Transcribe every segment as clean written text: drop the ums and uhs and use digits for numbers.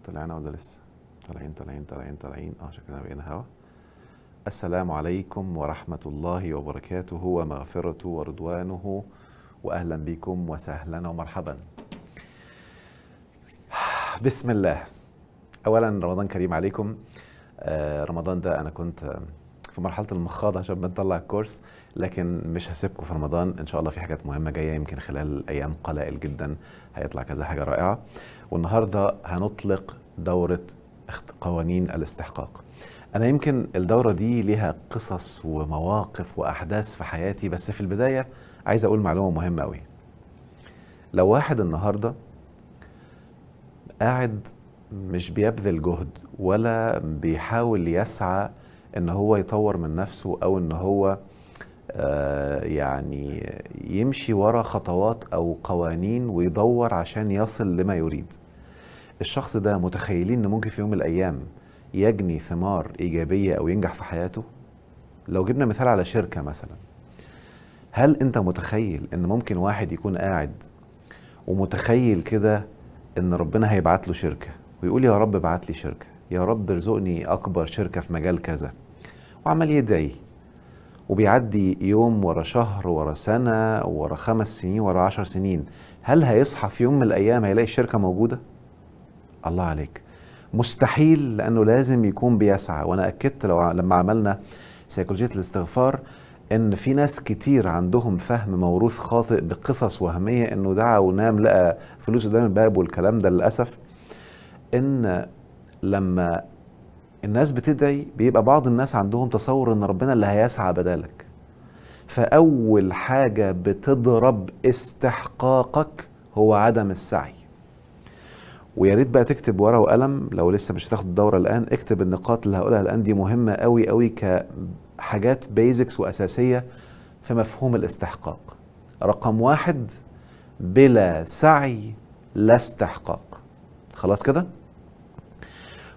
طلعنا ولا لسه؟ طالعين شكلنا بقينا هوا. السلام عليكم ورحمة الله وبركاته ومغفرته ورضوانه، وأهلا بكم وسهلا ومرحبا. بسم الله. أولا رمضان كريم عليكم. رمضان ده أنا كنت في مرحلة المخاض عشان بنطلع الكورس، لكن مش هسيبكم في رمضان. إن شاء الله في حاجات مهمة جاية، يمكن خلال أيام قلائل جدا هيطلع كذا حاجة رائعة. والنهاردة هنطلق دورة قوانين الاستحقاق. أنا يمكن الدورة دي ليها قصص ومواقف وأحداث في حياتي، بس في البداية عايز أقول معلومة مهمة أوي. لو واحد النهاردة قاعد مش بيبذل جهد ولا بيحاول يسعى إن هو يطور من نفسه، أو إن هو يعني يمشي ورا خطوات أو قوانين ويدور عشان يصل لما يريد، الشخص ده متخيلين إن ممكن في يوم من الأيام يجني ثمار إيجابية أو ينجح في حياته؟ لو جبنا مثال على شركة مثلا، هل أنت متخيل إن ممكن واحد يكون قاعد ومتخيل كده إن ربنا هيبعت له شركة ويقول يا رب ابعت لي شركة، يا رب ارزقني أكبر شركة في مجال كذا، وعمال يدعي وبيعدي يوم ورا شهر ورا سنة ورا 5 سنين ورا 10 سنين، هل هيصحى في يوم من الأيام هيلاقي الشركة موجودة؟ الله عليك، مستحيل، لأنه لازم يكون بيسعى. وأنا أكدت لما عملنا سيكولوجية الاستغفار إن في ناس كتير عندهم فهم موروث خاطئ بقصص وهمية، إنه دعا ونام لقى فلوس قدام الباب والكلام ده. للأسف إن لما الناس بتدعي بيبقى بعض الناس عندهم تصور إن ربنا اللي هيسعى بدالك، فأول حاجة بتضرب استحقاقك هو عدم السعي. ويا ريت بقى تكتب ورقة وقلم، لو لسه مش هتاخد الدورة الآن اكتب النقاط اللي هقولها الآن، دي مهمة قوي قوي كحاجات بيزكس وأساسية في مفهوم الاستحقاق. رقم 1، بلا سعي لا استحقاق. خلاص كده؟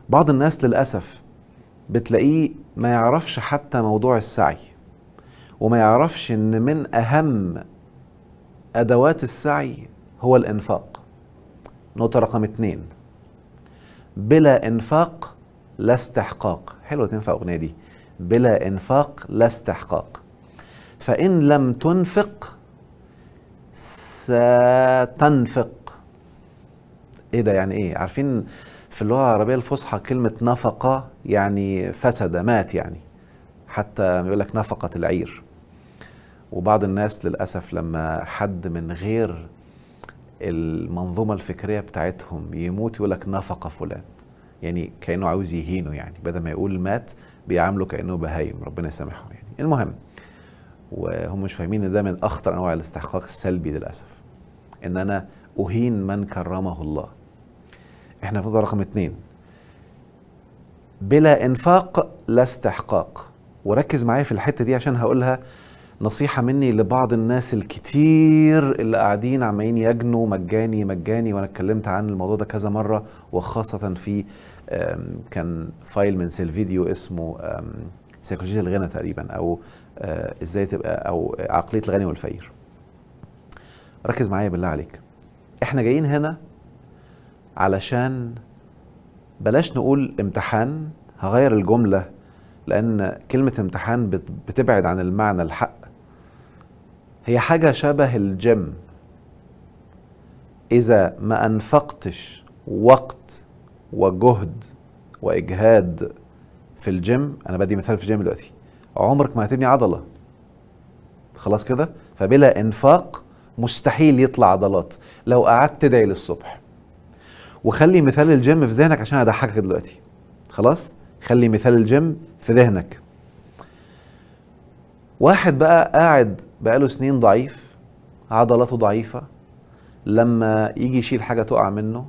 بعض الناس للأسف بتلاقيه ما يعرفش حتى موضوع السعي، وما يعرفش ان من أهم أدوات السعي هو الإنفاق. نقطة رقم 2، بلا إنفاق لا استحقاق. حلوة تنفع أغنية دي، بلا إنفاق لا استحقاق. فإن لم تنفق ستنفق. إيه ده يعني إيه؟ عارفين في اللغة العربية الفصحى كلمة نفقة يعني فسد، مات يعني، حتى يقول لك نفقة العير. وبعض الناس للأسف لما حد من غير المنظومة الفكرية بتاعتهم يموت يقول لك نفقة فلان، يعني كأنه عاوز يهينه، يعني بدل ما يقول مات بيعامله كأنه بهايم، ربنا يسامحهم يعني. المهم، وهم مش فاهمين ان ده من أخطر أنواع الاستحقاق السلبي للأسف، إن أنا أهين من كرمه الله. احنا في رقم 2، بلا إنفاق لا استحقاق. وركز معايا في الحتة دي عشان هقولها نصيحة مني لبعض الناس الكتير اللي قاعدين عمالين يجنوا مجاني مجاني، وانا اتكلمت عن الموضوع ده كذا مرة، وخاصة في كان فايل من سيلفيديو اسمه سيكولوجية الغنى تقريبا، او ازاي تبقى، او عقلية الغني والفقير. ركز معايا بالله عليك، احنا جايين هنا علشان بلاش نقول امتحان، هغير الجملة لأن كلمة امتحان بتبعد عن المعنى الحق. هي حاجة شبه الجيم، إذا ما أنفقتش وقت وجهد وإجهاد في الجيم، أنا بدي مثال في الجيم دلوقتي، عمرك ما هتبني عضلة. خلاص كده؟ فبلا إنفاق مستحيل يطلع عضلات لو قعدت تدعي للصبح. وخلي مثال الجيم في ذهنك عشان أضحكك دلوقتي. خلاص؟ خلي مثال الجيم في ذهنك. واحد بقى قاعد بقاله سنين ضعيف، عضلاته ضعيفة، لما يجي يشيل حاجة تقع منه،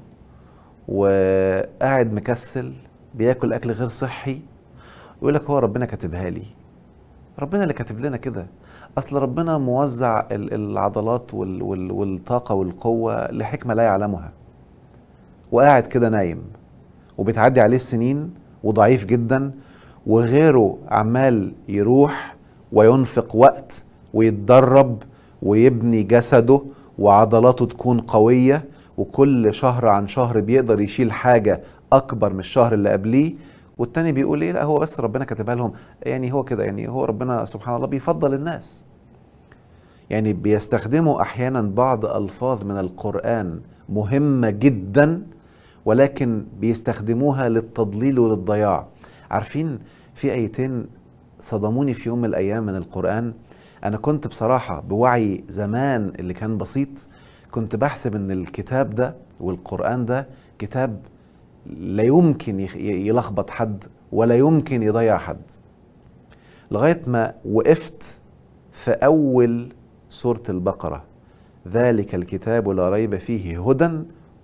وقاعد مكسل بياكل أكل غير صحي، يقول لك هو ربنا كاتبها لي، ربنا اللي كاتب لنا كده، أصل ربنا موزع العضلات والطاقة والقوة لحكمة لا يعلمها. وقاعد كده نايم وبتعدي عليه السنين وضعيف جدا، وغيره عمال يروح وينفق وقت ويتدرب ويبني جسده وعضلاته تكون قوية، وكل شهر عن شهر بيقدر يشيل حاجة اكبر من الشهر اللي قبليه، والتاني بيقول ايه لا هو بس ربنا كاتبها لهم، يعني هو كده، يعني هو ربنا سبحان الله بيفضل الناس. يعني بيستخدموا احيانا بعض الفاظ من القرآن مهمة جدا، ولكن بيستخدموها للتضليل وللضياع. عارفين في ايتين صدموني في يوم من الايام من القرآن. انا كنت بصراحة بوعي زمان اللي كان بسيط كنت بحسب ان الكتاب ده والقرآن ده كتاب لا يمكن يلخبط حد ولا يمكن يضيع حد، لغاية ما وقفت في أول سورة البقرة، ذلك الكتاب لا ريب فيه هدى،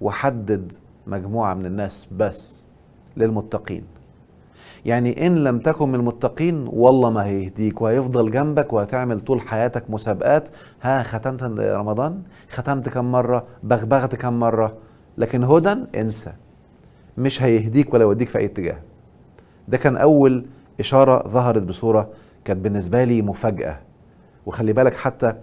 وحدد مجموعة من الناس بس للمتقين. يعني إن لم تكن من المتقين والله ما هيهديك وهيفضل جنبك وهتعمل طول حياتك مسابقات، ها ختمت رمضان، ختمت كم مرة، بغبغت كم مرة، لكن هدى انسى، مش هيهديك ولا يوديك في أي اتجاه. ده كان أول إشارة ظهرت بصورة كانت بالنسبة لي مفاجأة. وخلي بالك حتى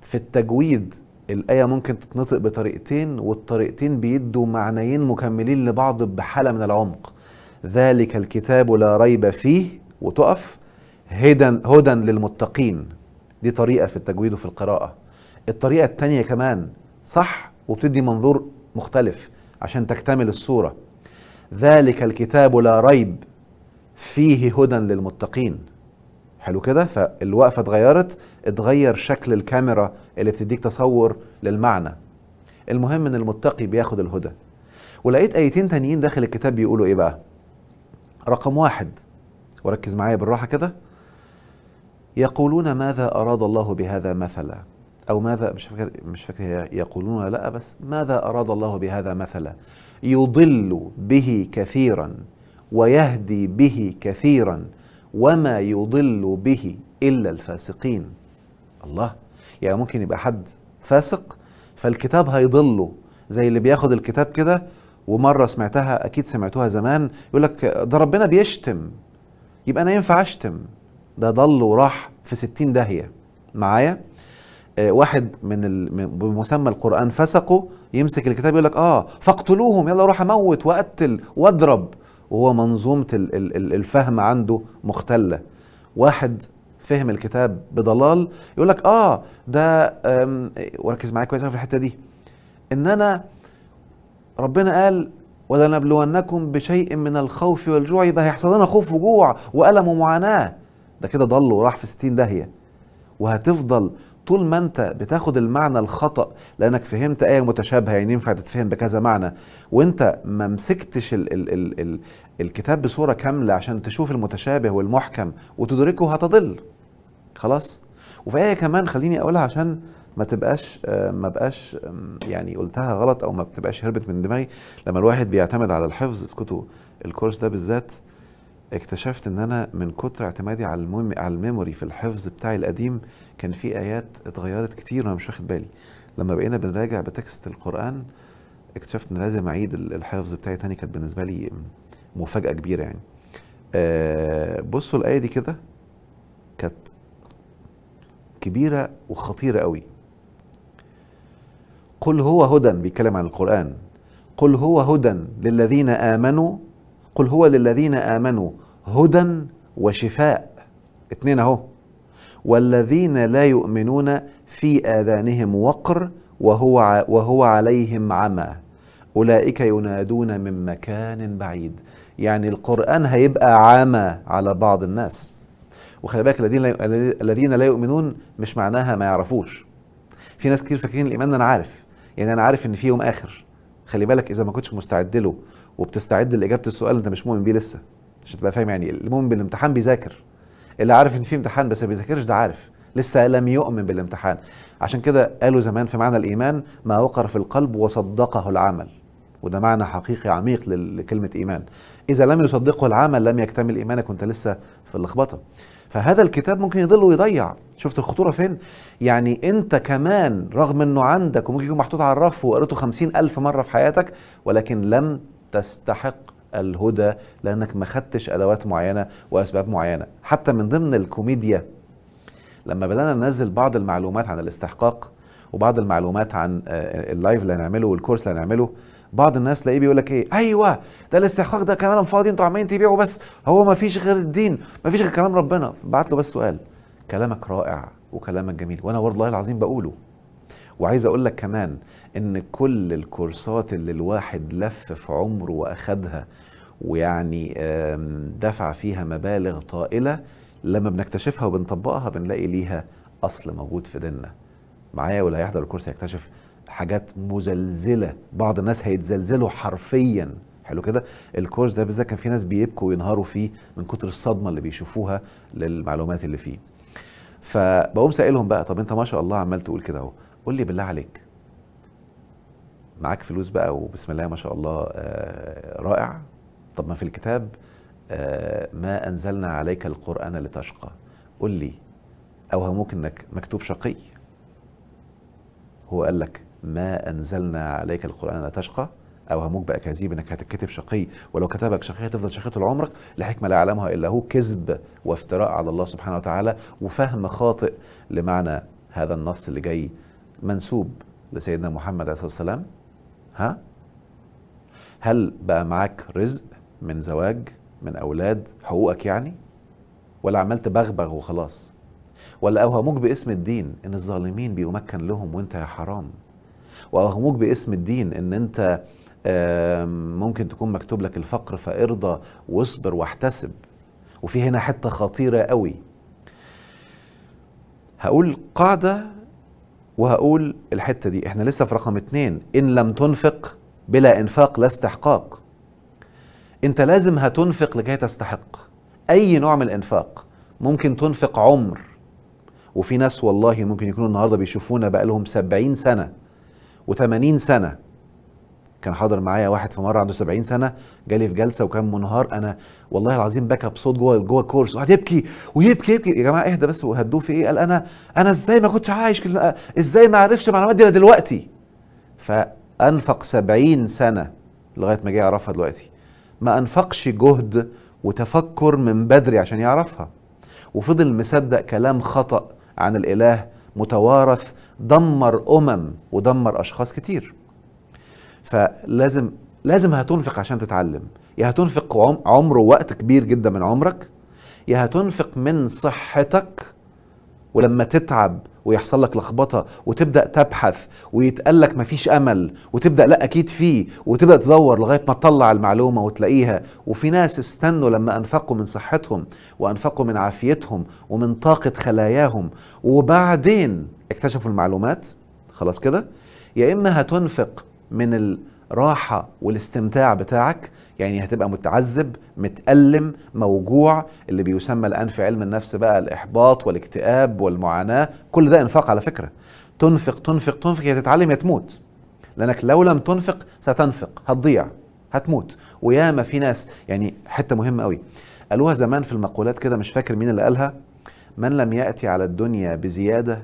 في التجويد الآية ممكن تتنطق بطريقتين، والطريقتين بيدوا معنيين مكملين لبعض بحالة من العمق. ذلك الكتاب لا ريب فيه وتقف، هدى للمتقين، دي طريقة في التجويد وفي القراءة. الطريقة التانية كمان صح وبتدي منظور مختلف عشان تكتمل الصورة. ذلك الكتاب لا ريب فيه هدى للمتقين، حلو كده. فالوقفة اتغيرت، اتغير شكل الكاميرا اللي بتديك تصور للمعنى. المهم ان المتقي بياخد الهدى. ولقيت ايتين تانيين داخل الكتاب بيقولوا ايه بقى. رقم 1، وركز معايا بالراحة كده، يقولون ماذا أراد الله بهذا مثلا، أو ماذا، مش فاكر يقولون ولا لا، بس ماذا أراد الله بهذا مثلا، يضل به كثيرا ويهدي به كثيرا وما يضل به إلا الفاسقين. الله، يعني ممكن يبقى حد فاسق فالكتاب هيضله، زي اللي بياخد الكتاب كده. ومرة سمعتها، أكيد سمعتوها زمان، يقول لك ده ربنا بيشتم يبقى أنا ينفع أشتم، ده ضل وراح في 60 داهية معايا. واحد بمسمى القرآن فسقه يمسك الكتاب يقول لك فاقتلوهم، يلا روح أموت وأقتل وأضرب، وهو منظومة الفهم عنده مختلة. واحد فهم الكتاب بضلال يقول لك ده وركز معايا كويس في الحتة دي، إن أنا ربنا قال ولنبلونكم بشيء من الخوف والجوع، يبقى هيحصل لنا خوف وجوع وألم ومعاناة. ده كده ضل وراح في 60 داهية. وهتفضل طول ما انت بتاخد المعنى الخطأ لانك فهمت آية متشابهة، يعني ينفع تتفهم بكذا معنى، وانت ما مسكتش الكتاب بصورة كاملة عشان تشوف المتشابه والمحكم وتدركه، هتضل خلاص. وفي آية كمان خليني اقولها عشان ما بقاش يعني قلتها غلط او ما بتبقاش هربت من دماغي. لما الواحد بيعتمد على الحفظ، اسكتوا، الكورس ده بالذات اكتشفت ان انا من كتر اعتمادي على الميموري في الحفظ بتاعي القديم كان في ايات اتغيرت كتير وانا مش واخد بالي. لما بقينا بنراجع بتكست القرآن اكتشفت ان لازم اعيد الحفظ بتاعي تاني. كانت بالنسبة لي مفاجأة كبيرة يعني. بصوا الآية دي كده كانت كبيرة وخطيرة قوي. قل هو هدى، بيتكلم عن القرآن، قل هو هدى للذين آمنوا، قل هو للذين آمنوا هدى وشفاء، 2 اهو، والذين لا يؤمنون في آذانهم وقر وهو عليهم عمى أولئك ينادون من مكان بعيد. يعني القرآن هيبقى عامة على بعض الناس. وخلي بالك الذين لا يؤمنون مش معناها ما يعرفوش. في ناس كتير فاكرين الإيمان أنا عارف، يعني أنا عارف إن في يوم آخر. خلي بالك إذا ما كنتش مستعد له وبتستعد لإجابة السؤال أنت مش مؤمن بيه لسه، عشان تبقى فاهم. يعني المؤمن بالامتحان بيذاكر، اللي عارف إن في امتحان بس ما بيذاكرش ده عارف لسه لم يؤمن بالامتحان. عشان كده قالوا زمان في معنى الإيمان ما وقر في القلب وصدقه العمل، وده معنى حقيقي عميق لكلمة إيمان. إذا لم يصدقه العمل لم يكتمل إيمانك، كنت لسه في اللخبطة. فهذا الكتاب ممكن يضل ويضيع. شفت الخطورة فين؟ يعني أنت كمان رغم أنه عندك وممكن يكون محطوط على الرف وقريته 50,000 مرة في حياتك، ولكن لم تستحق الهدى لأنك ما خدتش أدوات معينة وأسباب معينة. حتى من ضمن الكوميديا لما بدأنا ننزل بعض المعلومات عن الاستحقاق وبعض المعلومات عن اللايف اللي هنعمله والكورس اللي هنعمله، بعض الناس تلاقيه بيقول لك ايه، ايوه ده الاستحقاق ده كلام فاضي، انتوا عمالين تبيعوا بس، هو ما فيش غير الدين، ما فيش غير كلام ربنا. بعت له بس سؤال، كلامك رائع وكلامك جميل وانا والله العظيم بقوله، وعايز اقول لك كمان ان كل الكورسات اللي الواحد لف في عمره واخدها ويعني دفع فيها مبالغ طائلة، لما بنكتشفها وبنطبقها بنلاقي ليها اصل موجود في ديننا. معايا واللي هيحضر الكورس هيكتشف حاجات مزلزلة، بعض الناس هيتزلزلوا حرفيا. حلو كده. الكورس ده بالذات كان في ناس بيبكوا وينهاروا فيه من كتر الصدمة اللي بيشوفوها للمعلومات اللي فيه. فبقوم سائلهم بقى، طب انت ما شاء الله عمال تقول كده اهو، قول لي بالله عليك، معاك فلوس بقى وبسم الله ما شاء الله رائع، طب ما في الكتاب ما أنزلنا عليك القرآن لتشقى، قل لي أوهموك إنك مكتوب شقي؟ هو قال لك ما أنزلنا عليك القرآن لتشقى؟ أوهموك بقى كذيب إنك هتتكتب شقي، ولو كتبك شقي هتفضل شقي طول عمرك لحكمة لا يعلمها إلا هو، كذب وافتراء على الله سبحانه وتعالى وفهم خاطئ لمعنى هذا النص اللي جاي منسوب لسيدنا محمد عليه الصلاة والسلام. ها؟ هل بقى معاك رزق من زواج، من أولاد، حقوقك يعني؟ ولا عمال تبغبغ وخلاص؟ ولا أوهموك باسم الدين إن الظالمين بيمكن لهم وإنت يا حرام؟ وأوهموك باسم الدين إن أنت ممكن تكون مكتوب لك الفقر فارضى واصبر واحتسب؟ وفي هنا حتة خطيرة قوي، هقول قاعدة وهقول الحتة دي. احنا لسه في رقم 2، إن لم تنفق بلا إنفاق لا استحقاق. انت لازم هتنفق لكي تستحق اي نوع من الانفاق. ممكن تنفق عمر، وفي ناس والله ممكن يكونوا النهارده بيشوفونا بقى لهم 70 سنه و80 سنه. كان حاضر معايا واحد في مره عنده 70 سنه، جالي في جلسه وكان منهار، انا والله العظيم بكى بصوت جوه الكورس وقعد يبكي ويبكي يبكي. يا جماعه اهدى بس وهدوه في ايه؟ قال انا ازاي ما كنتش عايش ازاي ما عرفش المعلومات دي دلوقتي؟ فانفق 70 سنه لغايه ما جه يعرفها دلوقتي، ما انفقش جهد وتفكر من بدري عشان يعرفها، وفضل مصدق كلام خطأ عن الإله متوارث دمر ودمر أشخاص كتير. فلازم هتنفق عشان تتعلم، يا هتنفق عمر ووقت كبير جدا من عمرك، يا هتنفق من صحتك، ولما تتعب ويحصل لك لخبطه وتبدا تبحث ويتقال لك مفيش امل وتبدا لا اكيد فيه وتبدا تدور لغايه ما تطلع المعلومه وتلاقيها. وفي ناس استنوا لما انفقوا من صحتهم وانفقوا من عافيتهم ومن طاقه خلاياهم وبعدين اكتشفوا المعلومات. خلاص كده. يا اما هتنفق من الراحه والاستمتاع بتاعك، يعني هتبقى متعذب متألم موجوع، اللي بيسمى الآن في علم النفس بقى الإحباط والاكتئاب والمعاناة. كل ده إنفاق على فكرة. تنفق تنفق تنفق، يا تتعلم يا تموت، لأنك لو لم تنفق ستنفق، هتضيع هتموت. وياما في ناس، يعني حتة مهمة قوي قالوها زمان في المقولات كده، مش فاكر مين اللي قالها، من لم يأتي على الدنيا بزيادة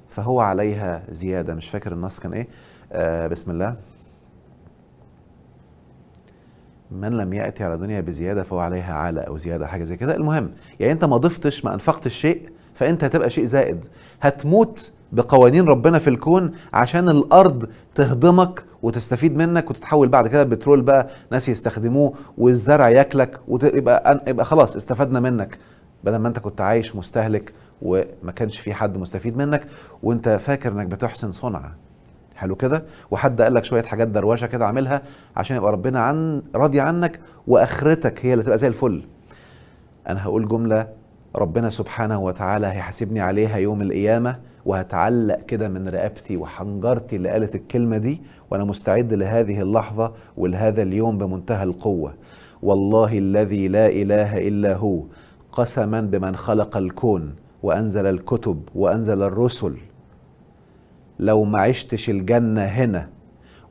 فهو عليها زيادة. مش فاكر النص كان إيه. بسم الله. من لم يأتي على الدنيا بزيادة فهو عليها عالة أو زيادة، حاجة زي كده. المهم يعني أنت ما ضفتش ما أنفقتش شيء، فأنت هتبقى شيء زائد، هتموت بقوانين ربنا في الكون عشان الأرض تهضمك وتستفيد منك وتتحول بعد كده بترول بقى ناس يستخدموه والزرع ياكلك يبقى خلاص استفدنا منك، بدل ما أنت كنت عايش مستهلك وما كانش في حد مستفيد منك وأنت فاكر أنك بتحسن صنعة. حلو كده. وحد قال لك شويه حاجات دروشه كده عاملها عشان يبقى ربنا راضي عنك واخرتك هي اللي تبقى زي الفل. انا هقول جمله ربنا سبحانه وتعالى هيحاسبني عليها يوم القيامه، وهتعلق كده من رقبتي وحنجرتي اللي قالت الكلمه دي، وانا مستعد لهذه اللحظه ولهذا اليوم بمنتهى القوه. والله الذي لا اله الا هو، قسما بمن خلق الكون وانزل الكتب وانزل الرسل، لو ما عشتش الجنة هنا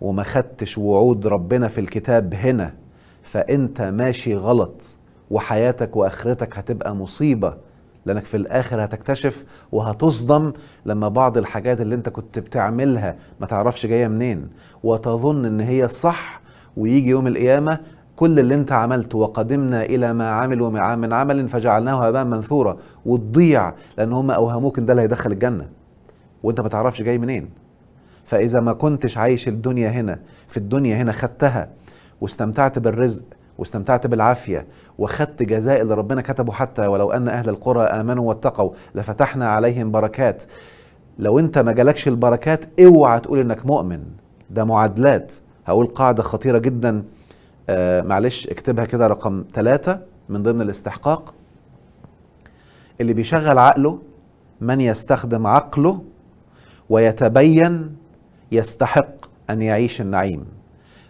وما خدتش وعود ربنا في الكتاب هنا، فانت ماشي غلط وحياتك واخرتك هتبقى مصيبة، لانك في الاخر هتكتشف وهتصدم لما بعض الحاجات اللي انت كنت بتعملها ما تعرفش جاية منين وتظن ان هي الصح، ويجي يوم القيامة كل اللي انت عملته وقدمنا الى ما عملوا من عمل فجعلناه هباء منثورا، وتضيع لان هم اوهموك ان ده اللي هيدخل الجنة وانت ما تعرفش جاي منين. فإذا ما كنتش عايش الدنيا هنا، في الدنيا هنا خدتها واستمتعت بالرزق واستمتعت بالعافية وخدت جزاء اللي ربنا كتبه، حتى ولو أن أهل القرى آمنوا واتقوا لفتحنا عليهم بركات. لو أنت ما جالكش البركات اوعى تقول إنك مؤمن. ده معادلات. هقول قاعدة خطيرة جدا، معلش اكتبها كده، رقم 3 من ضمن الاستحقاق. اللي بيشغل عقله، من يستخدم عقله ويتبين يستحق أن يعيش النعيم.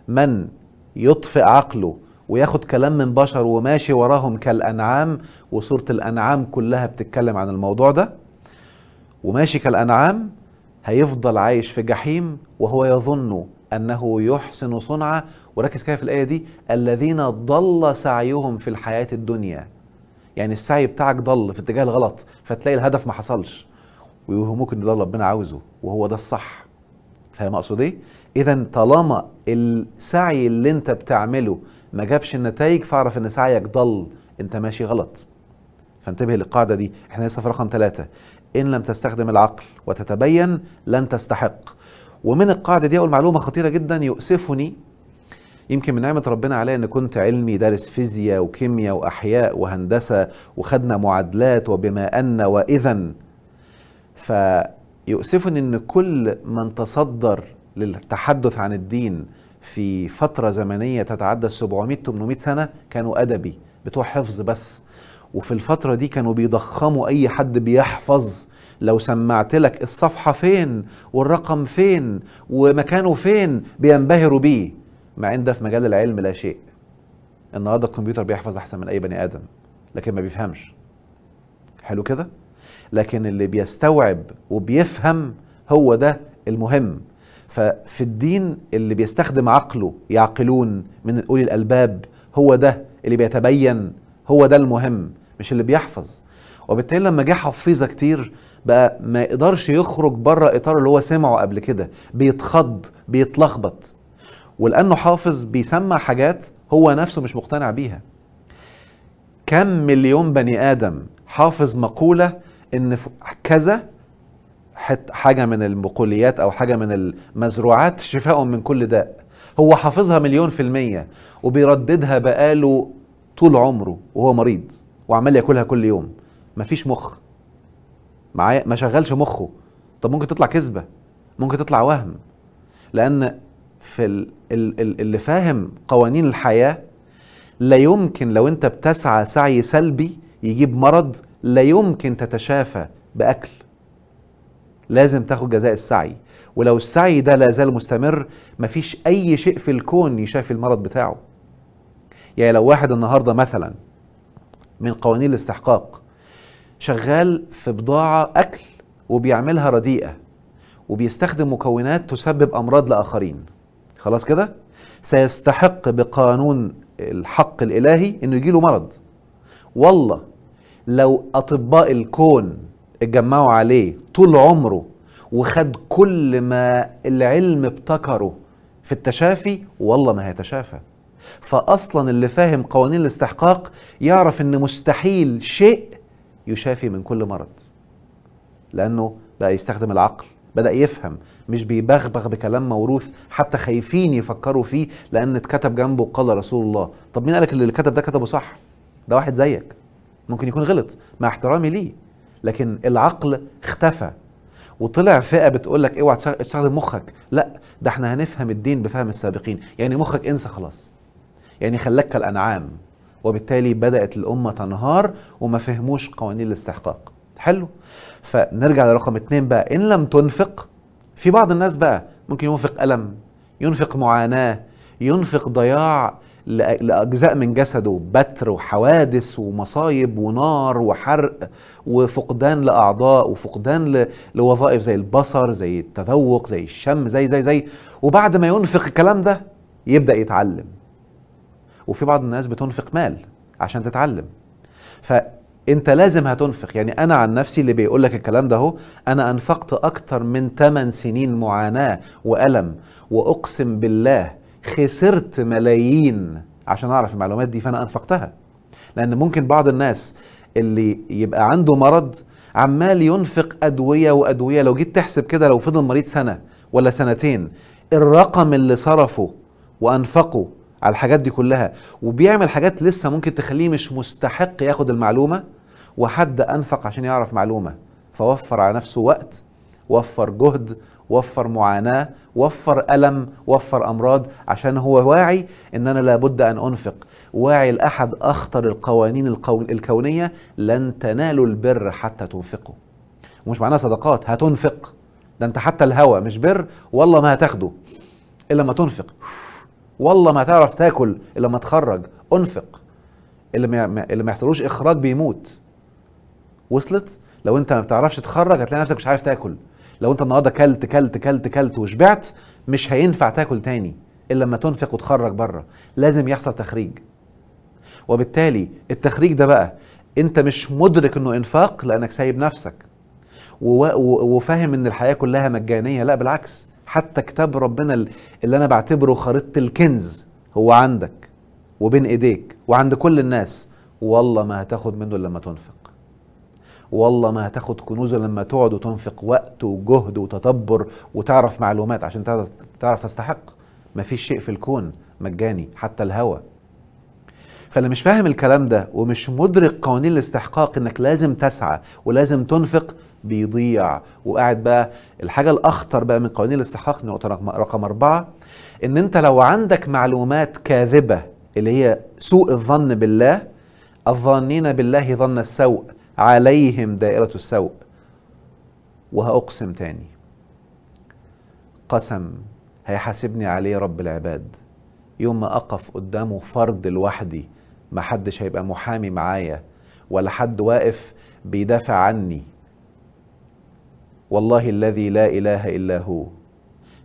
من يطفئ عقله وياخد كلام من بشر وماشي وراهم كالأنعام، وسورة الأنعام كلها بتتكلم عن الموضوع ده، وماشي كالأنعام، هيفضل عايش في جحيم وهو يظن أنه يحسن صنعا. وركز كده في الآية دي، الذين ضل سعيهم في الحياة الدنيا. يعني السعي بتاعك ضل في اتجاه الغلط، فتلاقي الهدف ما حصلش ويوهموك ان ده ربنا عاوزه وهو ده الصح. فاهم اقصد ايه؟ اذا طالما السعي اللي انت بتعمله ما جابش النتائج، فاعرف ان سعيك ضل، انت ماشي غلط. فانتبه للقاعدة دي. احنا لسه في رقم 3، ان لم تستخدم العقل وتتبين لن تستحق. ومن القاعدة دي اقول معلومة خطيرة جدا يؤسفني، يمكن من نعمة ربنا عليا ان كنت علمي دارس فيزياء وكيمياء واحياء وهندسة وخدنا معادلات وبما ان واذا، فيؤسفني ان كل من تصدر للتحدث عن الدين في فترة زمنية تتعدى 700-800 سنة كانوا أدبي بتوع حفظ بس. وفي الفترة دي كانوا بيضخموا أي حد بيحفظ. لو سمعت لك الصفحة فين والرقم فين ومكانه فين بينبهروا بيه، مع ان ده في مجال العلم لا شيء. النهارده الكمبيوتر بيحفظ احسن من اي بني ادم، لكن ما بيفهمش. حلو كده؟ لكن اللي بيستوعب وبيفهم هو ده المهم. ففي الدين اللي بيستخدم عقله، يعقلون من أولي الألباب، هو ده اللي بيتبين، هو ده المهم، مش اللي بيحفظ. وبالتالي لما جه حفيظة كتير بقى ما يقدرش يخرج بره إطار اللي هو سمعه قبل كده، بيتخض بيتلخبط، ولأنه حافظ بيسمع حاجات هو نفسه مش مقتنع بيها. كم مليون بني آدم حافظ مقولة إن كذا حاجة من البقوليات أو حاجة من المزروعات شفاء من كل داء، هو حافظها 1000000% وبيرددها بقاله طول عمره وهو مريض وعمال ياكلها كل يوم. مفيش مخ معايا، ما شغلش مخه. طب ممكن تطلع كذبة، ممكن تطلع وهم، لأن في اللي فاهم قوانين الحياة لا يمكن لو انت بتسعى سعي سلبي يجيب مرض، لا يمكن تتشافى بأكل. لازم تاخد جزاء السعي، ولو السعي ده لا زال مستمر مفيش أي شيء في الكون يشافي المرض بتاعه. يعني لو واحد النهاردة مثلا من قوانين الاستحقاق شغال في بضاعة أكل وبيعملها رديئة وبيستخدم مكونات تسبب أمراض لآخرين، خلاص كده سيستحق بقانون الحق الإلهي إنه يجيله مرض. والله لو أطباء الكون اتجمعوا عليه طول عمره وخد كل ما العلم ابتكره في التشافي، والله ما هيتشافى. فأصلا اللي فاهم قوانين الاستحقاق يعرف إن مستحيل شيء يشافي من كل مرض، لأنه بقى يستخدم العقل، بدأ يفهم، مش بيبغبغ بكلام موروث حتى خايفين يفكروا فيه لأن اتكتب جنبه قال رسول الله. طب مين قالك اللي كتب ده كتبه صح؟ ده واحد زيك ممكن يكون غلط مع احترامي ليه، لكن العقل اختفى وطلع فئة بتقولك اوعى تستخدم مخك. لا، ده احنا هنفهم الدين بفهم السابقين. يعني مخك انسى خلاص، يعني خلاك كالأنعام، وبالتالي بدأت الأمة تنهار وما فهموش قوانين الاستحقاق. حلو. فنرجع لرقم 2 بقى، إن لم تنفق. في بعض الناس بقى ممكن ينفق ألم، ينفق معاناة، ينفق ضياع لأجزاء من جسده، بتر وحوادث ومصايب ونار وحرق وفقدان لأعضاء وفقدان لوظائف زي البصر، زي التذوق، زي الشم، زي وبعد ما ينفق الكلام ده يبدأ يتعلم. وفي بعض الناس بتنفق مال عشان تتعلم. فانت لازم هتنفق. يعني انا عن نفسي اللي بيقول لك الكلام ده هو، انا انفقت اكتر من 8 سنين معاناة وألم، واقسم بالله خسرت ملايين عشان اعرف المعلومات دي، فانا انفقتها. لان ممكن بعض الناس اللي يبقى عنده مرض عمال ينفق ادوية وادوية، لو جيت تحسب كده لو فضل مريض سنة ولا سنتين، الرقم اللي صرفه وأنفقه على الحاجات دي كلها، وبيعمل حاجات لسه ممكن تخليه مش مستحق ياخد المعلومة، وحد أنفق عشان يعرف معلومة فوفر على نفسه وقت، وفر جهد، وفر معاناة، وفر ألم، وفر أمراض، عشان هو واعي إن أنا لابد أن أنفق، واعي لأحد أخطر القوانين الكونية: لن تنالوا البر حتى تنفقوا. ومش معناها صدقات هتنفق، ده أنت حتى الهوى مش بر، والله ما هتاخده إلا ما تنفق، والله ما هتعرف تاكل إلا ما تخرج، أنفق. اللي ما يحصلوش إخراج بيموت. وصلت؟ لو أنت ما بتعرفش تخرج هتلاقي نفسك مش عارف تاكل. لو انت النهارده كلت وشبعت، مش هينفع تاكل تاني الا لما تنفق وتخرج بره، لازم يحصل تخريج. وبالتالي التخريج ده بقى انت مش مدرك انه انفاق لانك سايب نفسك وفاهم ان الحياه كلها مجانيه. لا بالعكس، حتى كتاب ربنا اللي انا بعتبره خريطه الكنز هو عندك وبين ايديك وعند كل الناس، والله ما هتاخد منه الا لما تنفق، والله ما هتاخد كنوزه لما تقعد وتنفق وقت وجهد وتدبر وتعرف معلومات عشان تعرف تستحق. ما فيش شيء في الكون مجاني، حتى الهوى. فاللي مش فاهم الكلام ده ومش مدرك قوانين الاستحقاق انك لازم تسعى ولازم تنفق، بيضيع وقاعد بقى. الحاجة الأخطر بقى من قوانين الاستحقاق، نقطة رقم 4، ان انت لو عندك معلومات كاذبة اللي هي سوء الظن بالله، الظانين بالله ظن السوء عليهم دائرة السوء. وهأقسم تاني، قسم هيحاسبني عليه رب العباد يوم ما أقف قدامه فرد لوحدي، ما حدش هيبقى محامي معايا ولا حد واقف بيدافع عني. والله الذي لا إله إلا هو،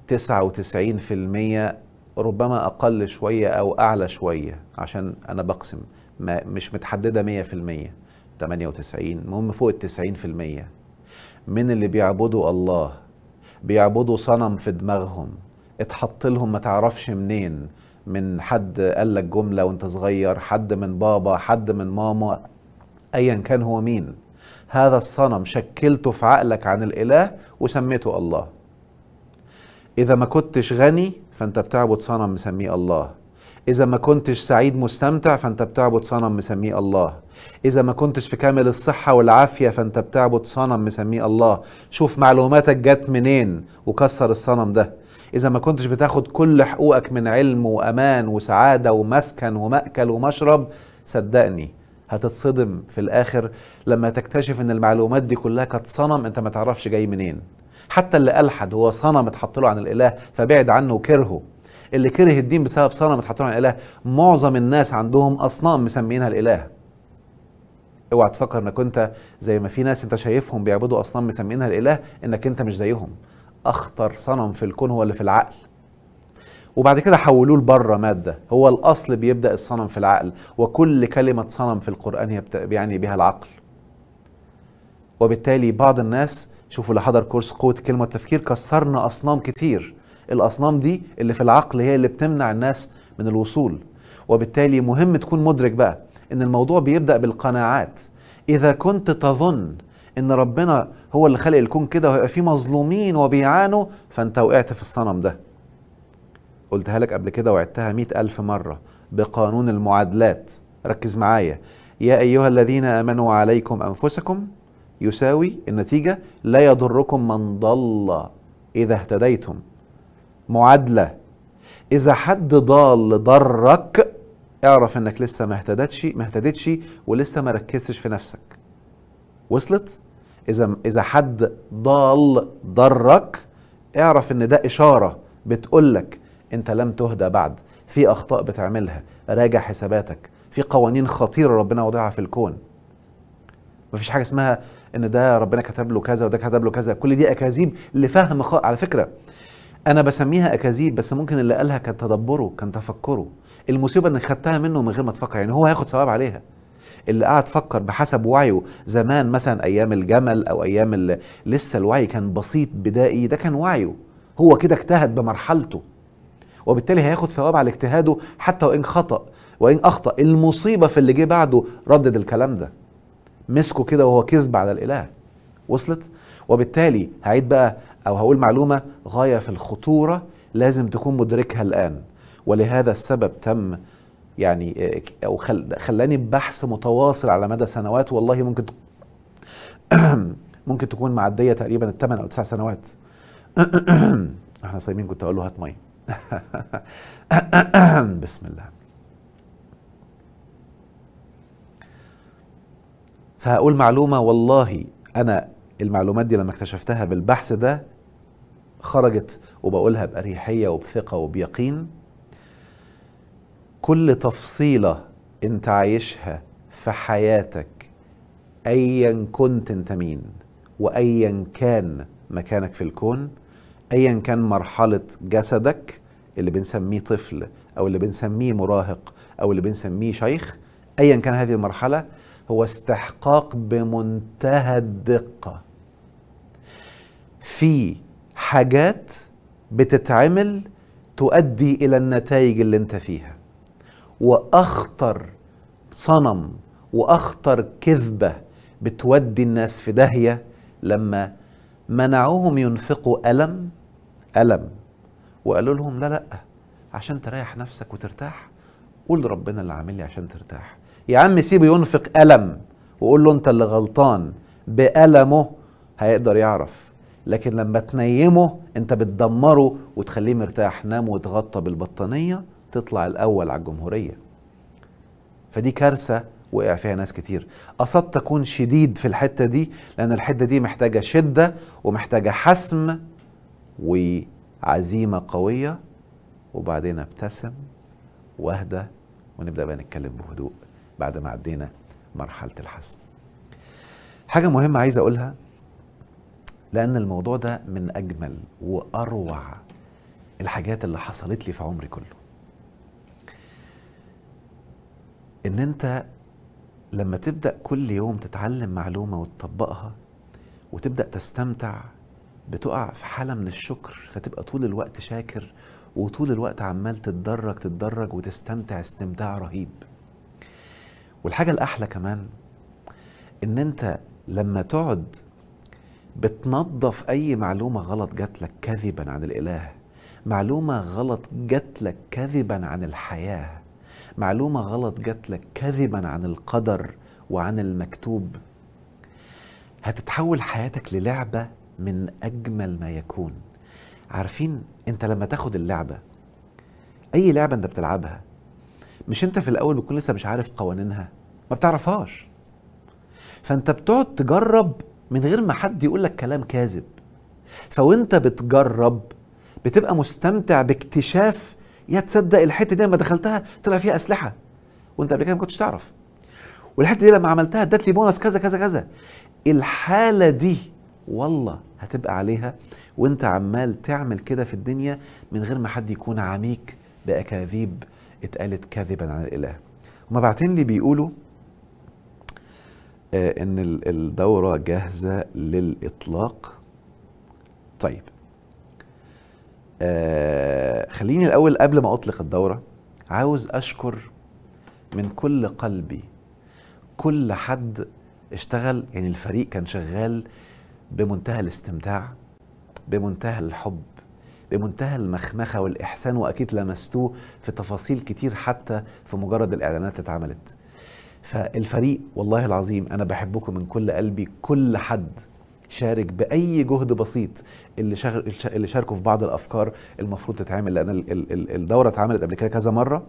99% ربما أقل شوية أو أعلى شوية عشان أنا بقسم، مش متحددة 100%، 98، المهم فوق 90% من اللي بيعبدوا الله بيعبدوا صنم في دماغهم اتحط لهم ما تعرفش منين، من حد قال لك جملة وانت صغير، حد من بابا، حد من ماما، ايا كان هو مين. هذا الصنم شكلته في عقلك عن الإله وسميته الله. إذا ما كنتش غني فأنت بتعبد صنم مسميه الله، إذا ما كنتش سعيد مستمتع فأنت بتعبد صنم مسميه الله، إذا ما كنتش في كامل الصحة والعافية فأنت بتعبد صنم مسميه الله. شوف معلوماتك جت منين وكسر الصنم ده. إذا ما كنتش بتاخد كل حقوقك من علم وأمان وسعادة ومسكن ومأكل ومشرب، صدقني هتتصدم في الآخر لما تكتشف إن المعلومات دي كلها كانت صنم أنت ما تعرفش جاي منين. حتى اللي ألحد هو صنم اتحط له عن الإله فبعد عنه وكرهه. اللي كره الدين بسبب صنم اتحط له عن الإله. معظم الناس عندهم أصنام مسمينها الإله. اوعى تفكر انك انت زي ما في ناس انت شايفهم بيعبدوا اصنام مسمينها الاله انك انت مش زيهم. اخطر صنم في الكون هو اللي في العقل، وبعد كده حولوه لبره ماده. هو الاصل بيبدا الصنم في العقل، وكل كلمه صنم في القران هي بيعني بها العقل. وبالتالي بعض الناس، شوفوا اللي حضر كورس قوه الكلمه والتفكير، كسرنا اصنام كتير. الاصنام دي اللي في العقل هي اللي بتمنع الناس من الوصول. وبالتالي مهم تكون مدرك بقى ان الموضوع بيبدأ بالقناعات. اذا كنت تظن ان ربنا هو اللي خلق الكون كده وهيبقى فيه مظلومين وبيعانوا، فانت وقعت في الصنم ده. قلتها لك قبل كده وعدتها 100,000 مرة بقانون المعادلات. ركز معايا. يا ايها الذين امنوا عليكم انفسكم يساوي النتيجة لا يضركم من ضل اذا اهتديتم. معادلة. اذا حد ضال ضرك، اعرف انك لسه ما اهتدتش ولسه ما ركزتش في نفسك. وصلت؟ اذا حد ضال ضرك، اعرف ان ده اشارة بتقولك انت لم تهدى بعد، في اخطاء بتعملها، راجع حساباتك، في قوانين خطيرة ربنا وضعها في الكون. مفيش حاجة اسمها ان ده ربنا كتب له كذا وده كتب له كذا، كل دي اكاذيب لفهم على فكرة انا بسميها اكاذيب، بس ممكن اللي قالها كان تدبره، كان تفكره. المصيبة انك خدتها منه من غير ما تفكر، يعني هو هياخد ثواب عليها. اللي قاعد فكر بحسب وعيه زمان، مثلا ايام الجمل او ايام لسه الوعي كان بسيط بدائي، ده كان وعيه، هو كده اجتهد بمرحلته، وبالتالي هياخد ثواب على اجتهاده حتى وان اخطأ. المصيبة في اللي جه بعده ردد الكلام ده، مسكه كده وهو كذب على الاله. وصلت؟ وبالتالي هعيد بقى او هقول معلومة غاية في الخطورة لازم تكون مدركها الآن، ولهذا السبب تم يعني او خلاني بحث متواصل على مدى سنوات، والله ممكن تكون معدية تقريبا ال8 أو 9 سنوات. احنا صايمين، كنت اقول له هات ميه. بسم الله. فهقول معلومة والله انا المعلومات دي لما اكتشفتها بالبحث ده خرجت، وبقولها بأريحية وبثقة وبيقين. كل تفصيلة انت عايشها في حياتك ايا كنت انت مين، وايا كان مكانك في الكون، ايا كان مرحلة جسدك اللي بنسميه طفل او اللي بنسميه مراهق او اللي بنسميه شيخ، ايا كان هذه المرحلة، هو استحقاق بمنتهى الدقة في حاجات بتتعمل تؤدي الى النتائج اللي انت فيها. واخطر صنم واخطر كذبة بتودي الناس في داهية لما منعوهم ينفقوا ألم وقالوا لهم لا عشان تريح نفسك وترتاح، قول ربنا اللي عامل لي عشان ترتاح. يا عم سيبه ينفق ألم وقول له انت اللي غلطان، بألمه هيقدر يعرف. لكن لما تنيمه انت بتدمره وتخليه مرتاح. نام وتغطى بالبطانية تطلع الأول على الجمهورية. فدي كارثة وقع فيها ناس كتير. قصدت تكون شديد في الحتة دي لأن الحتة دي محتاجة شدة ومحتاجة حسم وعزيمة قوية، وبعدين ابتسم واهدى ونبدأ بقى نتكلم بهدوء بعد ما عدينا مرحلة الحسم. حاجة مهمة عايز أقولها، لأن الموضوع ده من أجمل وأروع الحاجات اللي حصلت لي في عمري كله. إن أنت لما تبدأ كل يوم تتعلم معلومة وتطبقها وتبدأ تستمتع، بتقع في حالة من الشكر، فتبقى طول الوقت شاكر وطول الوقت عمال تتدرج وتستمتع استمتاع رهيب. والحاجة الأحلى كمان إن أنت لما تقعد بتنظف أي معلومة غلط جات لك كذبا عن الإله، معلومة غلط جات لك كذبا عن الحياة، معلومة غلط جات لك كذبا عن القدر وعن المكتوب، هتتحول حياتك للعبة من أجمل ما يكون. عارفين انت لما تاخد اللعبة، أي لعبة انت بتلعبها، مش انت في الأول بتكون لسه مش عارف قوانينها، ما بتعرفهاش، فانت بتقعد تجرب من غير ما حد يقولك كلام كاذب. فوانت بتجرب بتبقى مستمتع باكتشاف، يا تصدق الحتة دي لما دخلتها طلع فيها أسلحة وانت قبل كده ما كنتش تعرف، والحتة دي لما عملتها ادت لي بونص كذا كذا كذا. الحالة دي والله هتبقى عليها وانت عمال تعمل كده في الدنيا من غير ما حد يكون عميك بأكاذيب اتقالت كذبا عن الإله. هما باعتين لي بيقولوا ان الدورة جاهزة للإطلاق. طيب خليني الأول قبل ما أطلق الدورة عاوز أشكر من كل قلبي كل حد اشتغل. يعني الفريق كان شغال بمنتهى الاستمتاع، بمنتهى الحب، بمنتهى المخمخة والإحسان، وأكيد لمستوه في تفاصيل كتير حتى في مجرد الإعلانات اللي اتعملت. فالفريق والله العظيم أنا بحبكم من كل قلبي. كل حد شارك بأي جهد بسيط، اللي شاركوا في بعض الأفكار المفروض تتعمل، لأن الدورة اتعملت قبل كده كذا مرة،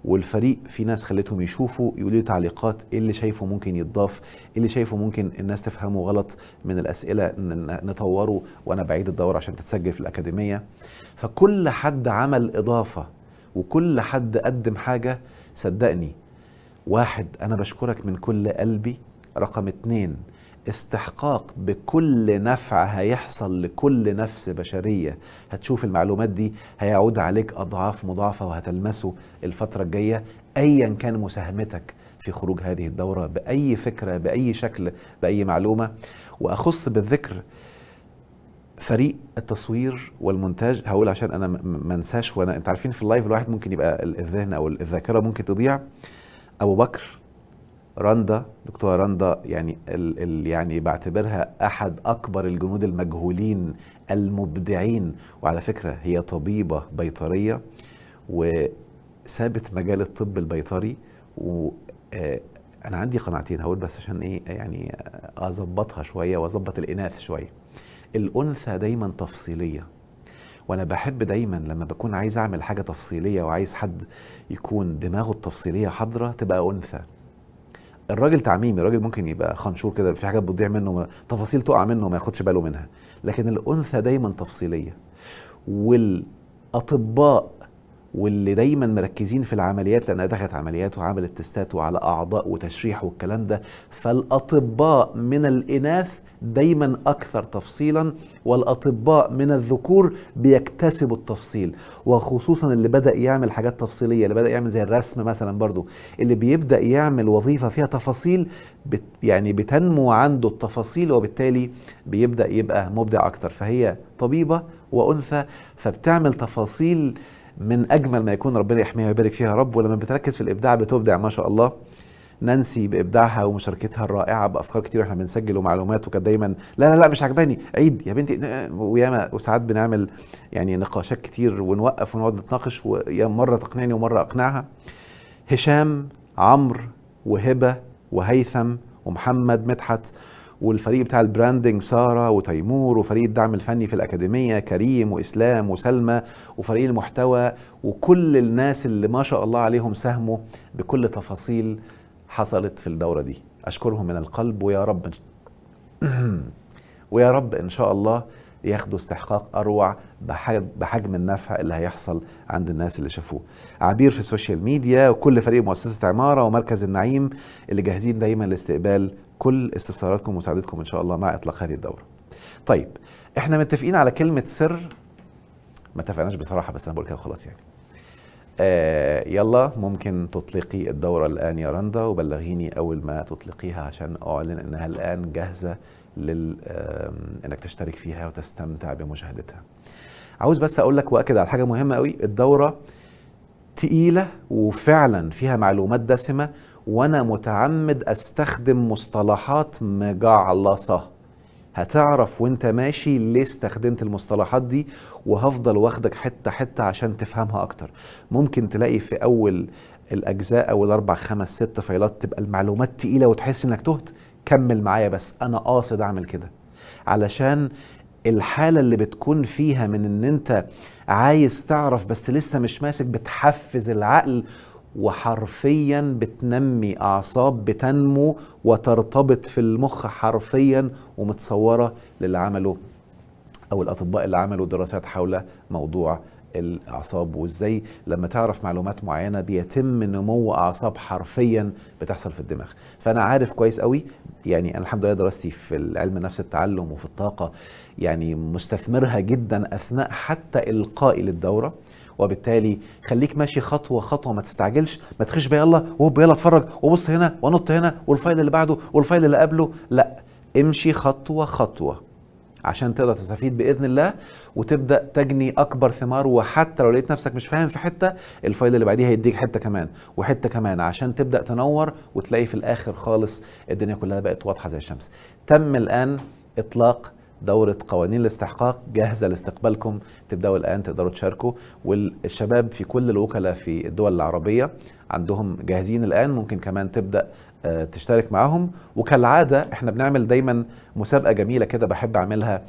والفريق في ناس خليتهم يشوفوا يقولوا لي تعليقات، ايه اللي شايفه ممكن يتضاف، ايه اللي شايفه ممكن الناس تفهمه غلط من الأسئلة نطوره وانا بعيد الدورة عشان تتسجل في الأكاديمية. فكل حد عمل إضافة وكل حد قدم حاجة. صدقني، واحد أنا بشكرك من كل قلبي. رقم 2 استحقاق بكل نفع هيحصل لكل نفس بشرية هتشوف المعلومات دي هيعود عليك أضعاف مضاعفة وهتلمسه الفترة الجاية، أيا كان مساهمتك في خروج هذه الدورة بأي فكرة بأي شكل بأي معلومة. وأخص بالذكر فريق التصوير والمونتاج، هقول عشان أنا ما انساش، وأنا أنت عارفين في اللايف الواحد ممكن يبقى الذهن أو الذاكرة ممكن تضيع. أبو بكر رندا، دكتورة رندا، يعني يعني بعتبرها احد اكبر الجنود المجهولين المبدعين، وعلى فكرة هي طبيبة بيطرية وسابت مجال الطب البيطري. و انا عندي قناعتين هقول بس عشان ايه يعني اظبطها شوية واظبط الاناث شوية. الانثى دايما تفصيلية، وانا بحب دايما لما بكون عايز اعمل حاجة تفصيلية وعايز حد يكون دماغه التفصيلية حاضرة تبقى انثى. الراجل تعميمي، الراجل ممكن يبقى خنشور كده، في حاجات بتضيع منه، تفاصيل تقع منه ما ياخدش باله منها، لكن الانثى دايما تفصيليه. والاطباء واللي دايما مركزين في العمليات، لانها دخلت عمليات وعملت تستات وعلى اعضاء وتشريح والكلام ده، فالاطباء من الاناث دايما اكثر تفصيلا، والاطباء من الذكور بيكتسبوا التفصيل، وخصوصا اللي بدا يعمل حاجات تفصيليه، اللي بدا يعمل زي الرسم مثلا، برضو اللي بيبدا يعمل وظيفه فيها تفاصيل يعني بتنمو عنده التفاصيل، وبالتالي بيبدا يبقى مبدع اكتر. فهي طبيبه وانثى، فبتعمل تفاصيل من اجمل ما يكون، ربنا يحميها ويبارك فيها يا رب. ولما بتركز في الابداع بتبدع ما شاء الله. نانسي بابداعها ومشاركتها الرائعه بافكار كتير، واحنا بنسجل ومعلومات، وكانت دايما لا لا لا مش عجباني عيد يا بنتي، وياما وساعات بنعمل يعني نقاشات كتير ونوقف ونقعد نتناقش، ويا مره تقنعني ومره اقنعها. هشام، عمرو، وهبه، وهيثم، ومحمد مدحت، والفريق بتاع البراندنج سارة وتيمور، وفريق الدعم الفني في الأكاديمية كريم وإسلام وسلمى، وفريق المحتوى، وكل الناس اللي ما شاء الله عليهم ساهموا بكل تفاصيل حصلت في الدورة دي. أشكرهم من القلب، ويا رب ويا رب إن شاء الله ياخدوا استحقاق أروع بحجم النفع اللي هيحصل عند الناس اللي شافوه. عبير في السوشيال ميديا، وكل فريق مؤسسة عمارة ومركز النعيم اللي جاهزين دايما لاستقبال كل استفساراتكم ومساعدتكم إن شاء الله مع إطلاق هذه الدورة. طيب احنا متفقين على كلمة سر، ما اتفقناش بصراحة بس أنا بقول كده خلاص يعني. يلا ممكن تطلقي الدورة الآن يا رندا، وبلغيني أول ما تطلقيها عشان أعلن إنها الآن جاهزة إنك تشترك فيها وتستمتع بمشاهدتها. عاوز بس أقول لك وأكد على حاجة مهمة قوي، الدورة تقيلة وفعلا فيها معلومات دسمة، وأنا متعمد أستخدم مصطلحات مجعلصة. هتعرف وانت ماشي ليه استخدمت المصطلحات دي، وهفضل واخدك حتة حتة عشان تفهمها اكتر. ممكن تلاقي في اول الاجزاء او الاربع خمس ست فايلات تبقى المعلومات تقيلة وتحس انك تهت، كمل معايا، بس انا قاصد اعمل كده علشان الحالة اللي بتكون فيها من ان انت عايز تعرف بس لسه مش ماسك، بتحفز العقل، وحرفيا بتنمي اعصاب بتنمو وترتبط في المخ حرفيا ومتصوره للي عملوا او الاطباء اللي عملوا دراسات حول موضوع الاعصاب، وازاي لما تعرف معلومات معينه بيتم نمو اعصاب حرفيا بتحصل في الدماغ. فانا عارف كويس قوي، يعني انا الحمد لله دراستي في علم نفس التعلم وفي الطاقه يعني مستثمرها جدا اثناء حتى القائي للدوره، وبالتالي خليك ماشي خطوه خطوه، ما تستعجلش، ما تخش بقى يلا وهوب يلا اتفرج وبص هنا ونط هنا والفايل اللي بعده والفايل اللي قبله، لا، امشي خطوه خطوه عشان تقدر تستفيد باذن الله وتبدا تجني اكبر ثمار. وحتى لو لقيت نفسك مش فاهم في حته، الفايل اللي بعديها هيديك حته كمان وحته كمان عشان تبدا تنور، وتلاقي في الاخر خالص الدنيا كلها بقت واضحه زي الشمس. تم الان اطلاق دورة قوانين الاستحقاق، جاهزة لاستقبالكم، تبدأوا الآن تقدروا تشاركوا. والشباب في كل الوكلاء في الدول العربية عندهم جاهزين الآن، ممكن كمان تبدأ تشترك معهم. وكالعادة احنا بنعمل دايما مسابقة جميلة كده بحب أعملها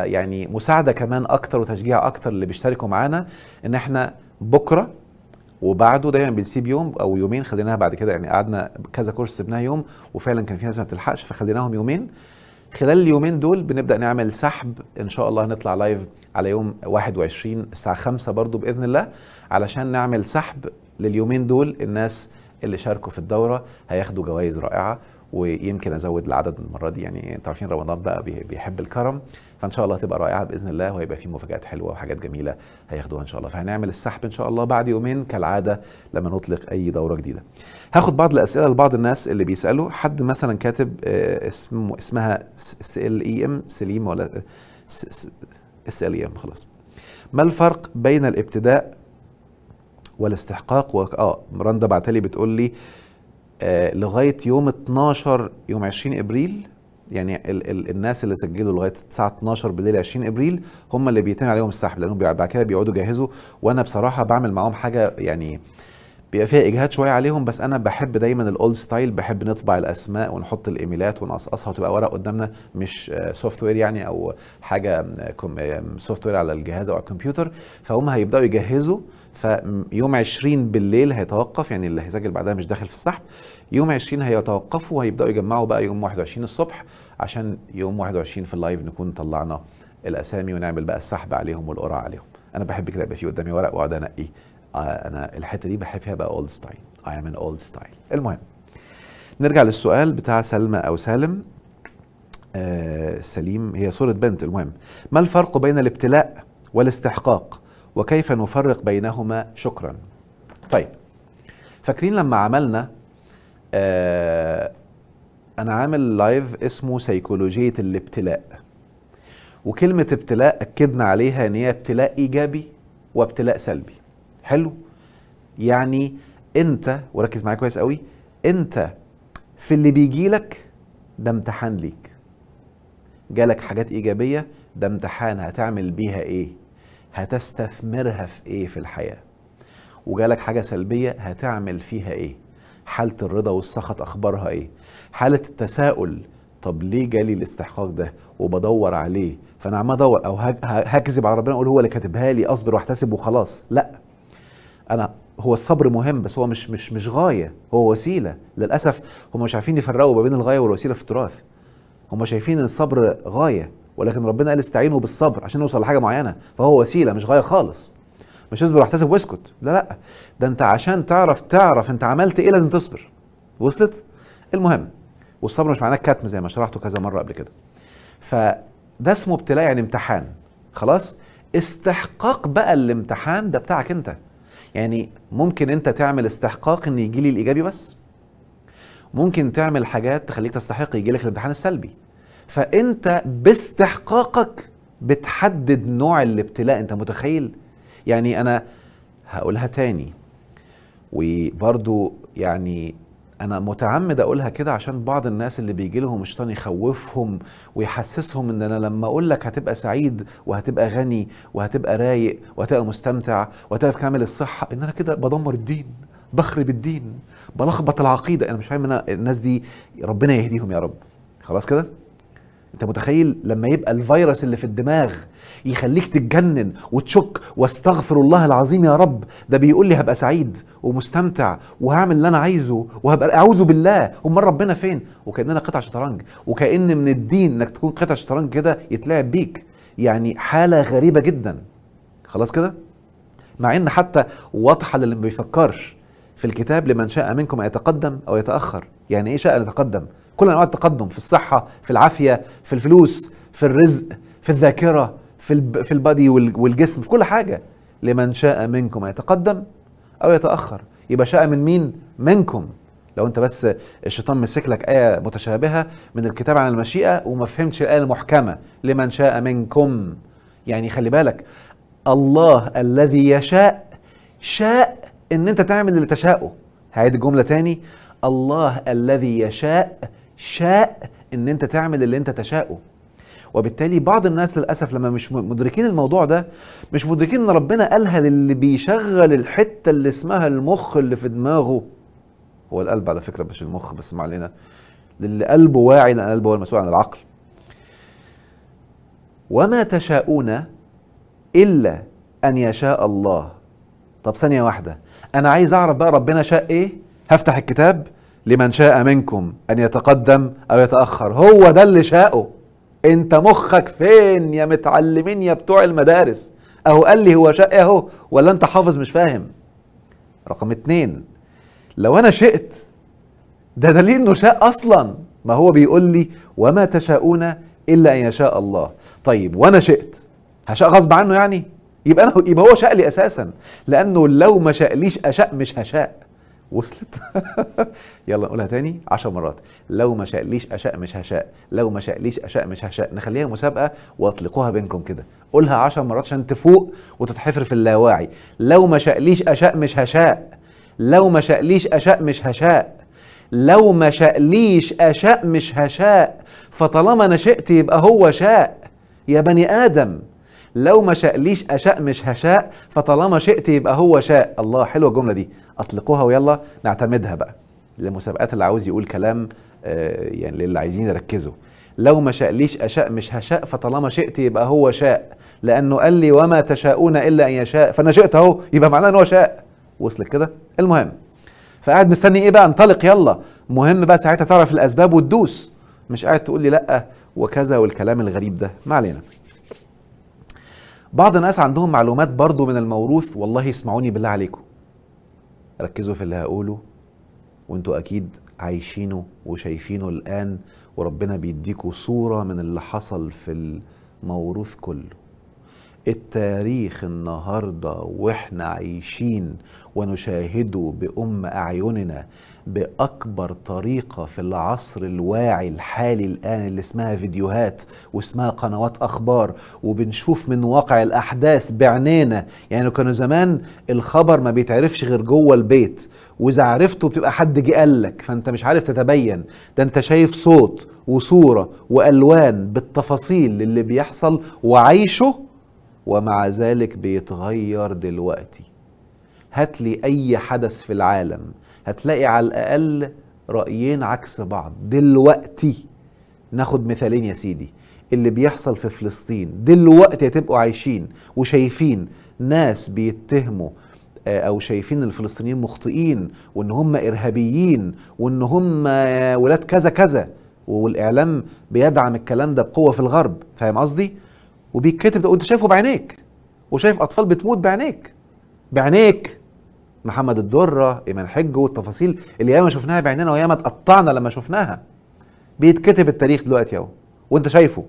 يعني مساعدة كمان أكتر وتشجيع أكتر اللي بيشتركوا معانا، إن احنا بكرة وبعده دايما بنسيب يوم او يومين، خليناها بعد كده يعني قعدنا كذا كورس سيبناها يوم وفعلا كان في ناس ما بتلحقش فخليناهم يومين. خلال اليومين دول بنبدأ نعمل سحب، ان شاء الله هنطلع لايف على يوم 21 الساعة 5 برضو بإذن الله، علشان نعمل سحب لليومين دول. الناس اللي شاركوا في الدورة هياخدوا جوائز رائعة، ويمكن ازود العدد المرة دي، يعني انتوا عارفين رمضان بقى بيحب الكرم، فان شاء الله هتبقى رائعة بإذن الله، وهيبقى في مفاجآت حلوة وحاجات جميلة هياخدوها ان شاء الله. فهنعمل السحب ان شاء الله بعد يومين كالعادة لما نطلق اي دورة جديدة. هاخد بعض الاسئلة لبعض الناس اللي بيسألوا. حد مثلا كاتب اسمها SLEM سليم ولا SLEM خلاص. ما الفرق بين الابتداء والاستحقاق رندا بعتلي بتقول لي لغايه يوم 12 يوم 20 ابريل، يعني الناس اللي سجلوا لغايه الساعه 12 بالليل 20 ابريل هم اللي بيتم عليهم السحب، لانهم بعد كده بيقعدوا يجهزوا. وانا بصراحه بعمل معاهم حاجه يعني بيبقى فيها اجهاد شويه عليهم، بس انا بحب دايما الاولد ستايل، بحب نطبع الاسماء ونحط الايميلات ونقصقصها وتبقى ورق قدامنا، مش سوفت وير يعني او حاجه سوفت وير على الجهاز او على الكمبيوتر. فهم هيبداوا يجهزوا، فيوم 20 بالليل هيتوقف، يعني اللي هيسجل بعدها مش داخل في السحب. يوم 20 هيتوقفوا وهيبداوا يجمعوا بقى يوم 21 الصبح، عشان يوم 21 في اللايف نكون طلعنا الاسامي ونعمل بقى السحب عليهم والقرعه عليهم. انا بحب كده يبقى في قدامي ورق واقعد انقي. انا الحته دي بحب فيها بقى اولد ستايل. I am an old style. المهم نرجع للسؤال بتاع سلمى او سالم. سليم، هي صورة بنت. المهم، ما الفرق بين الابتلاء والاستحقاق وكيف نفرق بينهما؟ شكرا. طيب، فاكرين لما عملنا انا عامل لايف اسمه سيكولوجية الابتلاء، وكلمة ابتلاء اكدنا عليها ان هي ابتلاء ايجابي وابتلاء سلبي. حلو؟ يعني انت، وركز معايا كويس قوي، انت في اللي بيجيلك ده امتحان ليك. جالك حاجات ايجابية، ده امتحان هتعمل بيها ايه، هتستثمرها في ايه في الحياة. وجالك حاجة سلبية، هتعمل فيها ايه، حالة الرضا والسخط اخبارها ايه، حالة التساؤل، طب ليه جالي الاستحقاق ده وبدور عليه، فانا عمال ادور او هكذب على ربنا اقول هو اللي كاتبها لي، اصبر واحتسب وخلاص. لا، هو الصبر مهم، بس هو مش غاية، هو وسيلة. للأسف هم مش عارفين يفرقوا ما بين الغاية والوسيلة في التراث. هم شايفين ان الصبر غاية، ولكن ربنا قال استعينوا بالصبر عشان نوصل لحاجة معينة، فهو وسيلة مش غاية خالص. مش اصبر واحتسب واسكت، لا، ده انت عشان تعرف انت عملت ايه لازم تصبر. وصلت؟ المهم، والصبر مش معناه كتم زي ما شرحته كذا مرة قبل كده. فده اسمه ابتلاء، يعني امتحان. خلاص؟ استحقاق بقى الامتحان ده بتاعك انت. يعني ممكن انت تعمل استحقاق ان يجي لي الايجابي بس، ممكن تعمل حاجات تخليك تستحق يجي لك الامتحان السلبي. فانت باستحقاقك بتحدد نوع الابتلاء. انت متخيل؟ يعني انا هقولها تاني، وبرضو يعني انا متعمد اقولها كده عشان بعض الناس اللي بيجي لهم الشيطان يخوفهم ويحسسهم ان انا لما اقول لك هتبقى سعيد وهتبقى غني وهتبقى رايق وهتبقى مستمتع وهتبقى في كامل الصحه، ان انا كده بدمر الدين، بخرب الدين، بلخبط العقيده. انا مش فاهم الناس دي، ربنا يهديهم يا رب. خلاص كده؟ انت متخيل لما يبقى الفيروس اللي في الدماغ يخليك تتجنن وتشك، واستغفر الله العظيم يا رب، ده بيقول لي هبقى سعيد ومستمتع وهعمل اللي انا عايزه وهبقى اعوذ بالله، امال ربنا فين؟ وكاننا قطع شطرنج، وكأن من الدين انك تكون قطع شطرنج كده يتلعب بيك. يعني حالة غريبة جدا. خلاص كده؟ مع ان حتى واضحة للي ما بيفكرش في الكتاب، لمن شاء منكم ان يتقدم او يتأخر. يعني ايه شاء ان يتقدم؟ كل انواع التقدم، في الصحة، في العافية، في الفلوس، في الرزق، في الذاكرة، في البادي والجسم، في كل حاجة. لمن شاء منكم ان يتقدم او يتأخر. يبقى شاء من مين؟ منكم. لو انت بس الشيطان مسك لك آية متشابهة من الكتاب عن المشيئة وما فهمتش الآية المحكمة لمن شاء منكم، يعني خلي بالك، الله الذي يشاء شاء ان انت تعمل اللي تشاءه. هعيد الجملة تاني، الله الذي يشاء شاء ان انت تعمل اللي انت تشاءه. وبالتالي بعض الناس للأسف لما مش مدركين الموضوع ده، مش مدركين ان ربنا قالها للي بيشغل الحتة اللي اسمها المخ اللي في دماغه. هو القلب على فكرة مش المخ، بس ما علينا. للي قلبه واعي، لأن قلبه هو المسؤول عن العقل. وما تشاءون إلا أن يشاء الله. طب ثانية واحدة، أنا عايز أعرف بقى ربنا شاء إيه؟ هفتح الكتاب، لمن شاء منكم أن يتقدم أو يتأخر. هو ده اللي شاءه. أنت مخك فين يا متعلمين يا بتوع المدارس؟ أهو قال لي هو شاء أهو، ولا أنت حافظ مش فاهم؟ رقم 2، لو أنا شئت، ده دليل إنه شاء أصلا. ما هو بيقول لي وما تشاءون إلا أن يشاء الله. طيب وأنا شئت هشاء غصب عنه يعني؟ يبقى هو شاء لي أساسا، لأنه لو ما شاءليش أشاء مش هشاء. وصلت؟ يلا نقولها تاني 10 مرات. لو ما شاءليش أشاء مش هشاء، لو ما شاءليش أشاء مش هشاء. نخليها مسابقة واطلقوها بينكم كده. قولها 10 مرات عشان تفوق وتتحفر في اللاواعي. لو ما شاءليش أشاء مش هشاء، لو ما شاءليش أشاء مش هشاء، لو ما شاءليش أشاء مش هشاء، فطالما أنا شئت يبقى هو شاء. يا بني آدم، لو ما شاءليش أشاء مش هشاء، فطالما شئت يبقى هو شاء. الله، حلوة الجملة دي، أطلقوها ويلا نعتمدها بقى لمسابقات اللي عاوز يقول كلام يعني للي عايزين يركزوا. لو ما شاءليش أشاء مش هشاء، فطالما شئت يبقى هو شاء، لأنه قال لي وما تشاءون إلا أن يشاء، فأنا شئت أهو، يبقى معناه أن هو شاء. وصلت كده؟ المهم، فقاعد مستني إيه بقى؟ انطلق يلا. مهم بقى ساعتها تعرف الأسباب وتدوس، مش قاعد تقول لي لأ وكذا والكلام الغريب ده. ما علينا. بعض الناس عندهم معلومات برضو من الموروث، والله اسمعوني بالله عليكم، ركزوا في اللي هقوله، وانتوا أكيد عايشينه وشايفينه الآن، وربنا بيديكوا صورة من اللي حصل في الموروث كله. التاريخ النهاردة واحنا عايشين ونشاهده بأم أعيننا بأكبر طريقة في العصر الواعي الحالي الآن، اللي اسمها فيديوهات واسمها قنوات أخبار، وبنشوف من واقع الأحداث بعينينا. يعني كانوا زمان الخبر ما بيتعرفش غير جوه البيت، وإذا عرفته بتبقى حد جه قالك، فأنت مش عارف تتبين، ده أنت شايف صوت وصورة وألوان بالتفاصيل اللي بيحصل وعايشه، ومع ذلك بيتغير دلوقتي. هات لي أي حدث في العالم هتلاقي على الأقل رأيين عكس بعض دلوقتي. ناخد مثالين يا سيدي، اللي بيحصل في فلسطين دلوقتي هتبقوا عايشين وشايفين ناس بيتهموا أو شايفين الفلسطينيين مخطئين، وإن هم إرهابيين، وإن هم ولاد كذا كذا، والإعلام بيدعم الكلام ده بقوة في الغرب. فاهم قصدي؟ وبيتكتب ده وانت شايفه بعينيك، وشايف اطفال بتموت بعينيك. محمد الدرة، ايمان حج، والتفاصيل اللي ياما شفناها بعيننا وياما اتقطعنا لما شفناها. بيتكتب التاريخ دلوقتي اهو وانت شايفه،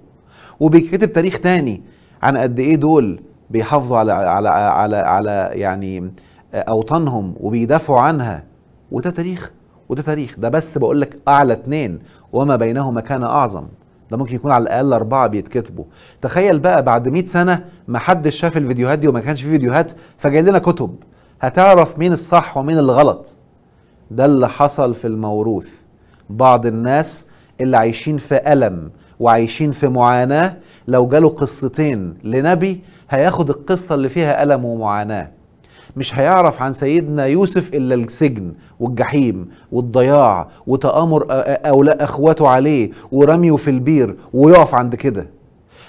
وبيتكتب تاريخ تاني عن قد ايه دول بيحافظوا على يعني اوطانهم وبيدافعوا عنها. وده تاريخ وده تاريخ. ده بس بقول لك اعلى اتنين، وما بينهما كان اعظم. ده ممكن يكون على الأقل 4 بيتكتبوا. تخيل بقى بعد 100 سنة ما حدش شاف الفيديوهات دي وما كانش في فيديوهات، فجاي لنا كتب، هتعرف مين الصح ومين اللي غلط. ده اللي حصل في الموروث. بعض الناس اللي عايشين في ألم وعايشين في معاناة، لو جاله قصتين لنبي هياخد القصة اللي فيها ألم ومعاناة. مش هيعرف عن سيدنا يوسف إلا السجن والجحيم والضياع وتآمر أخواته عليه ورميه في البير، ويقف عند كده.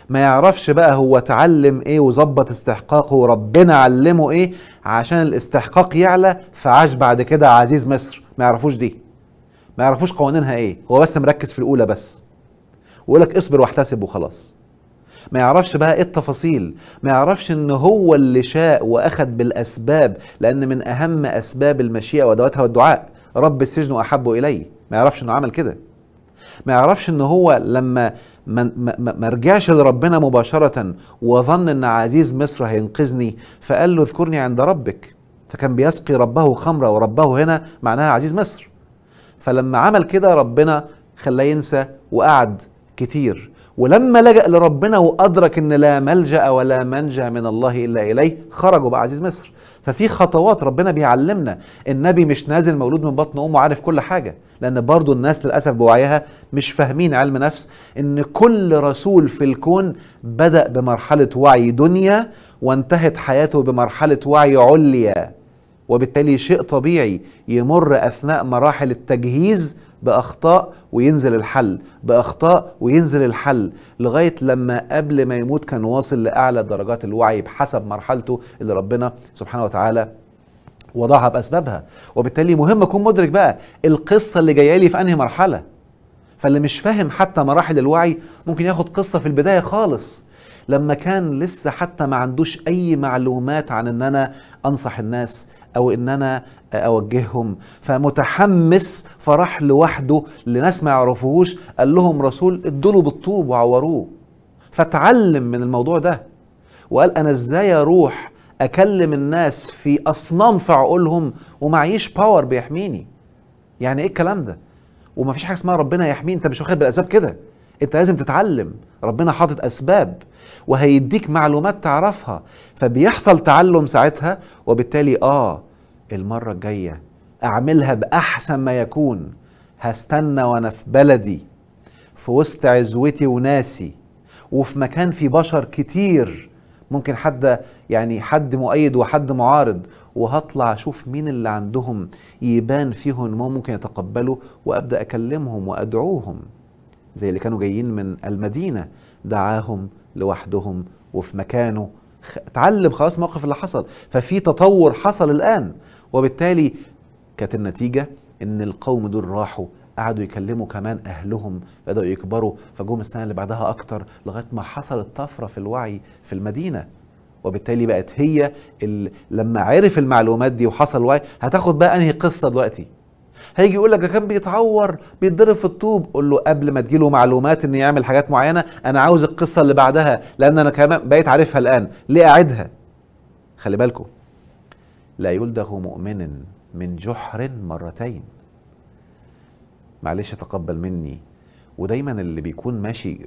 ما يعرفش بقى هو اتعلم ايه وظبط استحقاقه وربنا علمه ايه عشان الاستحقاق يعلى، فعاش بعد كده عزيز مصر. ما يعرفوش دي، ما يعرفوش قوانينها ايه، هو بس مركز في الأولى بس، ويقولك اصبر واحتسب وخلاص. ما يعرفش بقى ايه التفاصيل، ما يعرفش ان هو اللي شاء واخد بالاسباب، لان من اهم اسباب المشيئة وادواتها والدعاء رب السجن احب الي. ما يعرفش انه عمل كده. ما يعرفش ان هو لما ما رجعش لربنا مباشرة وظن ان عزيز مصر هينقذني، فقال له اذكرني عند ربك، فكان بيسقي ربه خمرة، وربه هنا معناها عزيز مصر. فلما عمل كده ربنا خلاه ينسى وقعد كتير، ولما لجأ لربنا وأدرك إن لا ملجأ ولا منجى من الله إلا إليه، خرجوا بقى عزيز مصر. ففي خطوات ربنا بيعلمنا. النبي مش نازل مولود من بطن أمه عارف كل حاجة، لأن برضو الناس للأسف بوعيها مش فاهمين علم نفس، إن كل رسول في الكون بدأ بمرحلة وعي دنيا وانتهت حياته بمرحلة وعي عليا، وبالتالي شيء طبيعي يمر أثناء مراحل التجهيز بأخطاء وينزل الحل، بأخطاء وينزل الحل، لغاية لما قبل ما يموت كان واصل لأعلى درجات الوعي بحسب مرحلته اللي ربنا سبحانه وتعالى وضعها بأسبابها. وبالتالي مهم أكون مدرك بقى القصة اللي جاية لي في أنهي مرحلة. فاللي مش فاهم حتى مراحل الوعي ممكن ياخد قصة في البداية خالص، لما كان لسه حتى ما عندوش أي معلومات عن أن أنا أنصح الناس أو إن أنا أوجههم، فمتحمس فراح لوحده لناس ما يعرفوهوش، قال لهم رسول ادوله بالطوب وعوروه. فتعلم من الموضوع ده وقال أنا إزاي أروح أكلم الناس في أصنام في عقولهم ومعيش باور بيحميني. يعني إيه الكلام ده؟ وما فيش حاجة اسمها ربنا يحميني أنت مش واخد بالأسباب كده. أنت لازم تتعلم، ربنا حاطط أسباب وهيديك معلومات تعرفها، فبيحصل تعلم ساعتها. وبالتالي المرة الجاية أعملها بأحسن ما يكون، هستنى وانا في بلدي في وسط عزوتي وناسي وفي مكان فيه بشر كتير، ممكن حد مؤيد وحد معارض، وهطلع اشوف مين اللي عندهم يبان فيهم ان ممكن يتقبلوا، وابدا اكلمهم وادعوهم. زي اللي كانوا جايين من المدينة، دعاهم لوحدهم وفي مكانه، اتعلم خلاص موقف اللي حصل. ففي تطور حصل الآن، وبالتالي كانت النتيجة ان القوم دول راحوا قعدوا يكلموا كمان اهلهم، بدأوا يكبروا، فجوم السنة اللي بعدها اكتر لغاية ما حصلت طفرة في الوعي في المدينة. وبالتالي بقت هي لما عرف المعلومات دي وحصل وعي، هتاخد بقى انهي قصة دلوقتي؟ هيجي يقول لك ده كان بيتعور بيتضرب في الطوب، قول له قبل ما تجيله معلومات ان يعمل حاجات معينة، انا عاوز القصة اللي بعدها، لان انا كمان بقيت عارفها الان، ليه اعيدها؟ خلي بالكم، لا يلدغ مؤمن من جحر مرتين. معلش تقبل مني. ودايما اللي بيكون ماشي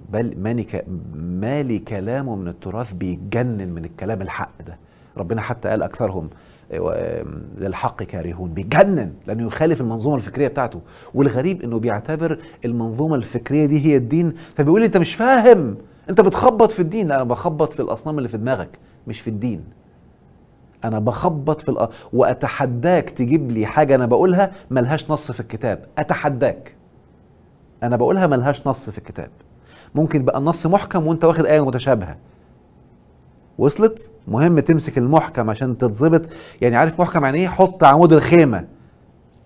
مالي كلامه من التراث بيتجنن من الكلام الحق ده. ربنا حتى قال اكثرهم للحق كارهون، بيتجنن لانه يخالف المنظومه الفكريه بتاعته. والغريب انه بيعتبر المنظومه الفكريه دي هي الدين، فبيقول لي انت مش فاهم، انت بتخبط في الدين. انا بخبط في الاصنام اللي في دماغك مش في الدين. انا بخبط في واتحداك تجيب لي حاجه انا بقولها ملهاش نص في الكتاب. اتحداك، انا بقولها ملهاش نص في الكتاب. ممكن بقى النص محكم وانت واخد ايه متشابهه. وصلت؟ مهم تمسك المحكم عشان تتظبط. يعني عارف محكم يعني ايه؟ حط عمود الخيمه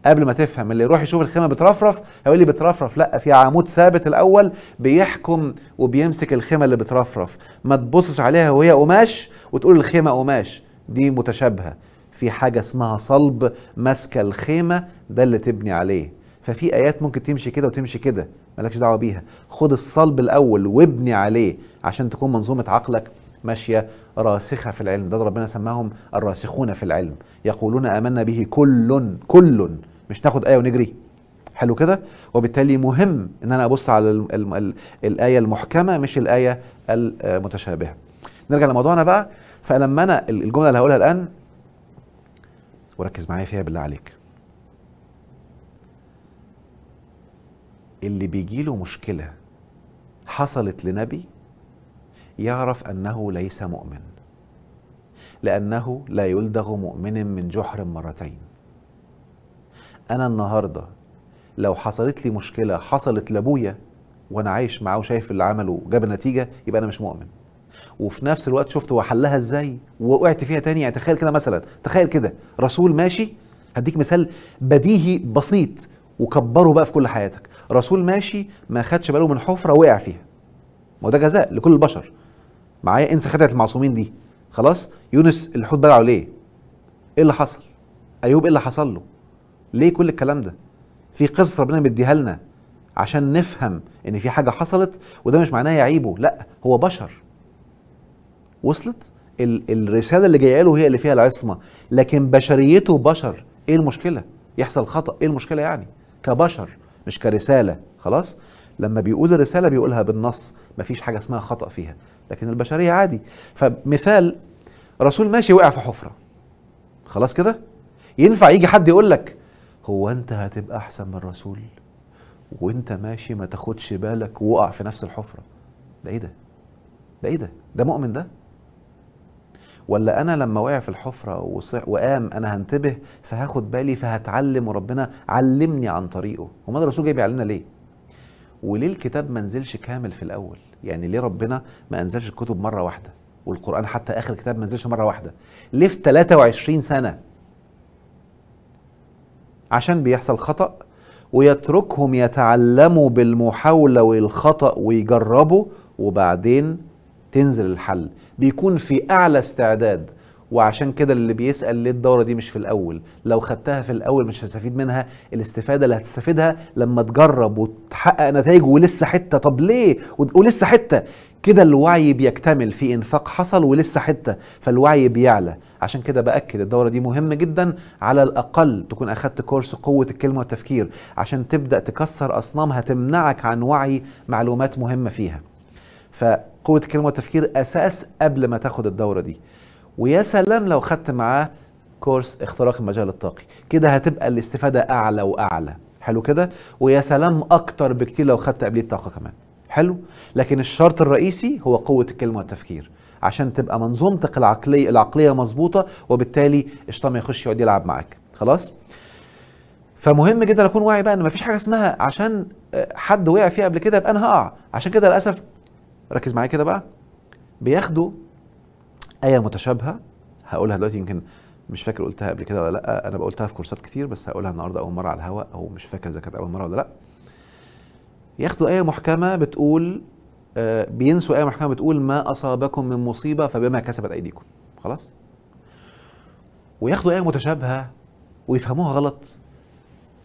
قبل ما تفهم. اللي يروح يشوف الخيمه بترفرف هيقول لي بترفرف، لا، في عمود ثابت الاول بيحكم وبيمسك الخيمه اللي بترفرف. ما تبصش عليها وهي قماش وتقول الخيمه قماش، دي متشابهه. في حاجه اسمها صلب ماسكه الخيمه، ده اللي تبني عليه. ففي ايات ممكن تمشي كده وتمشي كده، مالكش دعوه بيها. خد الصلب الاول وابني عليه عشان تكون منظومه عقلك ماشيه راسخه في العلم. ده ربنا سماهم الراسخون في العلم، يقولون امنا به كل، مش ناخد ايه ونجري. حلو كده؟ وبالتالي مهم ان انا ابص على الايه المحكمه مش الايه المتشابهه. نرجع لموضوعنا بقى. فلما انا الجمله اللي هقولها الان وركز معايا فيها بالله عليك، اللي بيجيله مشكله حصلت لنبي يعرف أنه ليس مؤمن، لأنه لا يلدغ مؤمن من جحر مرتين. أنا النهاردة لو حصلت لي مشكلة حصلت لأبويا وأنا عايش معاه وشايف اللي عمله جاب نتيجة، يبقى أنا مش مؤمن. وفي نفس الوقت شفت هو حلها إزاي ووقعت فيها تاني. يعني تخيل كده مثلا، تخيل كده رسول ماشي، هديك مثال بديهي بسيط وكبره بقى في كل حياتك. رسول ماشي ما خدش باله من حفرة وقع فيها، ما ده جزاء لكل البشر. معايا؟ انسى خدعة المعصومين دي. خلاص، يونس الحوت بلعه ليه؟ ايه اللي حصل؟ ايوب ايه اللي حصل له؟ ليه كل الكلام ده؟ في قصص ربنا مديها لنا عشان نفهم ان في حاجة حصلت، وده مش معناه يعيبه، لا، هو بشر. وصلت؟ الرسالة اللي جايه له هي اللي فيها العصمة، لكن بشريته بشر. ايه المشكلة؟ يحصل خطأ، ايه المشكلة يعني؟ كبشر مش كرسالة. خلاص؟ لما بيقول الرسالة بيقولها بالنص، مفيش حاجة اسمها خطأ فيها، لكن البشرية عادي. فمثال، رسول ماشي وقع في حفرة، خلاص كده؟ ينفع يجي حد يقول لك هو انت هتبقى احسن من الرسول وانت ماشي ما تاخدش بالك ووقع في نفس الحفرة؟ ده ايه ده؟ ده ايه ده؟ ده مؤمن ده؟ ولا انا لما وقع في الحفرة وقام انا هنتبه فهاخد بالي فهتعلم وربنا علمني عن طريقه؟ وما الرسول جاي بيعلمنا ليه؟ وليه الكتاب ما نزلش كامل في الاول؟ يعني ليه ربنا ما انزلش الكتب مره واحده، والقران حتى اخر كتاب ما نزلش مره واحده؟ ليه في 23 سنه؟ عشان بيحصل خطأ ويتركهم يتعلموا بالمحاولة والخطأ ويجربوا، وبعدين تنزل الحل. بيكون في أعلى استعداد. وعشان كده اللي بيسأل ليه الدورة دي مش في الأول؟ لو خدتها في الأول مش هتستفيد منها الاستفادة اللي هتستفيدها لما تجرب وتحقق نتائج. ولسه حتة، طب ليه؟ ولسه حتة كده. الوعي بيكتمل، في انفاق حصل ولسه حتة، فالوعي بيعلى. عشان كده بأكد الدورة دي مهمة جدا، على الأقل تكون أخدت كورس قوة الكلمة والتفكير عشان تبدأ تكسر أصنام هتمنعك عن وعي معلومات مهمة فيها. فقوة الكلمة والتفكير أساس قبل ما تاخد الدورة دي. ويا سلام لو خدت معاه كورس اختراق المجال الطاقي، كده هتبقى الاستفادة أعلى وأعلى. حلو كده، ويا سلام اكتر بكتير لو خدت قبليه الطاقه كمان. حلو. لكن الشرط الرئيسي هو قوه الكلمه والتفكير، عشان تبقى منظومتك العقليه مظبوطه، وبالتالي الشيطان ما يخش يقعد يلعب معاك. خلاص. فمهم جدا اكون واعي بقى ان مفيش حاجه اسمها عشان حد وقع فيها قبل كده يبقى انا هقع. عشان كده للاسف، ركز معايا كده بقى، بياخدوا ايه متشابهه، هقولها دلوقتي، يمكن مش فاكر قلتها قبل كده ولا لا، انا بقولتها في كورسات كتير بس هقولها النهارده اول مره على الهواء، او مش فاكر اذا كانت اول مره ولا لا. ياخدوا ايه محكمه بتقول بينسوا ايه محكمه بتقول ما اصابكم من مصيبه فبما كسبت ايديكم. خلاص. وياخدوا ايه متشابهه ويفهموها غلط،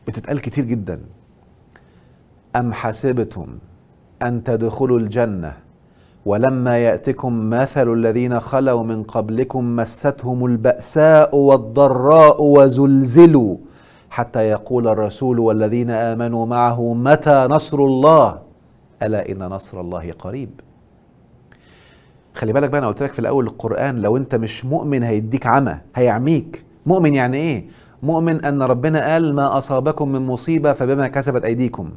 بتتقال كتير جدا. أم حسبتم أن تدخلوا الجنة ولما يأتكم مثل الذين خلوا من قبلكم مستهم البأساء والضراء وزلزلوا حتى يقول الرسول والذين آمنوا معه متى نصر الله ألا إن نصر الله قريب. خلي بالك بقى، أنا قلت لك في الأول القرآن لو أنت مش مؤمن هيديك عمى، هيعميك. مؤمن يعني إيه؟ مؤمن أن ربنا قال ما أصابكم من مصيبة فبما كسبت أيديكم.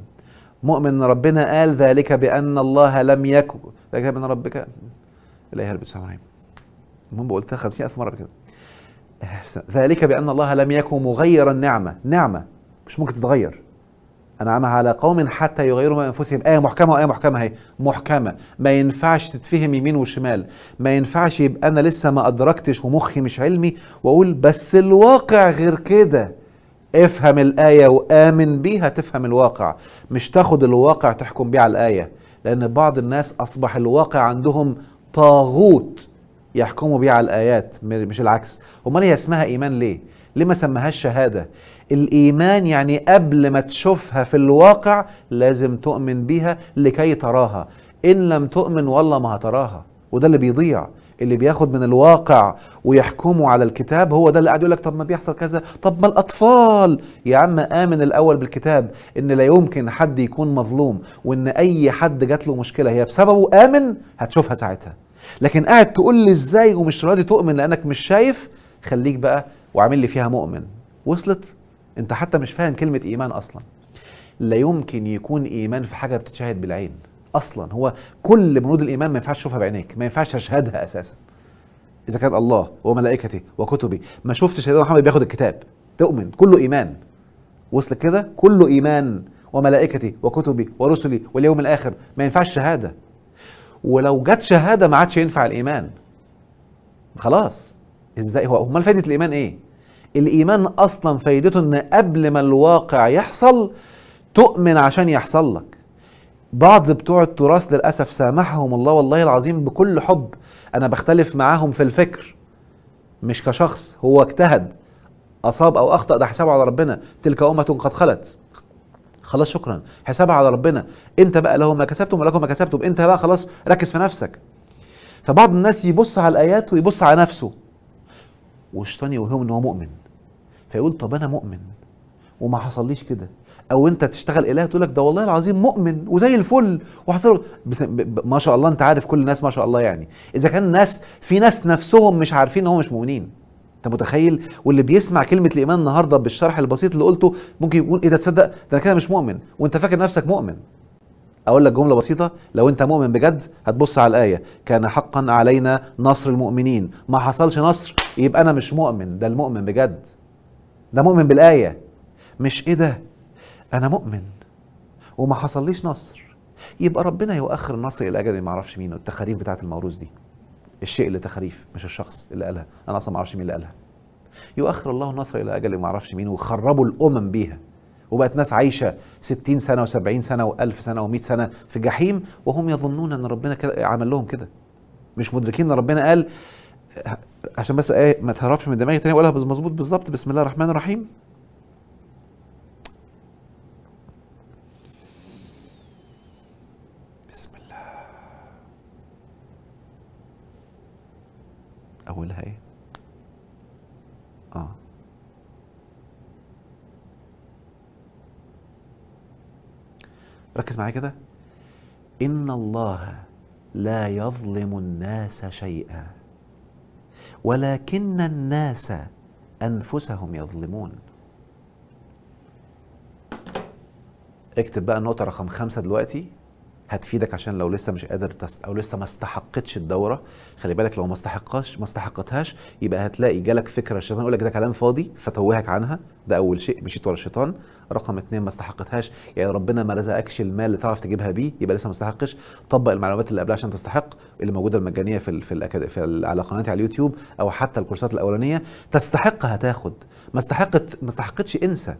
مؤمن أن ربنا قال ذلك بأن الله لم يكن، ذلك بأن ربك لا يهرب السماء. المهم قلتها 50,000 مرة كده. ذلك بأن الله لم يكن مغيرا نعمة مش ممكن تتغير، أنعمها على قوم حتى يغيروا ما أنفسهم. آية محكمة، وآية محكمة هي محكمة، ما ينفعش تتفهم يمين وشمال. ما ينفعش يبقى أنا لسه ما أدركتش ومخي مش علمي وأقول بس الواقع غير كده. افهم الآية وآمن بيها تفهم الواقع، مش تاخد الواقع تحكم بيه على الآية. لأن بعض الناس أصبح الواقع عندهم طاغوت يحكموا بيه على الآيات، مش العكس. أمال هي اسمها إيمان ليه؟ ليه ما سمهاش شهادة؟ الإيمان يعني قبل ما تشوفها في الواقع لازم تؤمن بيها لكي تراها. إن لم تؤمن والله ما هتراها. وده اللي بيضيع، اللي بياخد من الواقع ويحكموا على الكتاب، هو ده اللي قاعد يقول لك طب ما بيحصل كذا، طب ما الأطفال. يا عم آمن الأول بالكتاب إن لا يمكن حد يكون مظلوم، وإن أي حد جات له مشكلة هي بسببه، آمن هتشوفها ساعتها. لكن قاعد تقول لي إزاي ومش راضي تؤمن لأنك مش شايف، خليك بقى وعامل لي فيها مؤمن. وصلت؟ أنت حتى مش فاهم كلمة إيمان أصلا. لا يمكن يكون إيمان في حاجة بتتشاهد بالعين اصلا. هو كل بنود الايمان ما ينفعش تشوفها بعينيك، ما ينفعش تشهدها اساسا. اذا كانت الله وملائكته وكتبه، ما شفتش سيدنا محمد بياخد الكتاب تؤمن، كله ايمان. وصل كده؟ كله ايمان، وملائكته وكتبه ورسلي واليوم الاخر، ما ينفعش شهاده. ولو جت شهاده ما عادش ينفع الايمان. خلاص. ازاي؟ هو امال فايده الايمان ايه؟ الايمان اصلا فايدته ان قبل ما الواقع يحصل تؤمن عشان يحصل لك. بعض بتوع التراث للأسف سامحهم الله والله العظيم بكل حب، أنا بختلف معاهم في الفكر مش كشخص، هو اجتهد، أصاب أو أخطأ ده حسابه على ربنا. تلك أمة قد خلت، خلاص شكرا، حسابها على ربنا. أنت بقى له ما كسبتم ولكم ما كسبتم، أنت بقى خلاص ركز في نفسك. فبعض الناس يبص على الآيات ويبص على نفسه، والشيطان يوهم إن هو مؤمن، فيقول طب أنا مؤمن وما حصليش كده. او انت تشتغل اله تقول لك ده والله العظيم مؤمن وزي الفل وحصل ما شاء الله. انت عارف كل الناس ما شاء الله، يعني اذا كان الناس، في ناس نفسهم مش عارفين ان هم مش مؤمنين. انت متخيل؟ واللي بيسمع كلمه الايمان النهارده بالشرح البسيط اللي قلته ممكن يقول ايه ده، تصدق ده انا كده مش مؤمن وانت فاكر نفسك مؤمن. اقول لك جمله بسيطه، لو انت مؤمن بجد هتبص على الايه كان حقا علينا نصر المؤمنين، ما حصلش نصر يبقى انا مش مؤمن. ده المؤمن بجد، ده مؤمن بالايه، مش ايه ده انا مؤمن وما حصليش نصر يبقى ربنا يؤخر النصر الى اجل ما اعرفش مين. التخاريف بتاعت الموروث دي، الشيء اللي تخاريف مش الشخص اللي قالها، انا اصلا ما اعرفش مين اللي قالها. يؤخر الله النصر الى اجل ما اعرفش مين، وخربوا الامم بيها، وبقت ناس عايشه 60 سنه و70 سنه و1000 سنه و100 سنه في جحيم وهم يظنون ان ربنا كده عمل لهم كده، مش مدركين ان ربنا قال. عشان بس ايه ما تهربش من دماغي تاني اقولها مظبوط بالظبط. بسم الله الرحمن الرحيم. أولها إيه؟ ركز معايا كده. إن الله لا يظلم الناس شيئا ولكن الناس أنفسهم يظلمون. اكتب بقى النقطة رقم 5 دلوقتي، هتفيدك عشان لو لسه مش قادر او لسه ما استحقتش الدورة. خلي بالك لو ما استحقتهاش يبقى هتلاقي جالك فكرة الشيطان يقول لك ده كلام فاضي فتوهك عنها، ده أول شيء، مشيت ورا الشيطان. رقم 2 ما استحقتهاش، يعني ربنا ما رزقكش المال اللي تعرف تجيبها بيه يبقى لسه ما استحقش. طبق المعلومات اللي قبلها عشان تستحق، اللي موجودة المجانية على قناتي على اليوتيوب أو حتى الكورسات الأولانية. تستحق هتاخد، ما استحقتش انسى.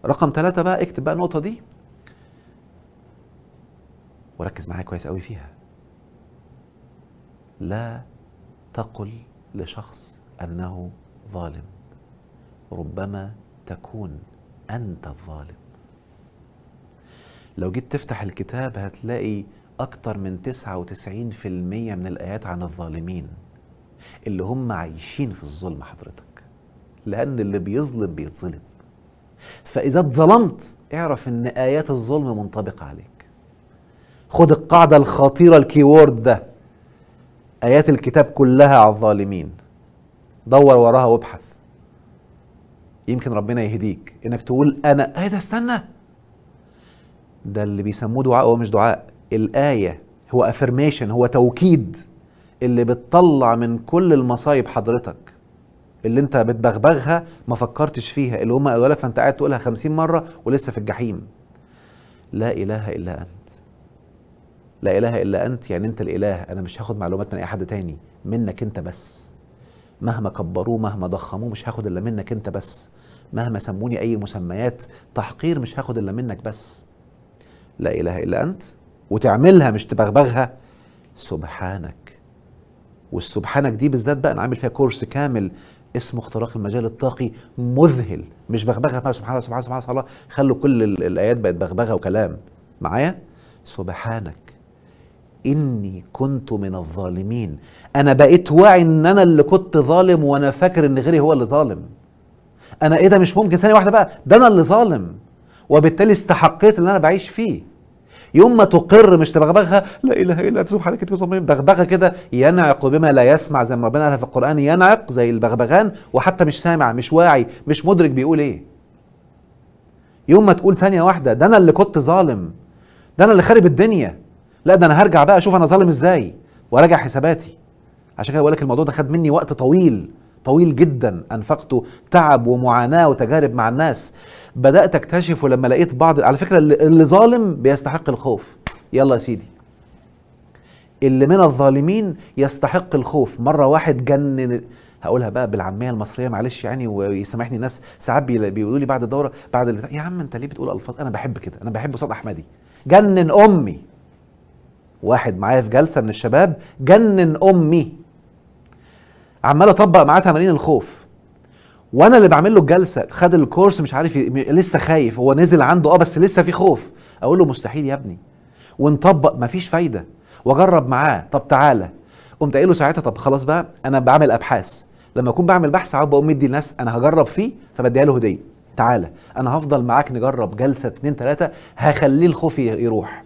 رقم 3 بقى اكتب بقى النقطة دي وركز معايا كويس قوي فيها. لا تقل لشخص أنه ظالم، ربما تكون أنت الظالم. لو جيت تفتح الكتاب هتلاقي أكتر من 99% من الآيات عن الظالمين اللي هم عايشين في الظلم حضرتك، لأن اللي بيظلم بيتظلم. فإذا اتظلمت اعرف إن آيات الظلم منطبقة عليك. خد القاعدة الخطيرة الكيورد ده، آيات الكتاب كلها على الظالمين. دور وراها وابحث، يمكن ربنا يهديك انك تقول انا ده استنى، ده اللي بيسموه دعاء. هو مش دعاء، الآية هو افرميشن، هو توكيد اللي بتطلع من كل المصايب حضرتك اللي انت بتبغبغها ما فكرتش فيها، اللي هم قالوا لك فانت قاعد تقولها 50 مرة ولسه في الجحيم. لا إله إلا أنت، لا إله إلا أنت، يعني أنت الإله. أنا مش هاخد معلومات من أي حد تاني، منك أنت بس. مهما كبروه مهما ضخموه مش هاخد إلا منك أنت بس. مهما سموني أي مسميات تحقير مش هاخد إلا منك بس. لا إله إلا أنت، وتعملها مش تبغبغها. سبحانك، والسبحانك دي بالذات بقى أنا عامل فيها كورس كامل اسمه اختراق المجال الطاقي، مذهل، مش بغبغة بقى سبحان الله سبحان الله سبحان الله. خلوا كل الآيات بقت بغبغة وكلام معايا. سبحانك إني كنت من الظالمين. أنا بقيت واعي إن أنا اللي كنت ظالم وأنا فاكر إن غيري هو اللي ظالم. أنا إيه ده؟ مش ممكن، ثانية واحدة بقى، ده أنا اللي ظالم وبالتالي استحقيت اللي أنا بعيش فيه. يوم ما تقر مش تبغبغها لا إله إلا أنت سبحانك إني كنت ظالم، بغبغة كده ينعق بما لا يسمع، زي ما ربنا قالها في القرآن، ينعق زي البغبغان وحتى مش سامع، مش واعي، مش مدرك بيقول إيه. يوم ما تقول ثانية واحدة ده أنا اللي كنت ظالم، ده أنا اللي خارب الدنيا، لا ده انا هرجع بقى اشوف انا ظالم ازاي وراجع حساباتي. عشان كده بقول لك الموضوع ده خد مني وقت طويل طويل جدا، انفقته تعب ومعاناه وتجارب مع الناس. بدات اكتشفه لما لقيت بعض، على فكره اللي ظالم بيستحق الخوف. يلا يا سيدي، اللي من الظالمين يستحق الخوف. مره واحد جنن، هقولها بقى بالعاميه المصريه معلش يعني، ويسامحني ناس ساعات بيقولوا لي بعد الدوره بعد البتاع، يا عم انت ليه بتقول الفاظ؟ انا بحب كده، انا بحب صوت احمدي. جنن امي. واحد معايا في جلسه من الشباب جنن امي، عمال اطبق معاه تمارين الخوف وانا اللي بعمل له الجلسه. خد الكورس مش عارف لسه خايف، هو نزل عنده بس لسه في خوف. اقول له مستحيل يا ابني، ونطبق مفيش فايده، واجرب معاه. طب تعالى، قمت قايل له ساعتها طب خلاص بقى انا بعمل ابحاث، لما اكون بعمل بحث عاوز بقوم مدي الناس انا هجرب فيه فبديها له هديه. تعالى انا هفضل معاك نجرب جلسه 2 3 هخليه الخوف يروح،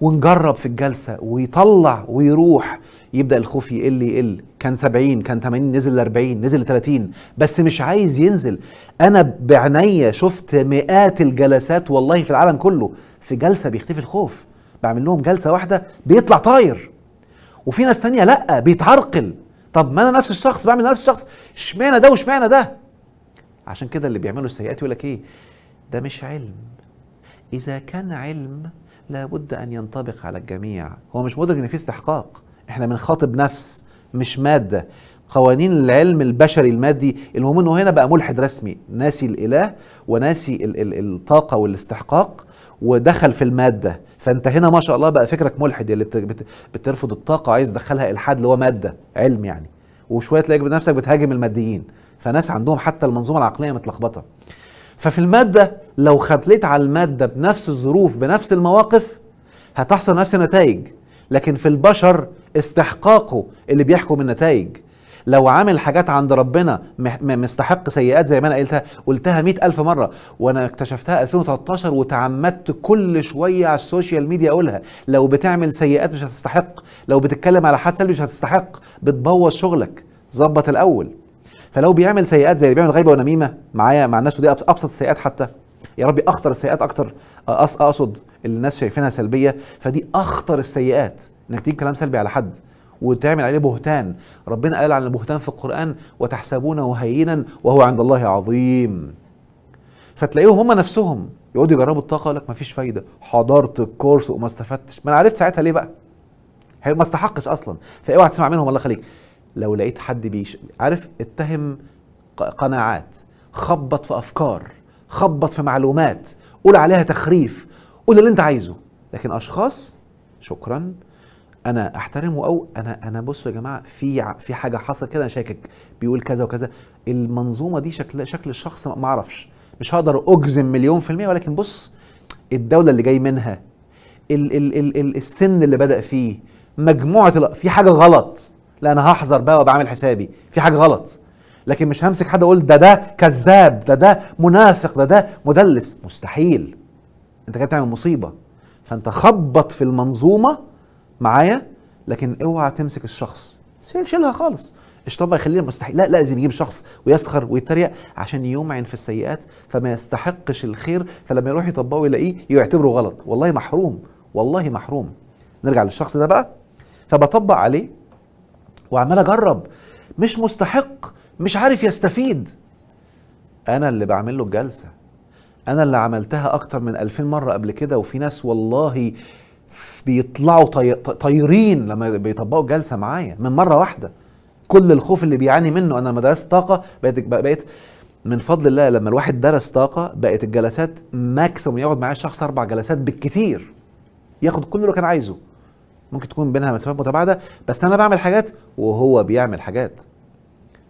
ونجرب في الجلسة ويطلع ويروح. يبدأ الخوف يقل، كان 70 كان 80 نزل ل 40 نزل ل 30، بس مش عايز ينزل. أنا بعناية شفت مئات الجلسات والله في العالم كله، في جلسة بيختفي الخوف، بعمل لهم جلسة واحدة بيطلع طاير. وفي ناس تانية لأ بيتعرقل. طب ما أنا نفس الشخص بعمل نفس الشخص، اشمعنى ده واشمعنى ده؟ عشان كده اللي بيعملوا السيئات يقول لك إيه؟ ده مش علم. إذا كان علم لابد أن ينطبق على الجميع. هو مش مدرك إن في استحقاق، إحنا بنخاطب نفس مش مادة. قوانين العلم البشري المادي، المهم إنه هنا بقى ملحد رسمي، ناسي الإله وناسي الطاقة والاستحقاق ودخل في المادة. فأنت هنا ما شاء الله بقى فكرك ملحد، اللي بترفض الطاقة وعايز تدخلها إلحاد اللي هو مادة علم يعني، وشوية تلاقيك بنفسك بتهاجم الماديين. فناس عندهم حتى المنظومة العقلية متلخبطة. ففي المادة لو خليت على المادة بنفس الظروف بنفس المواقف هتحصل نفس النتائج، لكن في البشر استحقاقه اللي بيحكم النتائج. لو عامل حاجات عند ربنا مستحق سيئات زي ما انا قلتها 100,000 مرة، وانا اكتشفتها 2013 وتعمدت كل شوية على السوشيال ميديا اقولها. لو بتعمل سيئات مش هتستحق، لو بتتكلم على حد سلبي مش هتستحق، بتبوظ شغلك، ظبط الاول. فلو بيعمل سيئات زي اللي بيعمل غيبة ونميمة معايا مع الناس، ودي ابسط السيئات حتى، يا ربي اخطر السيئات اكتر، اقصد اللي الناس شايفينها سلبيه، فدي اخطر السيئات انك تجيب كلام سلبي على حد وتعمل عليه بهتان. ربنا قال عن البهتان في القرآن وتحسبونه هينا وهو عند الله عظيم. فتلاقيهم هم نفسهم يقعدوا يجربوا الطاقه، يقول لك مفيش فايده، حضرت الكورس وما استفدتش. ما انا عرفت ساعتها ليه بقى، ما استحقش اصلا. فاوعى تسمع منهم الله يخليك. لو لقيت حد عارف، اتهم قناعات، خبط في افكار، خبط في معلومات، قول عليها تخريف، قول اللي انت عايزه. لكن اشخاص شكرا انا احترمه، او انا بصوا يا جماعه في حاجه حصل كده، انا شاكك بيقول كذا وكذا، المنظومه دي شكل الشخص ما اعرفش، مش هقدر اجزم 100%، ولكن بص الدوله اللي جاي منها، ال السن اللي بدأ فيه، مجموعه في حاجه غلط، لا انا هحذر بقى وبعمل حسابي في حاجه غلط. لكن مش همسك حد اقول ده كذاب، ده منافق، ده مدلس، مستحيل. انت كده بتعمل مصيبه. فانت خبط في المنظومه معايا، لكن اوعى تمسك الشخص، شيلها خالص. الشيطان بقى يخلينا مستحيل، لا لازم يجيب شخص ويسخر ويتريق عشان يمعن في السيئات، فما يستحقش الخير، فلما يروح يطبقه يلاقيه يعتبره غلط. والله محروم، والله محروم. نرجع للشخص ده بقى، فبطبق عليه وعمال اجرب، مش مستحق، مش عارف يستفيد. انا اللي بعمل له الجلسه، انا اللي عملتها اكتر من 2000 مره قبل كده، وفي ناس والله بيطلعوا طايرين لما بيطبقوا جلسه معايا من مره واحده. كل الخوف اللي بيعاني منه، انا لما درست طاقه بقيت من فضل الله، لما الواحد درس طاقه بقت الجلسات ماكسيموم يقعد معايا الشخص 4 جلسات بالكتير، ياخد كل اللي كان عايزه. ممكن تكون بينها مسافات متباعده، بس انا بعمل حاجات وهو بيعمل حاجات.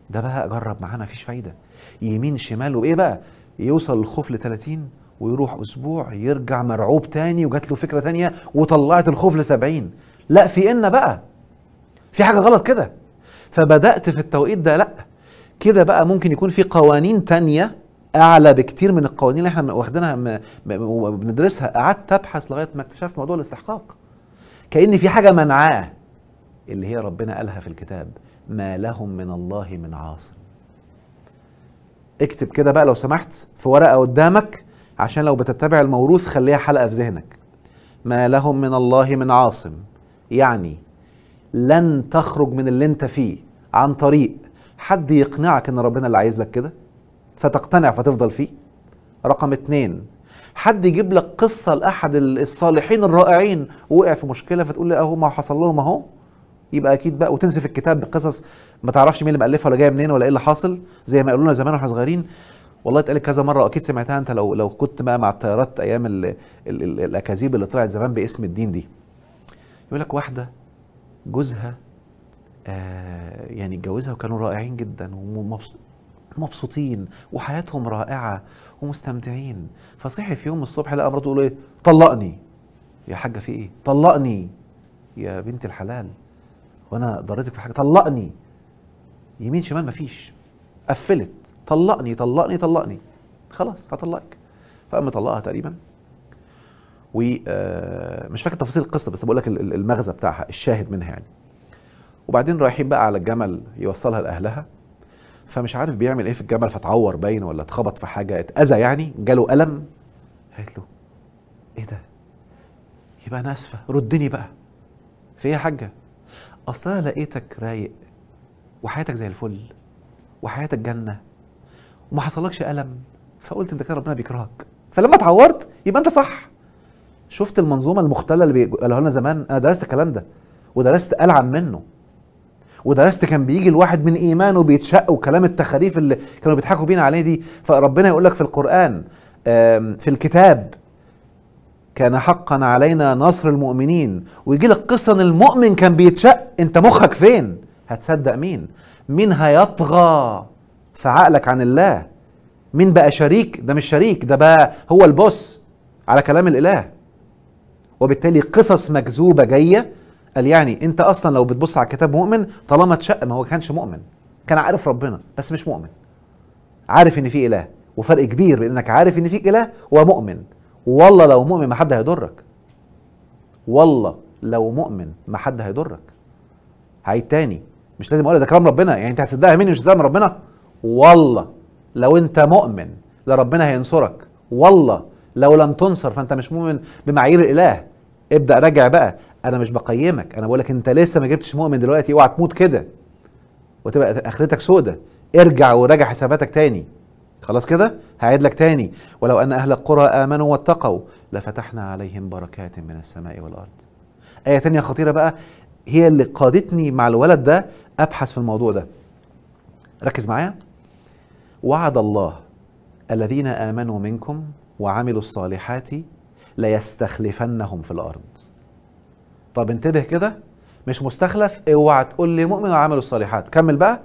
ده بقى اجرب معاه مفيش فايده، يمين شمال، وايه بقى يوصل الخوف ل30 ويروح اسبوع يرجع مرعوب تاني وجات له فكره تانيه وطلعت الخوف ل70. لا في ان بقى في حاجه غلط كده. فبدات في التوقيت ده، لا كده بقى ممكن يكون في قوانين تانيه اعلى بكتير من القوانين اللي احنا واخدينها وبندرسها. قعدت ابحث لغايه ما اكتشفت موضوع الاستحقاق، كأن في حاجه منعاه، اللي هي ربنا قالها في الكتاب: ما لهم من الله من عاصم. اكتب كده بقى لو سمحت في ورقه قدامك، عشان لو بتتبع الموروث خليها حلقه في ذهنك. ما لهم من الله من عاصم، يعني لن تخرج من اللي انت فيه عن طريق حد يقنعك ان ربنا اللي عايز لك كده فتقتنع فتفضل فيه. رقم 2، حد يجيب لك قصة لأحد الصالحين الرائعين ووقع في مشكلة فتقول لي اهو ما حصل لهم اهو، يبقى اكيد بقى، وتنسف الكتاب بقصص ما تعرفش مين اللي مألفها ولا جايه منين ولا ايه اللي حاصل، زي ما قالوا لنا زمان واحنا صغيرين. والله اتقالت كذا مره واكيد سمعتها انت لو كنت بقى مع الطيارات ايام الاكاذيب اللي طلعت زمان باسم الدين دي. يقول لك واحده جوزها يعني اتجوزها وكانوا رائعين جدا ومبسوطين وحياتهم رائعه ومستمتعين، فصحي في يوم الصبح لقى مراته تقول ايه؟ طلقني. يا حاجه في ايه؟ طلقني يا بنت الحلال، وانا ضريتك في حاجه؟ طلقني. يمين شمال مفيش، قفلت، طلقني طلقني طلقني، خلاص هطلقك. فقام مطلقها تقريبا، ومش فاكر تفاصيل القصه بس بقول لك المغزى بتاعها، الشاهد منها يعني. وبعدين رايحين بقى على الجمل يوصلها لاهلها، فمش عارف بيعمل ايه في الجمل، فتعور باين ولا اتخبط في حاجه، اتاذى يعني، جاله الم. قالت له ايه ده؟ يبقى انا اسفه، ردني بقى. في ايه يا حاجه؟ اصل انا لقيتك رايق وحياتك زي الفل وحياتك جنه وما حصلكش الم، فقلت انت كده ربنا بيكرهك، فلما اتعورت يبقى انت صح. شفت المنظومه المختله اللي قالوها لنا زمان؟ انا درست الكلام ده ودرست ألعن منه، ودرست كان بيجي الواحد من ايمانه بيتشق، وكلام التخاريف اللي كانوا بيضحكوا بينا عليه دي. فربنا يقول لك في القرآن في الكتاب: كان حقا علينا نصر المؤمنين، ويجي لك قصه ان المؤمن كان بيتشق. انت مخك فين؟ هتصدق مين؟ مين هيطغى في عقلك عن الله؟ مين بقى شريك؟ ده مش شريك، ده بقى هو البوس على كلام الاله. وبالتالي قصص مكذوبه جايه. قال يعني انت اصلا لو بتبص على الكتاب مؤمن، طالما اتشق ما هو كانش مؤمن، كان عارف ربنا بس مش مؤمن. عارف ان في اله، وفرق كبير بين انك عارف ان في اله ومؤمن. والله لو مؤمن ما حد هيضرك، والله لو مؤمن ما حد هيضرك. هعيد تاني، مش لازم اقول ده كلام ربنا، يعني انت هتصدقها مني مش هتصدقها من ربنا. والله لو انت مؤمن لا ربنا هينصرك، والله لو لم تنصر فانت مش مؤمن بمعايير الاله. ابدا راجع بقى، انا مش بقيمك، انا بقولك انت لسه ما جبتش مؤمن دلوقتي، اوعى تموت كده وتبقى اخرتك سودة. ارجع وراجع حساباتك تاني. خلاص كده هعيد لك تاني: ولو ان اهل القرى امنوا واتقوا لفتحنا عليهم بركات من السماء والارض. ايه تانية خطيرة بقى هي اللي قادتني مع الولد ده ابحث في الموضوع ده. ركز معايا: وعد الله الذين آمنوا منكم وعملوا الصالحات ليستخلفنهم في الأرض. طب انتبه كده، مش مستخلف، اوعى تقول لي مؤمن وعملوا الصالحات. كمل بقى: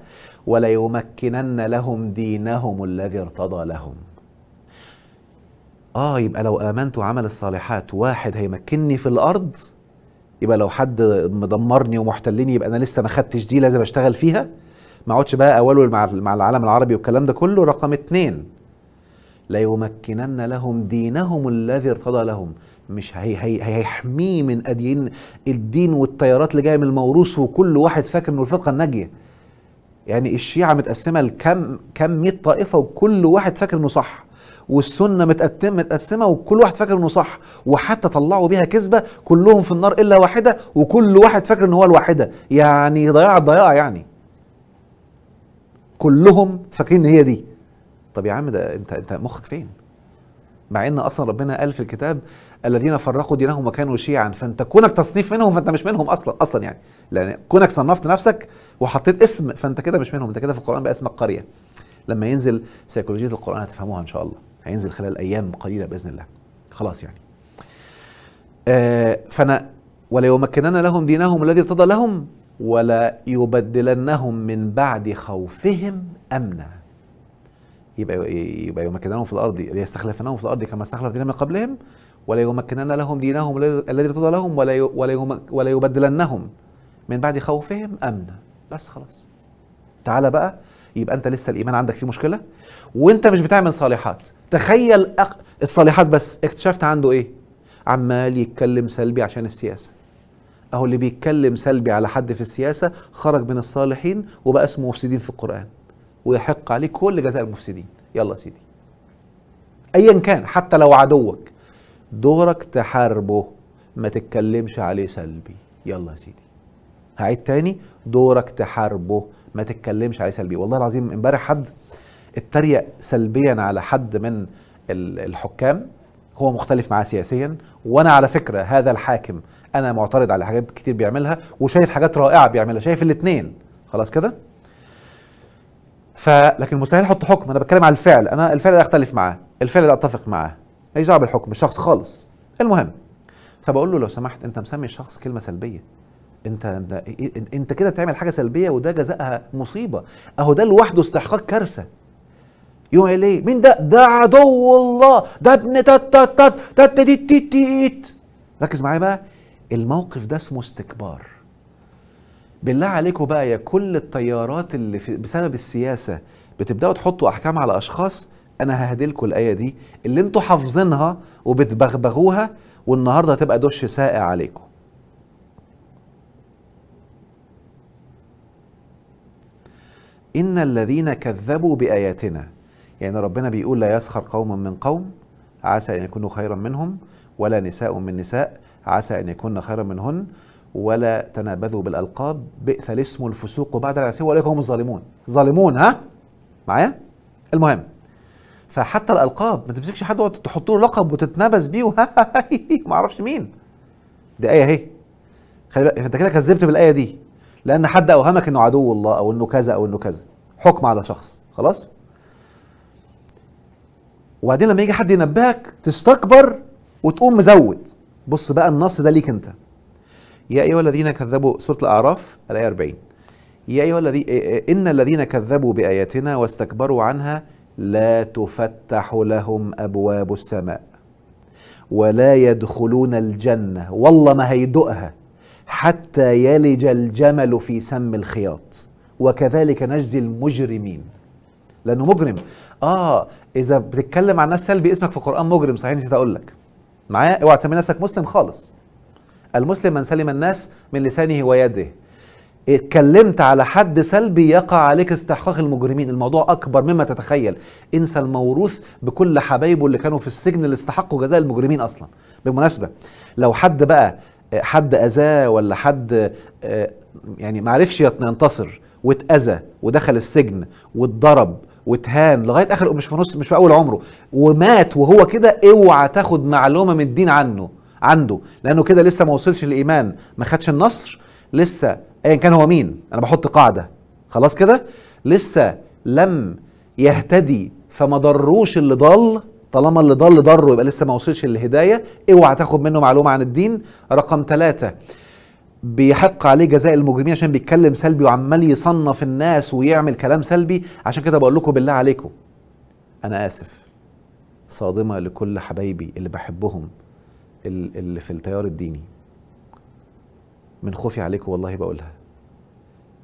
وليمكنن لهم دينهم الذي ارتضى لهم. يبقى لو آمنت وعمل الصالحات واحد هيمكنني في الأرض، يبقى لو حد مدمرني ومحتلني يبقى أنا لسه ما خدتش دي، لازم أشتغل فيها. ما اقعدش بقى أوله مع العالم العربي والكلام ده كله. رقم 2: ليمكنن لهم دينهم الذي ارتضى لهم. مش هيحميه من أديان الدين والتيارات اللي جايه من الموروث، وكل واحد فاكر انه الفرقه الناجيه. يعني الشيعه متقسمه لكم 100 طائفه وكل واحد فاكر انه صح، والسنه متقسمه وكل واحد فاكر انه صح، وحتى طلعوا بيها كذبه كلهم في النار الا واحده، وكل واحد فاكر ان هو الواحده. يعني ضياع يعني كلهم فاكرين ان هي دي. طب يا عم ده انت مخك فين؟ مع ان اصلا ربنا قال في الكتاب الذين فرقوا دينهم وكانوا شيعا. فانت كونك تصنيف منهم فانت مش منهم اصلا يعني، لان كونك صنفت نفسك وحطيت اسم فانت كده مش منهم، انت كده في القران بقى اسمك قريه. لما ينزل سيكولوجيه القران هتفهموها ان شاء الله، هينزل خلال ايام قليله باذن الله. خلاص يعني. فانا وليمكنن لهم دينهم الذي ارتضى لهم ولا يبدلنهم من بعد خوفهم امنا. يبقى يمكننهم في الارض ليستخلفنهم في الارض كما استخلف دينهم من قبلهم، ولا يمكنن لهم دينهم الذي ارتضى لهم ولا يبدلنهم من بعد خوفهم امنا. بس خلاص. تعالى بقى، يبقى انت لسه الايمان عندك فيه مشكله وانت مش بتعمل صالحات. تخيل الصالحات بس اكتشفت عنده ايه؟ عمال يتكلم سلبي عشان السياسه. اهو اللي بيتكلم سلبي على حد في السياسه خرج من الصالحين وبقى اسمه مفسدين في القران، ويحق عليه كل جزاء المفسدين. يلا يا سيدي، ايا كان حتى لو عدوك دورك تحاربه، ما تتكلمش عليه سلبي. يلا يا سيدي، هعيد تاني: دورك تحاربه، ما تتكلمش عليه سلبي. والله العظيم امبارح حد اتريق سلبيا على حد من الحكام هو مختلف معاه سياسيا، وانا على فكره هذا الحاكم انا معترض على حاجات كتير بيعملها وشايف حاجات رائعه بيعملها، شايف الاثنين. خلاص كده. لكن مستحيل احط حكم، انا بتكلم على الفعل. انا الفعل ده اختلف معاه، الفعل ده اتفق معاه، ماليش دعوه بالحكم، الشخص خالص. المهم، فبقول له لو سمحت انت مسمي الشخص كلمه سلبيه، انت كده بتعمل حاجه سلبيه وده جزاءها مصيبه، اهو ده لوحده استحقاق كارثه. يقوم قايل ايه؟ مين ده؟ ده عدو الله، ده ابن تت. ركز معايا بقى، الموقف ده اسمه استكبار. بالله عليكم بقى يا كل التيارات اللي بسبب السياسه بتبداوا تحطوا احكام على اشخاص، انا ههدلكوا الايه دي اللي انتوا حافظينها وبتبغبغوها، والنهارده هتبقى دش ساقع عليكم. ان الذين كذبوا باياتنا، يعني ربنا بيقول لا يسخر قوم من قوم عسى ان يكونوا خيرا منهم، ولا نساء من نساء عسى ان يكون خيرا منهن، ولا تنابذوا بالالقاب بئس الاسم الفسوق بعد العصيان واولئك هم الظالمون. ظالمون، ها معايا؟ المهم، فحتى الالقاب ما تمسكش حد تحط له لقب وتتنابذ بيه ما اعرفش مين. دي ايه اهي، خلي بالك انت كده كذبت بالايه دي، لان حد اوهمك انه عدو الله او انه كذا او انه كذا، حكم على شخص. خلاص. وبعدين لما يجي حد ينبهك تستكبر وتقوم مزود. بص بقى النص ده ليك انت: يا ايها الذين كذبوا، سوره الاعراف الايه 40، يا ايها ان الذين كذبوا باياتنا واستكبروا عنها لا تفتح لهم ابواب السماء ولا يدخلون الجنه، والله ما هيدقها حتى يلج الجمل في سم الخياط وكذلك نجزي المجرمين. لانه مجرم. اذا بتتكلم عن ناس سلبي اسمك في القران مجرم، صحيح نسيت اقول لك. معايا؟ اوعى تسمي نفسك مسلم خالص. المسلم من سلم الناس من لسانه ويده. اتكلمت على حد سلبي يقع عليك استحقاق المجرمين. الموضوع اكبر مما تتخيل. انسى الموروث بكل حبايبه اللي كانوا في السجن اللي استحقوا جزاء المجرمين اصلا. بالمناسبة لو حد بقى حد اذاه ولا حد يعني معرفش ينتصر واتأذى ودخل السجن واتضرب واتهان لغايه اخر، مش في نص، مش في اول عمره، ومات وهو كده، اوعى تاخد معلومه من الدين عنده، لانه كده لسه ما وصلش الايمان، ما خدش النصر لسه، ايا كان هو مين. انا بحط قاعده خلاص كده، لسه لم يهتدي فما ضروش اللي ضل. طالما اللي ضل ضره يبقى لسه ما وصلش للهدايه، اوعى تاخد منه معلومه عن الدين. رقم 3، بيحق عليه جزاء المجرمين عشان بيتكلم سلبي وعمال يصنف الناس ويعمل كلام سلبي. عشان كده بقول لكم بالله عليكم، انا اسف، صادمه لكل حبايبي اللي بحبهم اللي في التيار الديني، من خوفي عليكم والله بقولها.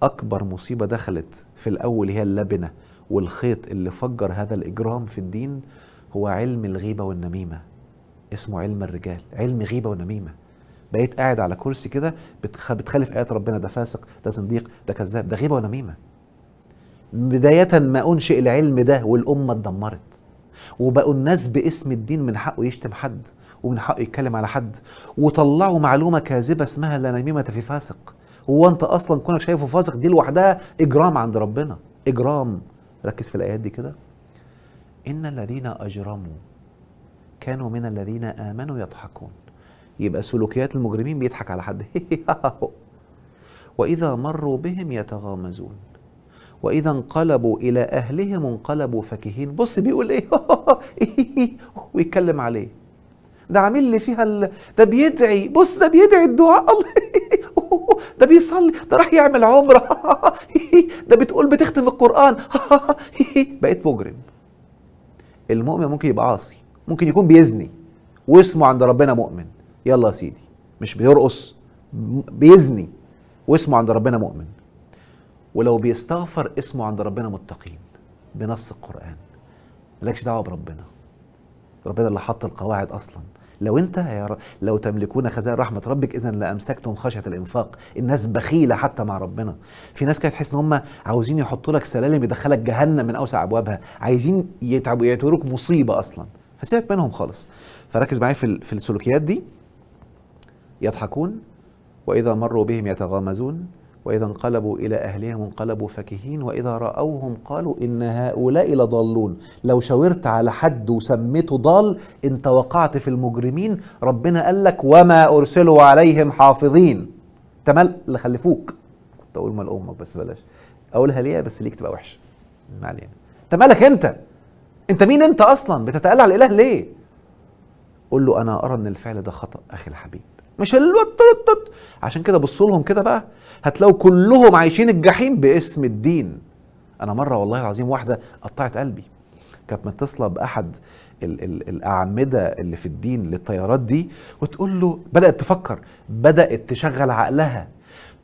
اكبر مصيبه دخلت في الاول هي اللبنه والخيط اللي فجر هذا الاجرام في الدين، هو علم الغيبه والنميمه. اسمه علم الرجال، علم غيبه ونميمه. بقيت قاعد على كرسي كده بتخالف ايات ربنا، ده فاسق، ده زنديق، ده كذاب، ده غيبه ونميمه. بدايه ما انشئ العلم ده والامه اتدمرت، وبقوا الناس باسم الدين من حقه يشتم حد ومن حقه يتكلم على حد، وطلعوا معلومه كاذبه اسمها لا نميمه في فاسق. هو انت اصلا كونك شايفه فاسق دي لوحدها اجرام عند ربنا، اجرام. ركز في الايات دي كده. ان الذين اجرموا كانوا من الذين امنوا يضحكون. يبقى سلوكيات المجرمين بيضحك على حد. وإذا مروا بهم يتغامزون وإذا انقلبوا إلى أهلهم انقلبوا فكهين. بص بيقول إيه؟ ويتكلم عليه، ده عامل لي فيها ده بيدعي، بص ده بيدعي الدعاء، الله ده بيصلي، ده راح يعمل عمرة، ده بتقول بتختم القرآن. بقيت مجرم. المؤمن ممكن يبقى عاصي، ممكن يكون بيزني واسمه عند ربنا مؤمن. يلا يا سيدي، مش بيرقص، بيزني واسمه عند ربنا مؤمن. ولو بيستغفر اسمه عند ربنا متقين بنص القرآن. مالكش دعوة بربنا، ربنا اللي حط القواعد أصلا. لو انت لو تملكون خزائن رحمة ربك إذن لأمسكتم خشية الإنفاق. الناس بخيلة حتى مع ربنا. في ناس كده تحس إن هم عاوزين يحطوا لك سلالم يدخلك جهنم من أوسع أبوابها، عايزين يعتبروك مصيبة أصلا، فسيبك منهم خالص. فركز معايا في السلوكيات دي. يضحكون وإذا مروا بهم يتغامزون وإذا انقلبوا إلى أهلهم انقلبوا فكهين وإذا رأوهم قالوا إن هؤلاء لضالون. لو شاورت على حد وسميته ضال أنت وقعت في المجرمين. ربنا قال لك وما أرسلوا عليهم حافظين. تمال اللي خلفوك. كنت أقول مال أمك بس بلاش أقولها ليه، بس ليك تبقى وحشة، ما علينا. أنت مالك أنت مين أنت أصلا؟ بتتقال على الإله ليه؟ قول له أنا أرى إن الفعل ده خطأ أخي الحبيب، مش عشان كده بصوا لهم كده بقى، هتلاقوا كلهم عايشين الجحيم باسم الدين. انا مره والله العظيم واحده قطعت قلبي، كانت متصله باحد الاعمده اللي في الدين للطيارات دي، وتقول له، بدات تفكر، بدات تشغل عقلها،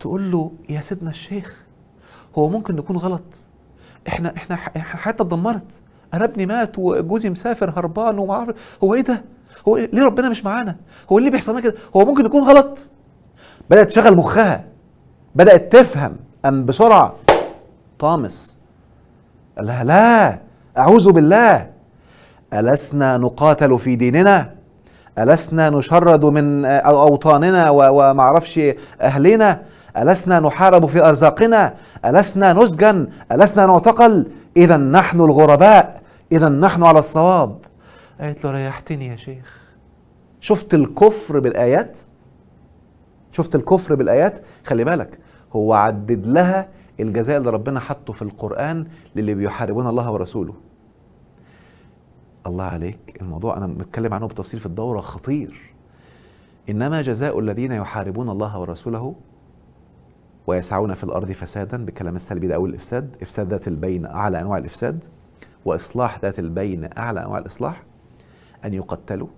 تقول له يا سيدنا الشيخ هو ممكن نكون غلط، احنا حياتنا اتدمرت، انا ابني مات وجوزي مسافر هربان وما عارف هو ايه ده، هو ليه ربنا مش معانا، هو اللي بيحصل لنا كده، هو ممكن يكون غلط. بدأت تشغل مخها، بدأت تفهم، أم بسرعة طامس قال لها لا أعوذ بالله، ألسنا نقاتل في ديننا، ألسنا نشرد من أوطاننا ومعرفش أهلنا، ألسنا نحارب في أرزاقنا، ألسنا نسجن، ألسنا نعتقل، إذا نحن الغرباء، إذا نحن على الصواب. قالت له ريحتني يا شيخ. شفت الكفر بالآيات؟ شفت الكفر بالآيات؟ خلي بالك، هو عدد لها الجزاء اللي ربنا حطه في القرآن للي بيحاربون الله ورسوله. الله عليك، الموضوع أنا متكلم عنه بتفصيل في الدورة خطير. إنما جزاء الذين يحاربون الله ورسوله ويسعون في الأرض فسادا، بالكلام السلبي ده أول الإفساد، إفساد ذات البين أعلى أنواع الإفساد، وإصلاح ذات البين أعلى أنواع الإصلاح، أن يقتلوا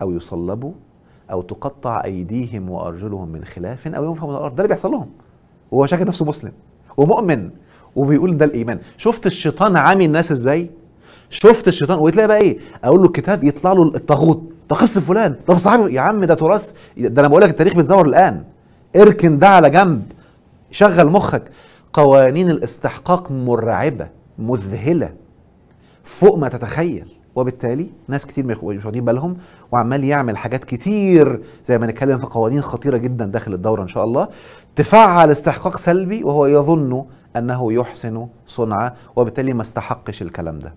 أو يصلبوا أو تقطع أيديهم وأرجلهم من خلاف أو ينفوا من الأرض. ده اللي بيحصل لهم، وهو شاكر نفسه مسلم ومؤمن وبيقول ده الإيمان. شفت الشيطان عامي الناس إزاي؟ شفت الشيطان، وتلاقي بقى إيه، أقول له الكتاب يطلع له الطاغوت، ده قصة فلان، ده صاحبي، يا عم ده تراث، ده أنا بقول لك التاريخ بيتزور الآن، اركن ده على جنب. شغل مخك. قوانين الاستحقاق مرعبة مذهلة فوق ما تتخيل، وبالتالي ناس كتير مش واخدين بالهم، وعمال يعمل حاجات كتير زي ما نتكلم في قوانين خطيرة جدا داخل الدورة ان شاء الله تفعل استحقاق سلبي وهو يظن انه يحسن صنعه، وبالتالي ما استحقش الكلام ده.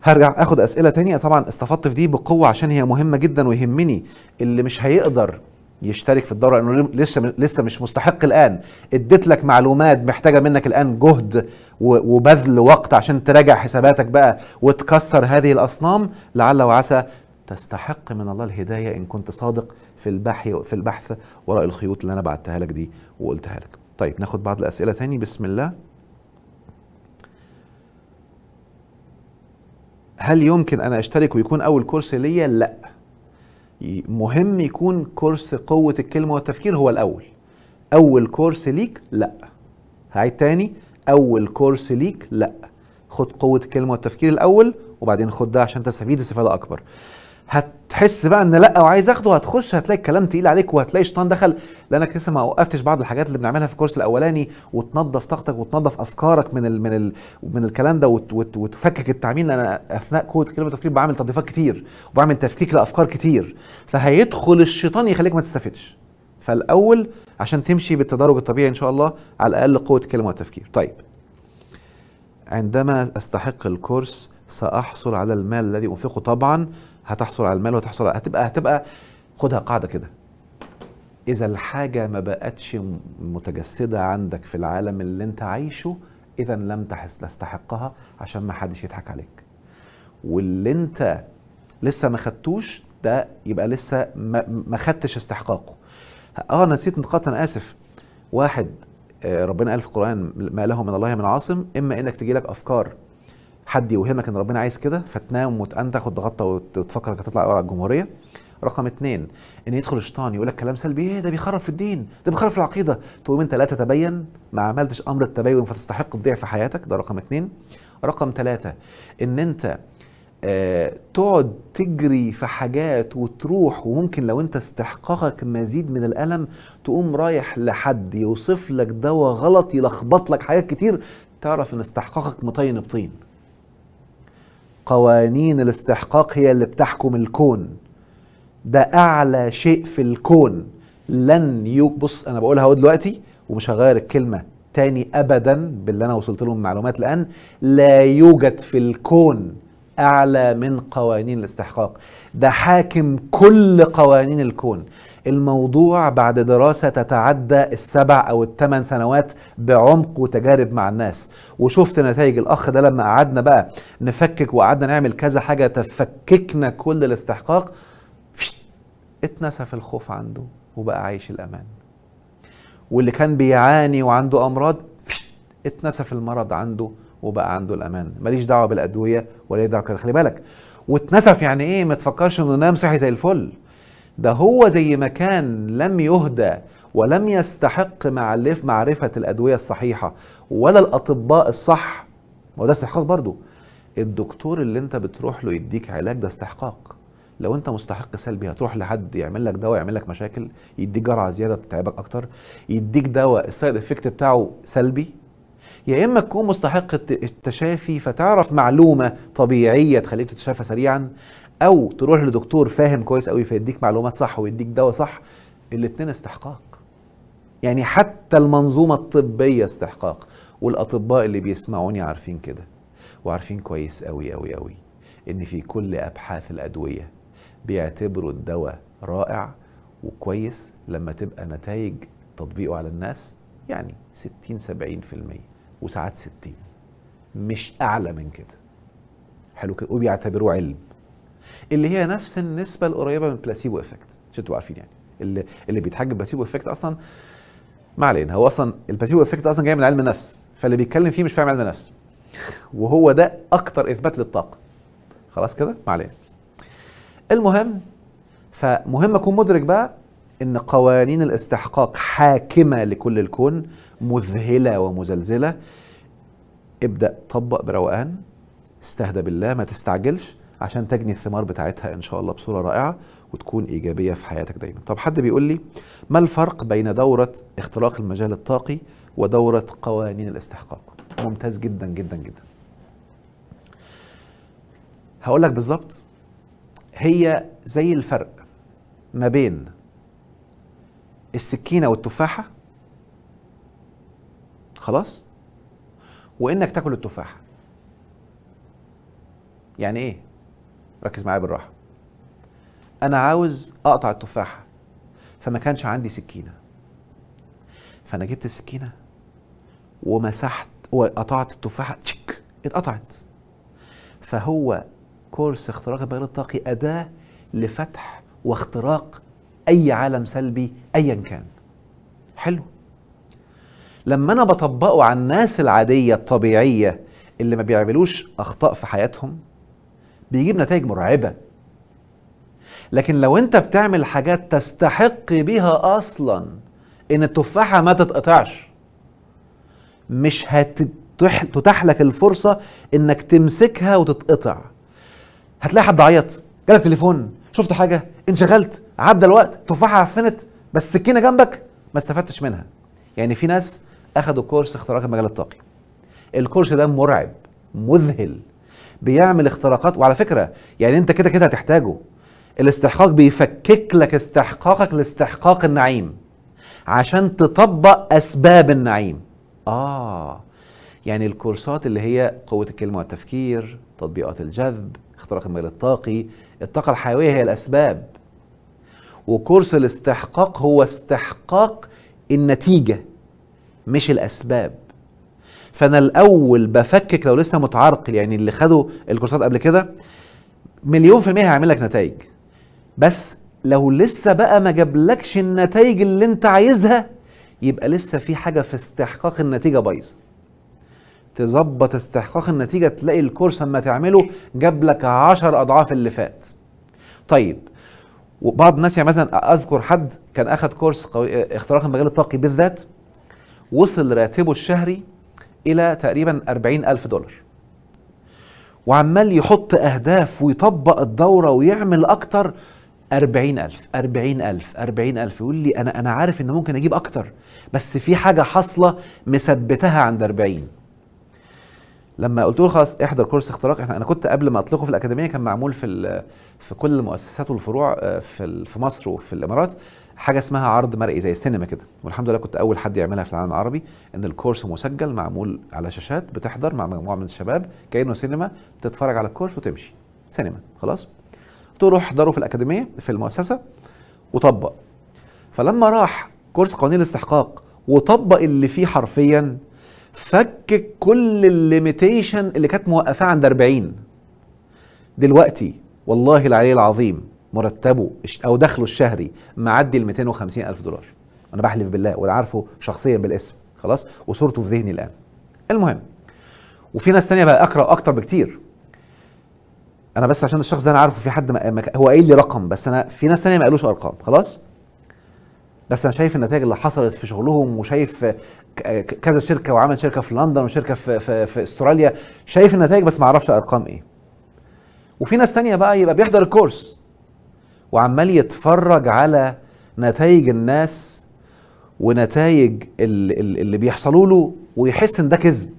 هرجع اخد اسئله تانية، طبعا استفدت في دي بقوه عشان هي مهمه جدا ويهمني. اللي مش هيقدر يشترك في الدوره لانه لسه مش مستحق الان، اديت لك معلومات محتاجه منك الان جهد وبذل وقت عشان تراجع حساباتك بقى وتكسر هذه الاصنام، لعل وعسى تستحق من الله الهدايه ان كنت صادق في البحث وراء الخيوط اللي انا بعتها لك دي وقلتها لك. طيب ناخد بعض الاسئله تاني. بسم الله. هل يمكن أنا أشترك ويكون أول كورس ليا؟ لا، مهم يكون كورس قوة الكلمة والتفكير هو الأول. أول كورس ليك لا. هعيد تاني، أول كورس ليك لا، خد قوة الكلمة والتفكير الأول وبعدين خد ده عشان تستفيد استفادة أكبر. هتحس بقى ان لا وعايز اخده، هتخش هتلاقي الكلام تقيل عليك وهتلاقي شيطان دخل، لانك لسه ما وقفتش بعض الحاجات اللي بنعملها في الكورس الاولاني، وتنظف طاقتك وتنظف افكارك من الكلام ده وتفكك التعميم. انا اثناء قوه الكلمه والتفكير بعمل تنظيفات كتير وبعمل تفكيك لافكار كتير، فهيدخل الشيطان يخليك ما تستفدش. فالاول عشان تمشي بالتدرج الطبيعي ان شاء الله على الاقل قوه الكلمه والتفكير. طيب، عندما استحق الكورس ساحصل على المال الذي انفقه؟ طبعا هتحصل على المال وهتحصل هتبقى خدها قاعده كده، اذا الحاجه ما بقتش متجسده عندك في العالم اللي انت عايشه اذا لم تستحقها، عشان ما حدش يضحك عليك. واللي انت لسه ما خدتوش ده يبقى لسه ما خدتش استحقاقه. نسيت نقاط، انا اسف. واحد، ربنا قال في القران ما له من الله من عاصم، اما انك تجي لك افكار حد يوهمك ان ربنا عايز كده فتنام وتأنتخ وتغطى وتفكر انك هتطلع على الجمهوريه. رقم 2، ان يدخل الشيطان يقول لك كلام سلبي، ايه ده بيخرب في الدين، ده بيخرب في العقيده، تقوم انت لا تتبين، ما عملتش امر التبين فتستحق تضيع في حياتك. ده رقم 2. رقم 3، ان انت تقعد تجري في حاجات وتروح، وممكن لو انت استحقاقك مزيد من الالم تقوم رايح لحد يوصف لك دواء غلط يلخبط لك حاجات كتير، تعرف ان استحقاقك مطين بطين. قوانين الاستحقاق هي اللي بتحكم الكون، ده اعلى شيء في الكون. بص انا بقولها اهو دلوقتي ومش هغير الكلمه تاني ابدا باللي انا وصلت لهم من معلومات الان، لا يوجد في الكون اعلى من قوانين الاستحقاق، ده حاكم كل قوانين الكون. الموضوع بعد دراسة تتعدى 7 أو 8 سنوات بعمق وتجارب مع الناس، وشفت نتائج الأخ ده لما قعدنا بقى نفكك وقعدنا نعمل كذا حاجة تفككنا كل الاستحقاق، اتنسف الخوف عنده وبقى عايش الأمان. واللي كان بيعاني وعنده أمراض اتنسف المرض عنده وبقى عنده الأمان. ماليش دعوة بالأدوية ولا دعوة كده، خلي بالك. واتنسف يعني إيه؟ ما تفكرش إنه نام صحي زي الفل، ده هو زي ما كان لم يهدى ولم يستحق معرفة الأدوية الصحيحة ولا الأطباء الصح، وده استحقاق برضو. الدكتور اللي انت بتروح له يديك علاج ده استحقاق. لو انت مستحق سلبي هتروح لحد يعمل لك دواء يعمل لك مشاكل، يديك جرعة زيادة تتعبك أكتر، يديك دواء السايد افكت بتاعه سلبي، يا إما تكون مستحق التشافي فتعرف معلومة طبيعية تخليك تتشافى سريعا، او تروح لدكتور فاهم كويس قوي فيديك معلومات صح ويديك دواء صح. الاتنين استحقاق، يعني حتى المنظومة الطبية استحقاق. والاطباء اللي بيسمعوني عارفين كده، وعارفين كويس قوي قوي قوي ان في كل ابحاث الادوية بيعتبروا الدواء رائع وكويس لما تبقى نتائج تطبيقه على الناس يعني 60-70% وساعات 60، مش اعلى من كده. حلو كده، وبيعتبروه علم، اللي هي نفس النسبه القريبه من البلاسيبو افكت، عشان تبقوا عارفين. يعني اللي بيتحجب بلاسيبو افكت اصلا ما علينا، هو اصلا البلاسيبو افكت اصلا جاي من علم النفس، فاللي بيتكلم فيه مش فاهم علم النفس، وهو ده اكتر اثبات للطاقه. خلاص كده ما علينا. المهم، فمهم اكون مدرك بقى ان قوانين الاستحقاق حاكمه لكل الكون، مذهله ومزلزله. ابدا طبق بروقان، استهدى بالله، ما تستعجلش، عشان تجني الثمار بتاعتها ان شاء الله بصورة رائعة وتكون ايجابية في حياتك دايما. طب حد بيقول لي ما الفرق بين دورة اختراق المجال الطاقي ودورة قوانين الاستحقاق؟ ممتاز جدا جدا جدا. هقول لك بالظبط، هي زي الفرق ما بين السكينة والتفاحة، خلاص، وانك تاكل التفاحة. يعني ايه؟ ركز معايا بالراحة. انا عاوز اقطع التفاحة، فما كانش عندي سكينة، فانا جبت السكينة ومسحت وقطعت التفاحة، تشك اتقطعت. فهو كورس اختراق المجال الطاقي أداة لفتح واختراق أي عالم سلبي أيا كان. حلو. لما أنا بطبقه على الناس العادية الطبيعية اللي ما بيعملوش أخطاء في حياتهم بيجيب نتائج مرعبة. لكن لو أنت بتعمل حاجات تستحق بيها أصلا إن التفاحة ما تتقطعش، مش هتتاح لك الفرصة إنك تمسكها وتتقطع. هتلاقي حد عيط، جالك تليفون، شفت حاجة، انشغلت، عدى الوقت، تفاحة عفنت، بس السكينة جنبك ما استفدتش منها. يعني في ناس أخدوا كورس اختراق المجال الطاقي. الكورس ده مرعب، مذهل، بيعمل اختراقات. وعلى فكرة يعني أنت كده كده هتحتاجه. الاستحقاق بيفكك لك استحقاقك لاستحقاق النعيم عشان تطبق أسباب النعيم. يعني الكورسات اللي هي قوة الكلمة والتفكير، تطبيقات الجذب، اختراق المجال الطاقي، الطاقة الحيوية هي الأسباب. وكورس الاستحقاق هو استحقاق النتيجة مش الأسباب. فأنا الأول بفكك، لو لسه متعرقل، يعني اللي خدوا الكورسات قبل كده 100% هيعمل لك نتائج، بس لو لسه بقى ما جابلكش النتائج اللي انت عايزها يبقى لسه في حاجة في استحقاق النتيجة بايظة. تظبط استحقاق النتيجة تلاقي الكورس لما تعمله جاب لك 10 أضعاف اللي فات. طيب، وبعض الناس يعني مثلا أذكر حد كان أخذ كورس اختراق المجال الطاقي بالذات، وصل راتبه الشهري إلى تقريبا $40,000، وعمال يحط أهداف ويطبق الدورة ويعمل أكتر. 40,000 40,000 40,000. يقول لي أنا عارف إن ممكن أجيب أكتر، بس في حاجة حاصلة مثبتها عند 40. لما قلت له خلاص احضر كورس اختراق، انا كنت قبل ما اطلقه في الاكاديميه كان معمول في كل المؤسسات والفروع في مصر وفي الامارات حاجه اسمها عرض مرئي زي السينما كده، والحمد لله كنت اول حد يعملها في العالم العربي، ان الكورس مسجل معمول على شاشات، بتحضر مع مجموعه من الشباب كانه سينما، تتفرج على الكورس وتمشي سينما. خلاص، قلت له روح احضره في الاكاديميه في المؤسسه وطبق. فلما راح كورس قوانين الاستحقاق وطبق اللي فيه حرفيا، فكك كل الليميتيشن اللي كانت موقفاه عند 40. دلوقتي والله العلي العظيم مرتبه او دخله الشهري معدي ال $250,000. انا بحلف بالله وانا عارفه شخصيا بالاسم، خلاص، وصورته في ذهني الان. المهم، وفي ناس تانية بقى اقرا اكتر بكتير. انا بس عشان الشخص ده انا عارفه، في حد هو قايل لي رقم، بس انا في ناس تانية ما قالوش ارقام، خلاص، بس انا شايف النتائج اللي حصلت في شغلهم، وشايف كذا شركه، وعمل شركه في لندن وشركه في استراليا، شايف النتائج بس ما اعرفش ارقام ايه. وفي ناس تانية بقى يبقى بيحضر الكورس وعمال يتفرج على نتائج الناس ونتائج اللي بيحصلوا له ويحس ان ده كذب.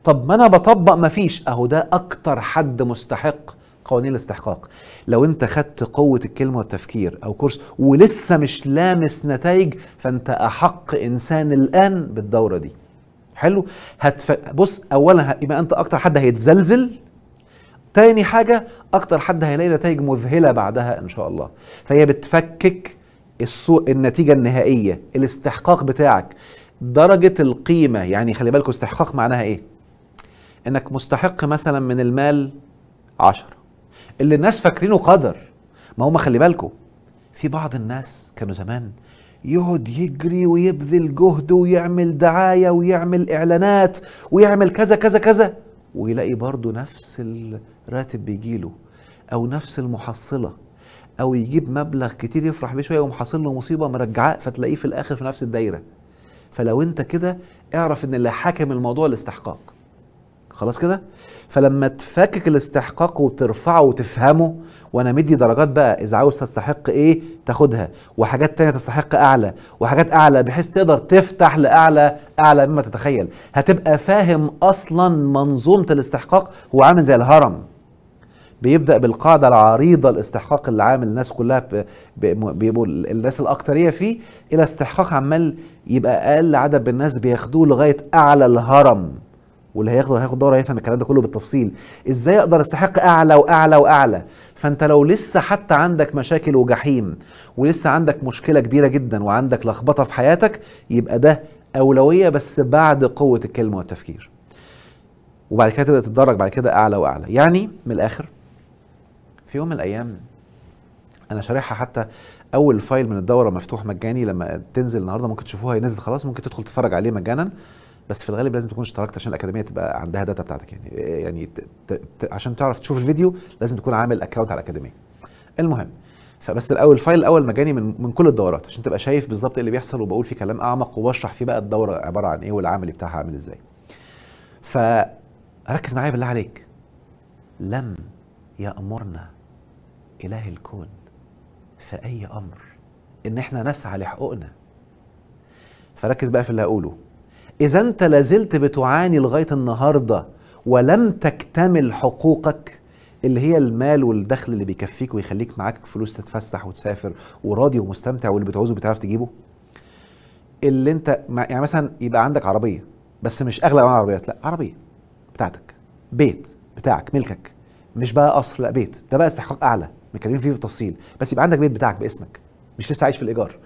طب ما انا بطبق، ما فيش. اهو ده اكتر حد مستحق قوانين الاستحقاق. لو انت خدت قوة الكلمة والتفكير او كورس ولسه مش لامس نتائج، فانت احق انسان الان بالدورة دي. حلو. بص، اولا يبقى انت اكتر حد هيتزلزل، تاني حاجة اكتر حد هيلاقي نتائج مذهلة بعدها ان شاء الله. فهي بتفكك النتيجة النهائية، الاستحقاق بتاعك، درجة القيمة. يعني خلي بالكوا استحقاق معناها ايه؟ انك مستحق مثلا من المال 10 اللي الناس فاكرينه قدر. ما هم خلي بالكوا في بعض الناس كانوا زمان يقعد يجري ويبذل جهد ويعمل دعاية ويعمل اعلانات ويعمل كذا كذا كذا، ويلاقي برضه نفس الراتب بيجيله او نفس المحصلة، او يجيب مبلغ كتير يفرح بيه شوية ومحصل له مصيبة مرجعاه، فتلاقيه في الاخر في نفس الدايرة. فلو انت كده اعرف ان اللي حاكم الموضوع الاستحقاق، خلاص كده. فلما تفكك الاستحقاق وترفعه وتفهمه، وانا مدي درجات بقى، اذا عاوز تستحق ايه تاخدها، وحاجات تانية تستحق اعلى، وحاجات اعلى، بحيث تقدر تفتح لاعلى اعلى مما تتخيل. هتبقى فاهم اصلا منظومة الاستحقاق هو عامل زي الهرم، بيبدأ بالقاعدة العريضة الاستحقاق اللي عامل الناس كلها بيبقوا الناس الأكترية فيه، إلى استحقاق عمال يبقى أقل عدد من الناس بياخدوه لغاية أعلى الهرم. واللي هياخد دورة هيفهم الكلام ده كله بالتفصيل، إزاي أقدر استحق أعلى وأعلى وأعلى. فأنت لو لسه حتى عندك مشاكل وجحيم، ولسه عندك مشكلة كبيرة جدا، وعندك لخبطة في حياتك، يبقى ده أولوية، بس بعد قوة الكلمة والتفكير. وبعد كده تبدأ تتدرج بعد كده أعلى وأعلى. يعني من الآخر، في يوم من الايام انا شارحها، حتى اول فايل من الدوره مفتوح مجاني، لما تنزل النهارده ممكن تشوفوها، ينزل خلاص، ممكن تدخل تتفرج عليه مجانا، بس في الغالب لازم تكون اشتركت عشان الاكاديميه تبقى عندها داتا بتاعتك. يعني عشان تعرف تشوف الفيديو لازم تكون عامل اكونت على الاكاديميه. المهم، فبس الفايل الاول مجاني من كل الدورات، عشان تبقى شايف بالظبط ايه اللي بيحصل، وبقول فيه كلام اعمق، وبشرح فيه بقى الدوره عباره عن ايه، والعملي بتاعها عامل ازاي. فركز معايا بالله عليك. لم يأمرنا إله الكون في أي أمر إن إحنا نسعى لحقوقنا. فركز بقى في اللي هقوله. إذا أنت لازلت بتعاني لغاية النهاردة ولم تكتمل حقوقك، اللي هي المال والدخل اللي بيكفيك ويخليك معاك فلوس تتفسح وتسافر وراضي ومستمتع، واللي بتعوزه بتعرف تجيبه، اللي أنت يعني مثلا يبقى عندك عربية، بس مش أغلى أنواع العربيات، لا، عربية بتاعتك، بيت بتاعك ملكك، مش بقى قصر، لا، بيت. ده بقى استحقاق اعلى متكلمين فيه بالتفصيل، بس يبقى عندك بيت بتاعك باسمك، مش لسه عايش في الايجار.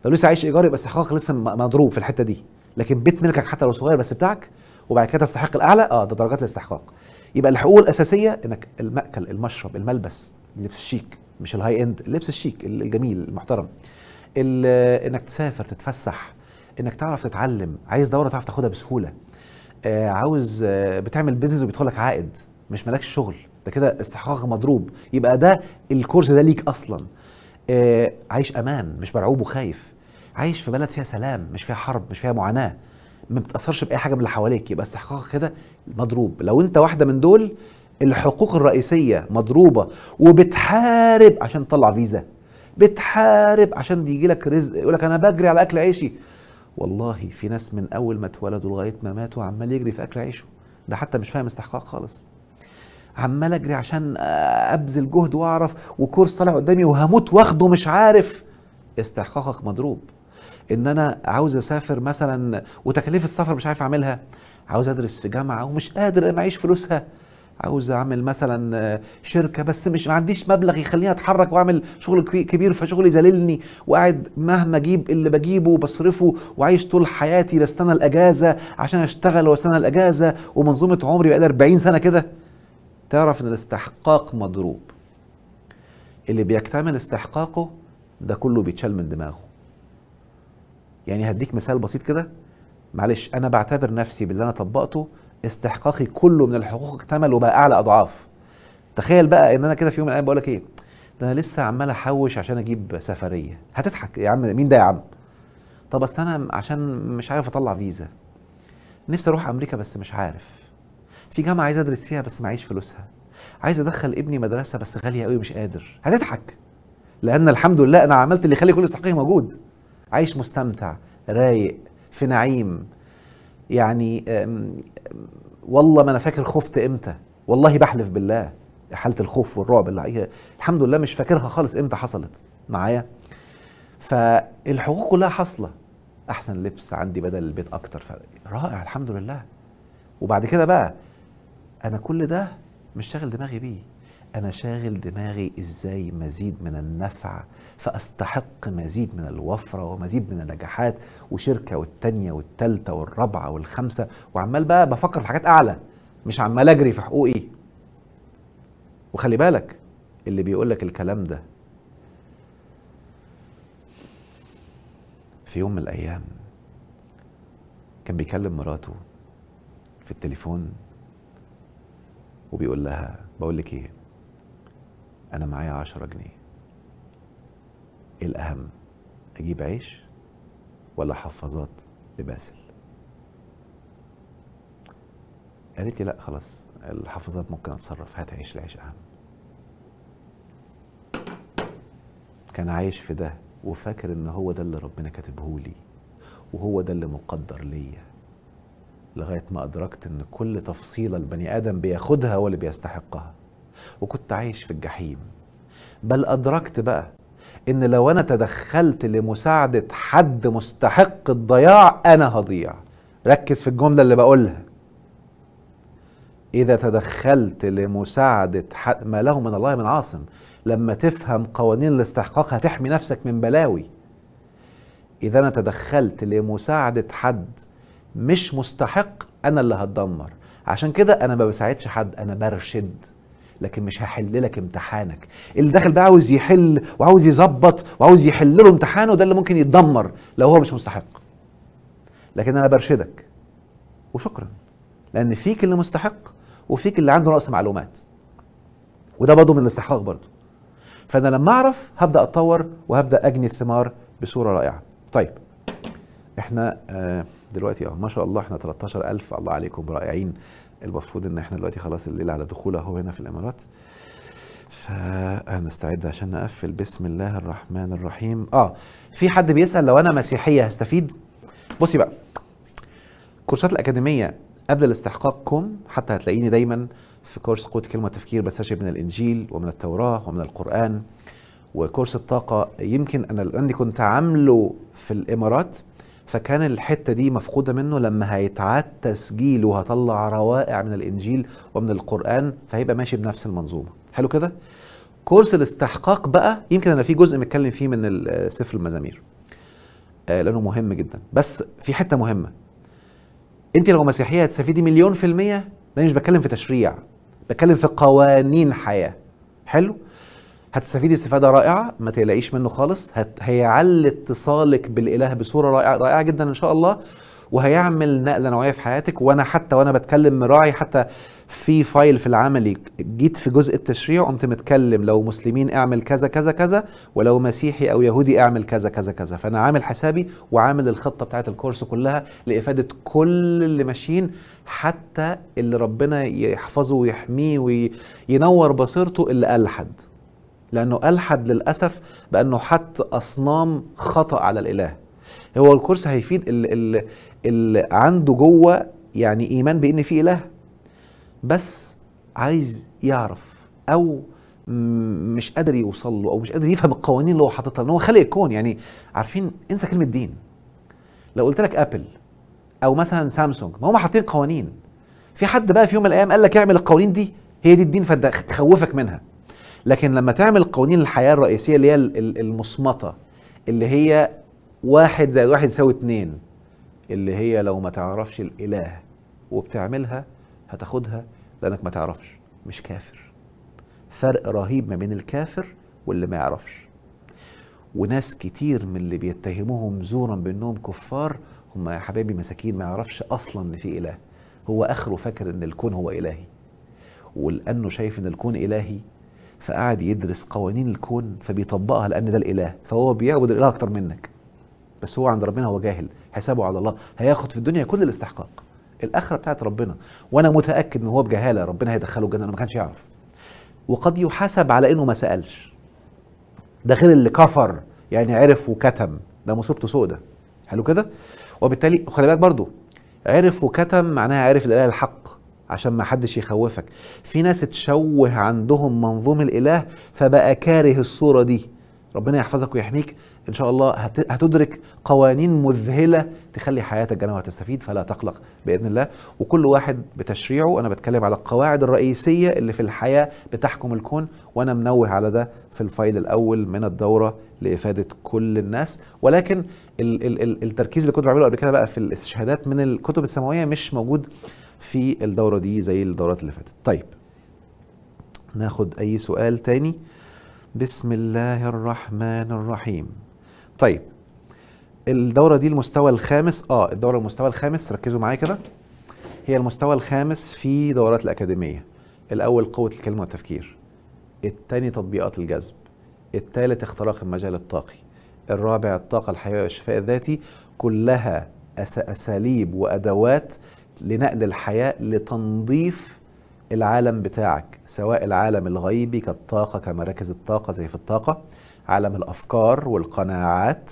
لو لسه عايش ايجار يبقى استحقاقك لسه مضروب في الحته دي، لكن بيت ملكك حتى لو صغير بس بتاعك، وبعد كده تستحق الاعلى، ده درجات الاستحقاق. يبقى الحقوق الاساسيه انك المأكل، المشرب، الملبس، اللبس الشيك، مش الهاي اند، اللبس الشيك الجميل المحترم، انك تسافر تتفسح، انك تعرف تتعلم، عايز دوره تعرف تاخدها بسهوله، عاوز بتعمل بيزنس وبيدخلك عائد، مش مالكش شغل، ده كده استحقاق مضروب، يبقى ده الكورس ده ليك اصلا. عايش امان، مش مرعوب وخايف، عايش في بلد فيها سلام، مش فيها حرب، مش فيها معاناه، ما بتاثرش باي حاجه من اللي حواليك، يبقى استحقاقك كده مضروب. لو انت واحده من دول، الحقوق الرئيسيه مضروبه، وبتحارب عشان تطلع فيزا، بتحارب عشان يجي لك رزق، يقول لك انا بجري على اكل عيشي. والله في ناس من اول ما اتولدوا لغايه ما ماتوا عمال يجري في اكل عيشه، ده حتى مش فاهم استحقاق خالص. عمال اجري عشان ابذل جهد واعرف، وكورس طالع قدامي وهموت واخده مش عارف. استحقاقك مضروب. ان انا عاوز اسافر مثلا وتكاليف السفر مش عارف اعملها، عاوز ادرس في جامعه ومش قادر معيش فلوسها، عاوز اعمل مثلا شركه بس مش ما عنديش مبلغ يخليني اتحرك واعمل شغل كبير، فشغلي ذللني، وقاعد مهما اجيب اللي بجيبه وبصرفه، وعايش طول حياتي بستنى الاجازه عشان اشتغل واستنى الاجازه، ومنظومه عمري بقى 40 سنه كده. تعرف ان الاستحقاق مضروب. اللي بيكتمل استحقاقه ده كله بيتشال من دماغه. يعني هديك مثال بسيط كده، معلش، انا بعتبر نفسي باللي انا طبقته استحقاقي كله من الحقوق اكتمل وبقى اعلى اضعاف. تخيل بقى ان انا كده في يوم من الايام بقول لك ايه، ده انا لسه عمال احوش عشان اجيب سفريه. هتضحك يا عم، مين ده يا عم؟ طب بس انا عشان مش عارف اطلع فيزا، نفسي اروح امريكا بس مش عارف، في جامعه عايز ادرس فيها بس معيش فلوسها، عايز ادخل ابني مدرسه بس غاليه قوي مش قادر. هتضحك، لان الحمد لله انا عملت اللي يخلي كل استحقاقي موجود، عايش مستمتع رايق في نعيم. يعني والله ما انا فاكر خفت امتى، والله بحلف بالله، حاله الخوف والرعب اللي الحمد لله مش فاكرها خالص امتى حصلت معايا. فالحقوق كلها حاصله، احسن لبس عندي بدل البيت اكتر، رائع الحمد لله. وبعد كده بقى انا كل ده مش شاغل دماغي بيه، انا شاغل دماغي ازاي مزيد من النفع، فاستحق مزيد من الوفرة ومزيد من النجاحات، وشركة والتانية والتالتة والرابعة والخامسة، وعمال بقى بفكر في حاجات اعلى، مش عمال اجري في حقوقي. وخلي بالك، اللي بيقولك الكلام ده في يوم من الايام كان بيكلم مراته في التليفون وبيقول لها بقول لك ايه، انا معايا 10 جنيه، ايه الاهم، اجيب عيش ولا حفاظات لباسل؟ قالت لي لا خلاص الحافظات ممكن اتصرف، هتعيش العيش اهم. كان عايش في ده وفاكر ان هو ده اللي ربنا كاتبه لي وهو ده اللي مقدر ليا، لغايه ما ادركت ان كل تفصيله البني ادم بياخدها هو اللي بيستحقها، وكنت عايش في الجحيم. بل ادركت بقى ان لو انا تدخلت لمساعده حد مستحق الضياع انا هضيع. ركز في الجمله اللي بقولها، اذا تدخلت لمساعده حد ما له من الله من عاصم. لما تفهم قوانين الاستحقاق هتحمي نفسك من بلاوي. اذا انا تدخلت لمساعده حد مش مستحق انا اللي هتدمر. عشان كده انا ما بساعدش حد، انا برشد، لكن مش هحل لك امتحانك. اللي داخل بقى عاوز يحل وعاوز يظبط وعاوز يحل له امتحانه، ده اللي ممكن يتدمر لو هو مش مستحق. لكن انا برشدك وشكرا، لان فيك اللي مستحق وفيك اللي عنده نقص معلومات، وده برضه من الاستحقاق برضه. فانا لما اعرف هبدا اتطور وهبدا اجني الثمار بصوره رائعه. طيب احنا دلوقتي ما شاء الله احنا 13,000، الله عليكم رائعين. المفروض ان احنا دلوقتي خلاص الليل على دخول اهو هنا في الامارات، فهنستعد عشان نقفل. بسم الله الرحمن الرحيم. في حد بيسأل لو انا مسيحية هستفيد؟ بصي بقى، كورسات الأكاديمية قبل الاستحقاق حتى هتلاقيني دايما في كورس قوة كلمة تفكير بستشهد من الإنجيل ومن التوراة ومن القرآن. وكورس الطاقة يمكن أنا عندي كنت عامله في الإمارات، فكان الحتة دي مفقودة منه. لما هيتعاد تسجيل وهطلع روائع من الإنجيل ومن القرآن فهيبقى ماشي بنفس المنظومة. حلو كده؟ كورس الاستحقاق بقى يمكن أنا في جزء متكلم فيه من سفر المزامير لأنه مهم جدا. بس في حتة مهمة، أنت لو مسيحية هتستفيدي 1,000,000%. ده مش بتكلم في تشريع، بتكلم في قوانين حياة. حلو؟ هتستفيدي استفادة رائعة، ما تقلقيش منه خالص. هيعلي اتصالك بالإله بصورة رائعة جدا إن شاء الله، وهيعمل نقلة نوعية في حياتك. وأنا حتى وأنا بتكلم مراعي، حتى في فايل في العملي جيت في جزء التشريع قمت متكلم لو مسلمين اعمل كذا كذا كذا، ولو مسيحي أو يهودي اعمل كذا كذا كذا. فأنا عامل حسابي وعامل الخطة بتاعت الكورس كلها لإفادة كل اللي ماشيين، حتى اللي ربنا يحفظه ويحميه وينور بصيرته اللي ألحد. لأنه ألحد للأسف بأنه حط أصنام خطأ على الإله. هو الكورس هيفيد اللي عنده جوه يعني إيمان بأن في إله، بس عايز يعرف أو مش قادر يوصل له أو مش قادر يفهم القوانين اللي هو حاططها، لأن هو خالق الكون. يعني عارفين، انسى كلمة دين. لو قلت لك أبل أو مثلا سامسونج، ما هم حاطين قوانين. في حد بقى في يوم من الأيام قال لك اعمل القوانين دي، هي دي الدين، فتخوفك منها. لكن لما تعمل قوانين الحياة الرئيسية اللي هي المصمتة، اللي هي 1+1=2، اللي هي لو ما تعرفش الإله وبتعملها هتاخدها لأنك ما تعرفش، مش كافر. فرق رهيب ما بين الكافر واللي ما يعرفش. وناس كتير من اللي بيتهموهم زورا بأنهم كفار هم يا حبايبي مساكين، ما يعرفش أصلا إن في إله. هو آخره فاكر إن الكون هو إلهي، ولأنه شايف إن الكون إلهي فقعد يدرس قوانين الكون فبيطبقها لأن ده الإله، فهو بيعبد الإله أكتر منك. بس هو عند ربنا هو جاهل، حسابه على الله، هياخد في الدنيا كل الاستحقاق. الآخرة بتاعت ربنا، وأنا متأكد إن هو بجهالة ربنا هيدخله الجنة، أنا ما كانش يعرف. وقد يحاسب على إنه ما سألش. ده غير اللي كفر يعني عرف وكتم، ده مصيبته سودة. حلو كده؟ وبالتالي خلي بالك برضو، عرف وكتم معناها عرف الإله الحق عشان ما حدش يخوفك. في ناس اتشوه عندهم منظوم الإله فبقى كاره الصورة دي. ربنا يحفظك ويحميك إن شاء الله. هتدرك قوانين مذهلة تخلي حياتك جنة وهتستفيد، فلا تقلق بإذن الله. وكل واحد بتشريعه. أنا بتكلم على القواعد الرئيسية اللي في الحياة بتحكم الكون، وأنا منوه على ده في الفايل الأول من الدورة لإفادة كل الناس. ولكن التركيز اللي كنت بعمله قبل كده بقى في الاستشهادات من الكتب السماوية مش موجود في الدورة دي زي الدورات اللي فاتت. طيب ناخد أي سؤال تاني. بسم الله الرحمن الرحيم. طيب الدورة دي المستوى الخامس. الدورة المستوى الخامس، ركزوا معايا كده، هي المستوى الخامس في دورات الأكاديمية. الأول قوة الكلمة والتفكير، الثاني تطبيقات الجذب، الثالث اختراق المجال الطاقي، الرابع الطاقة الحيوية والشفاء الذاتي. كلها أساليب وأدوات لنقل الحياة لتنظيف العالم بتاعك، سواء العالم الغيبي كالطاقة كمراكز الطاقة زي في الطاقة، عالم الأفكار والقناعات،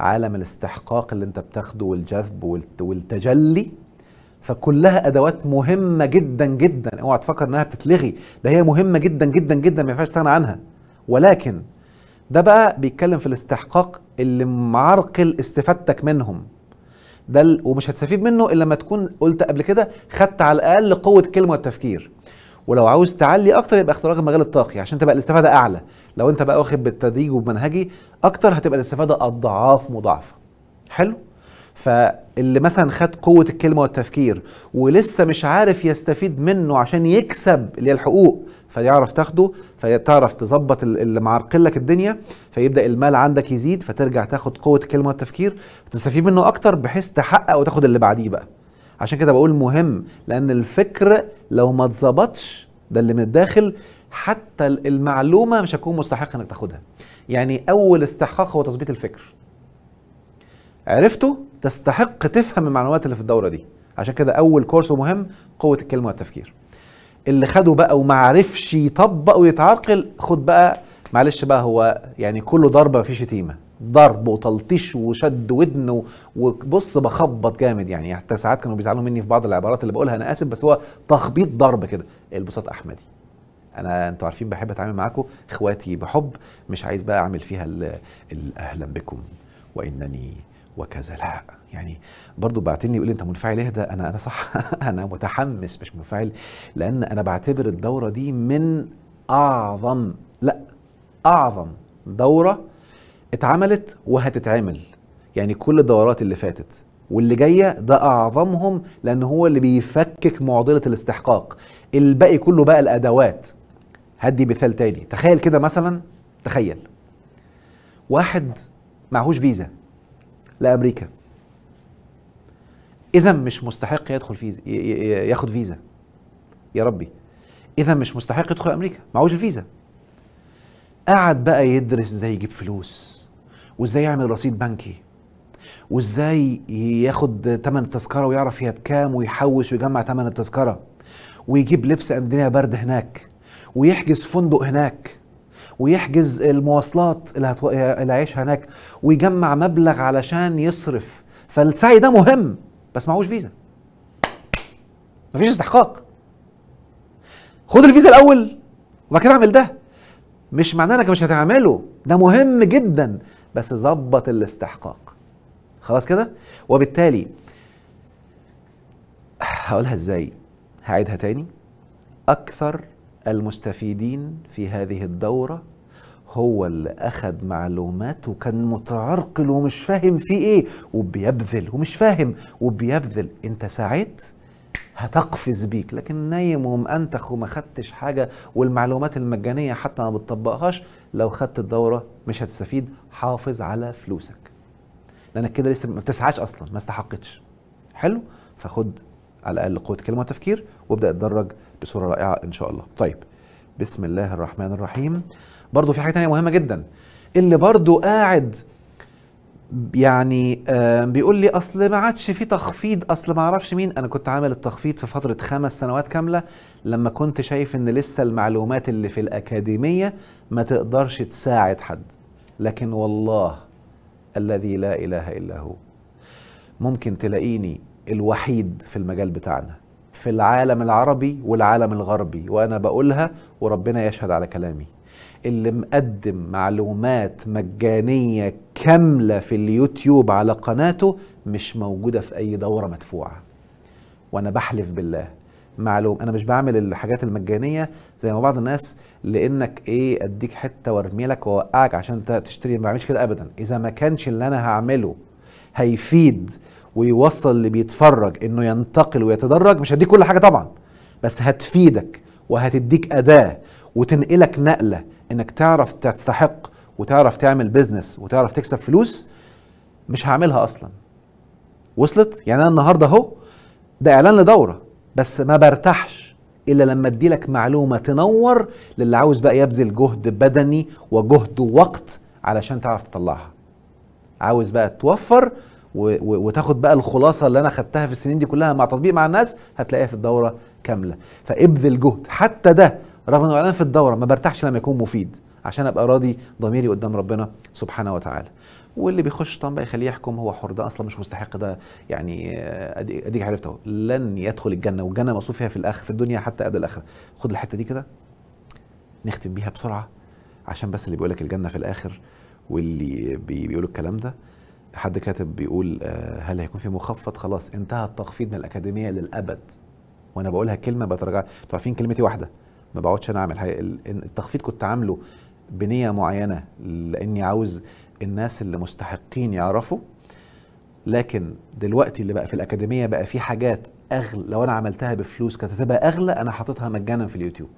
عالم الاستحقاق اللي انت بتاخده والجذب والتجلي. فكلها ادوات مهمه جدا جدا، اوعى تفكر انها بتتلغي، ده هي مهمه جدا جدا جدا ما ينفعش تستغنى عنها. ولكن ده بقى بيتكلم في الاستحقاق اللي معرقل استفادتك منهم، ده ومش هتستفيد منه الا لما تكون قلت قبل كده خدت على الاقل قوه الكلمه والتفكير. ولو عاوز تعلي اكتر يبقى اختراق المجال الطاقي عشان تبقى الاستفاده اعلى. لو انت بقى واخد بالتدريج وبمنهجي اكتر هتبقى الاستفاده اضعاف مضاعفه. حلو. فاللي مثلا خد قوة الكلمة والتفكير ولسه مش عارف يستفيد منه عشان يكسب اللي هي الحقوق، فيعرف تاخده، فتعرف تظبط اللي معرقل لك الدنيا، فيبدأ المال عندك يزيد، فترجع تاخد قوة الكلمة والتفكير وتستفيد منه أكتر بحيث تحقق وتاخد اللي بعديه بقى. عشان كده بقول مهم، لأن الفكر لو ما اتظبطش ده اللي من الداخل حتى المعلومة مش هتكون مستحق انك تاخدها. يعني أول استحقاق هو تظبيط الفكر، عرفته تستحق تفهم المعلومات اللي في الدورة دي. عشان كده أول كورس مهم قوة الكلمة والتفكير. اللي خده بقى ومعرفش يطبق ويتعرقل، خد بقى معلش بقى، هو يعني كله ضرب مفيش شتيمة، ضرب وتلطيش وشد ودن وبص بخبط جامد. يعني حتى ساعات كانوا بيزعلوا مني في بعض العبارات اللي بقولها، أنا آسف، بس هو تخبيط ضرب كده. البساط أحمدي، انتوا عارفين بحب اتعامل معاكم اخواتي بحب، مش عايز بقى اعمل فيها اهلا بكم وانني وكذا، لا. يعني برضو بعتني يقول لي انت منفعل، اهدى. انا صح انا متحمس مش منفعل، لان انا بعتبر الدوره دي من اعظم، لا اعظم دوره اتعملت وهتتعمل. يعني كل الدورات اللي فاتت واللي جايه ده اعظمهم، لان هو اللي بيفكك معضله الاستحقاق. الباقي كله بقى الادوات. هدي مثال تاني، تخيل كده مثلا، تخيل واحد معهوش فيزا لامريكا، اذا مش مستحق يدخل فيزا، ياخد فيزا. يا ربي، اذا مش مستحق يدخل امريكا، معهوش الفيزا. قعد بقى يدرس ازاي يجيب فلوس، وازاي يعمل رصيد بنكي، وازاي ياخد تمن التذكره ويعرف هي بكام، ويحوش ويجمع تمن التذكره، ويجيب لبس الدنيا برد هناك، ويحجز فندق هناك، ويحجز المواصلات اللي هيعيشها هناك، ويجمع مبلغ علشان يصرف. فالسعي ده مهم، بس معهوش فيزا، مفيش استحقاق. خد الفيزا الاول وبعد كده اعمل ده. مش معناه انك مش هتعمله، ده مهم جدا، بس ظبط الاستحقاق. خلاص كده. وبالتالي هقولها ازاي، هعيدها تاني. اكثر المستفيدين في هذه الدورة هو اللي اخد معلومات وكان متعرقل ومش فاهم فيه ايه وبيبذل، ومش فاهم وبيبذل. انت ساعت هتقفز بيك، لكن نايم ومأنتخ وما خدتش حاجة، والمعلومات المجانية حتى ما بتطبقهاش، لو خدت الدورة مش هتستفيد. حافظ على فلوسك، لانك كده لسه ما بتسعاش اصلا، ما استحقتش. حلو. فخد على الاقل قوة كلمة وتفكير، وابدأ اتدرج بصورة رائعة ان شاء الله. طيب، بسم الله الرحمن الرحيم. برضو في حاجة تانية مهمة جدا، اللي برضو قاعد يعني بيقول لي اصل ما عادش في تخفيض، اصل ما اعرفش مين. انا كنت عامل التخفيض في فترة 5 سنوات كاملة، لما كنت شايف ان لسه المعلومات اللي في الأكاديمية ما تقدرش تساعد حد. لكن والله الذي لا اله الا هو، ممكن تلاقيني الوحيد في المجال بتاعنا في العالم العربي والعالم الغربي، وانا بقولها وربنا يشهد على كلامي، اللي مقدم معلومات مجانية كاملة في اليوتيوب على قناته، مش موجودة في اي دورة مدفوعة. وانا بحلف بالله معلوم، انا مش بعمل الحاجات المجانية زي ما بعض الناس، لانك ايه اديك حتة وارمي لك واوقعك عشان انت تشتري. ما بعملش كده ابدا. اذا ما كانش اللي انا هعمله هيفيد ويوصل اللي بيتفرج انه ينتقل ويتدرج، مش هديك كل حاجة طبعا، بس هتفيدك وهتديك اداة وتنقلك نقلة انك تعرف تستحق وتعرف تعمل بيزنس وتعرف تكسب فلوس، مش هعملها اصلا. وصلت؟ يعني انا النهارده اهو ده اعلان لدورة، بس ما برتاحش الا لما ادي لك معلومة تنور للي عاوز بقى يبذل جهد بدني وجهد وقت علشان تعرف تطلعها. عاوز بقى توفر وتاخد بقى الخلاصه اللي انا خدتها في السنين دي كلها مع تطبيق مع الناس، هتلاقيها في الدوره كامله. فابذل جهد حتى ده، رغم انه اعلان في الدوره ما برتاحش لما يكون مفيد، عشان ابقى راضي ضميري قدام ربنا سبحانه وتعالى. واللي بيخش طبعا بقى يخليه يحكم، هو حر، ده اصلا مش مستحق ده. يعني اديك عرفت اهو، لن يدخل الجنه، والجنه مصروف فيها في الاخر في الدنيا حتى قبل الاخره. خد الحته دي كده نختم بيها بسرعه، عشان بس اللي بيقول لك الجنه في الاخر واللي بيقولوا الكلام ده. حد كاتب بيقول هل هيكون في مخفض؟ خلاص انتهى التخفيض من الاكاديميه للابد. وانا بقولها كلمه بترجع، انتوا عارفين كلمتي واحده، ما بقعدش انا اعمل حاجه. التخفيض كنت عامله بنيه معينه، لاني عاوز الناس اللي مستحقين يعرفوا. لكن دلوقتي اللي بقى في الاكاديميه بقى في حاجات اغلى، لو انا عملتها بفلوس كانت هتبقى اغلى، انا حاططها مجانا في اليوتيوب.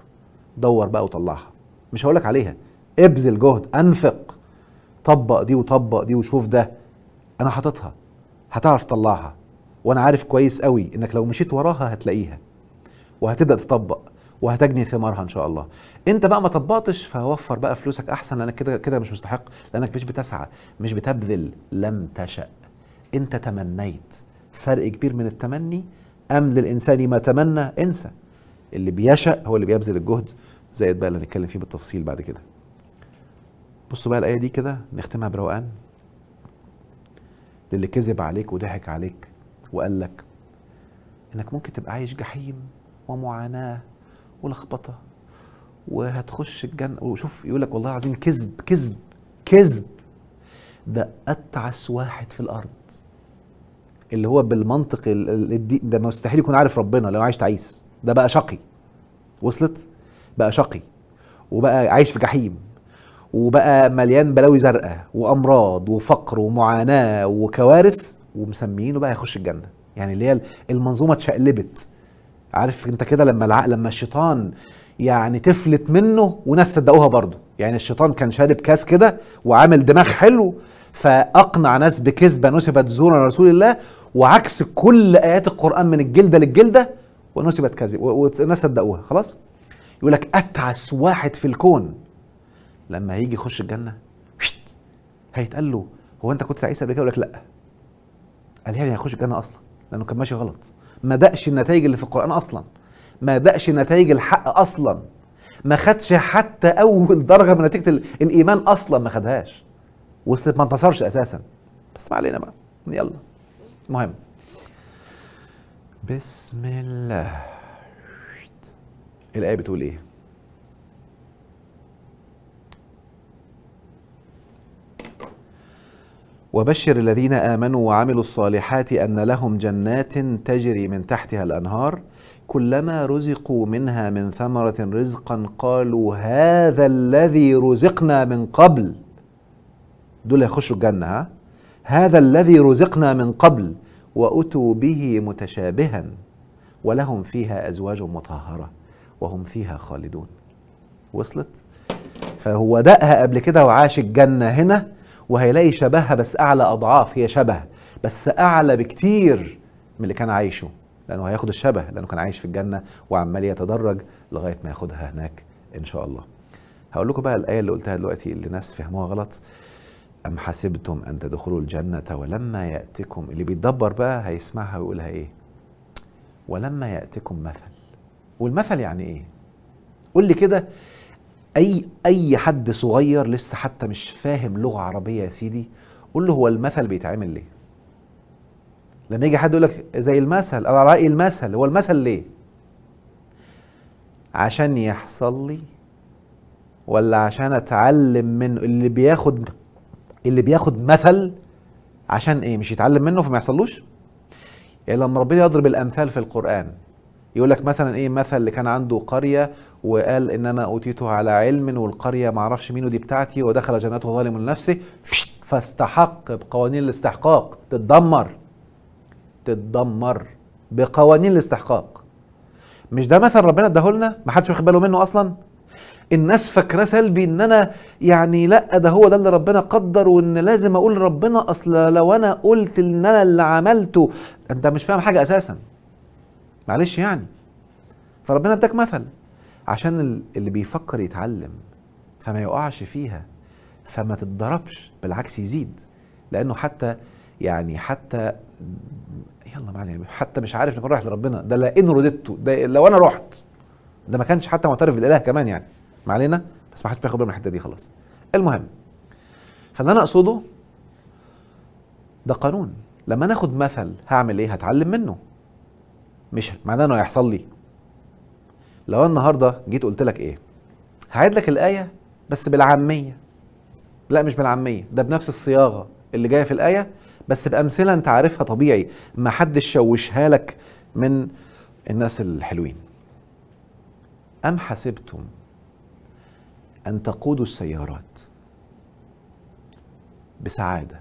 دور بقى وطلعها، مش هقولك عليها، ابذل جهد، انفق، طبق دي وطبق دي وشوف ده، انا حاططها، هتعرف تطلعها. وانا عارف كويس قوي انك لو مشيت وراها هتلاقيها، وهتبدا تطبق، وهتجني ثمارها ان شاء الله. انت بقى ما طبقتش، فوفر بقى فلوسك احسن، لانك كده كده مش مستحق، لانك مش بتسعى، مش بتبذل، لم تشأ، انت تمنيت. فرق كبير من التمني، ام للانسان ما تمنى، انسى. اللي بيشأ هو اللي بيبذل الجهد، زائد بقى اللي هنتكلم فيه بالتفصيل بعد كده. بصوا بقى الايه دي كده نختمها بروقان. للي كذب عليك وضحك عليك وقال لك انك ممكن تبقى عايش جحيم ومعاناه ولخبطه وهتخش الجنه، وشوف يقول لك والله العظيم كذب كذب كذب. ده اتعس واحد في الارض، اللي هو بالمنطق ده مستحيل يكون عارف ربنا لو عايش تعيس. ده بقى شقي، وصلت؟ بقى شقي وبقى عايش في جحيم، وبقى مليان بلاوي زرقاء وامراض وفقر ومعاناه وكوارث، ومسميينه بقى يخش الجنه. يعني اللي هي المنظومه اتشقلبت. عارف انت كده لما الشيطان يعني تفلت منه وناس صدقوها برضه. يعني الشيطان كان شارب كاس كده وعامل دماغ حلو، فاقنع ناس بكذبه نسبت زورا لرسول الله، وعكس كل ايات القران من الجلده للجلده، ونسبت كذب والناس صدقوها. خلاص، يقول لك اتعس واحد في الكون لما هيجي يخش الجنه هيتقال له هو انت كنت تعيس قبل كده؟ يقول لك لا. قال يعني هيخش الجنه اصلا لانه كان ماشي غلط، ما دقش النتائج اللي في القران اصلا، ما دقش نتائج الحق اصلا، ما خدش حتى اول درجه من نتيجه الايمان اصلا، ما خدهاش، وصلت؟ ما انتصرش اساسا. بس ما علينا بقى، يلا. المهم، بسم الله. الايه بتقول ايه؟ وبشر الذين آمنوا وعملوا الصالحات أن لهم جنات تجري من تحتها الأنهار كلما رزقوا منها من ثمرة رزقا قالوا هذا الذي رزقنا من قبل. دول يخشوا الجنة، ها؟ هذا الذي رزقنا من قبل وأتوا به متشابها ولهم فيها أزواج مطهرة وهم فيها خالدون. وصلت؟ فهو دقها قبل كده وعاش الجنة هنا، وهيلاقي شبهها بس أعلى أضعاف. هي شبه بس أعلى بكتير من اللي كان عايشه، لأنه هياخد الشبه لأنه كان عايش في الجنة وعمال يتدرج لغاية ما ياخدها هناك إن شاء الله. هقول لكم بقى الآية اللي قلتها دلوقتي اللي ناس فهموها غلط. أم حسبتم أن تدخلوا الجنة ولما يأتكم، اللي بيتدبر بقى هيسمعها ويقولها إيه؟ ولما يأتكم مثل. والمثل يعني إيه؟ قول لي كده. اي حد صغير لسه حتى مش فاهم لغه عربيه يا سيدي، قول له هو المثل بيتعمل ليه؟ لما يجي حد يقول لك زي المثل، على راي المثل، هو المثل ليه؟ عشان يحصل لي ولا عشان اتعلم منه؟ اللي بياخد مثل عشان ايه؟ مش يتعلم منه فما يحصلوش؟ يعني لما ربنا يضرب الامثال في القران يقول لك مثلا ايه؟ مثل اللي كان عنده قريه وقال انما اوتيته على علم، والقريه ما اعرفش مين ودي بتاعتي، ودخل جنته ظالم لنفسه فاستحق بقوانين الاستحقاق، تتدمر بقوانين الاستحقاق. مش ده مثل ربنا اداهولنا ما حدش واخد باله منه اصلا؟ الناس فاكراه سلبي، ان انا يعني لا، ده هو ده اللي ربنا قدر، وان لازم اقول ربنا اصل لو انا قلت ان انا اللي عملته. انت مش فاهم حاجه اساسا، معلش يعني. فربنا اداك مثل عشان اللي بيفكر يتعلم فما يقعش فيها، فما تتضربش، بالعكس يزيد. لانه حتى يعني حتى يلا معلم، حتى مش عارف نكون رايح لربنا، ده لئن رددت، ده لو انا رحت، ده ما كانش حتى معترف بالاله كمان يعني. ما علينا، بس ما حدش بياخد باله من الحته دي خلاص. المهم، فاللي انا اقصده ده قانون. لما ناخد مثل هعمل ايه؟ هتعلم منه، مش معناه انه هيحصل لي. لو أنا النهارده جيت قلت لك ايه، هعيد لك الايه بس بالعاميه، لا مش بالعاميه، ده بنفس الصياغه اللي جايه في الايه، بس بامثله انت عارفها طبيعي، ما حدش شوشها لك من الناس الحلوين. ام حسبتم ان تقودوا السيارات بسعاده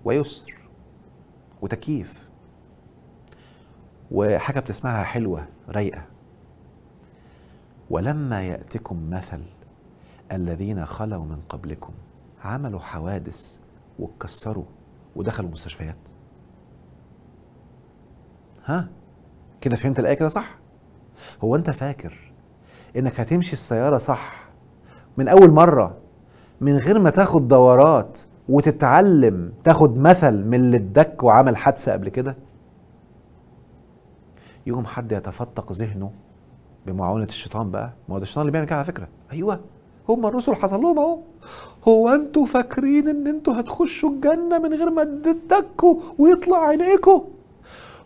ويسر وتكييف وحاجه بتسمعها حلوه رايقه، ولما ياتكم مثل الذين خلوا من قبلكم عملوا حوادث واتكسروا ودخلوا مستشفيات؟ ها كده فهمت الايه كده صح؟ هو انت فاكر انك هتمشي السياره صح من اول مره من غير ما تاخد دورات وتتعلم تاخد مثل من اللي ادك وعمل حادثه قبل كده؟ يوم حد يتفتق ذهنه بمعاونه الشيطان بقى، ما هو ده الشيطان اللي بيعمل كده على فكره. ايوه، هم الرسل حصل لهم اهو. هو انتوا فاكرين ان انتوا هتخشوا الجنه من غير ما تدكوا ويطلع عينيكوا؟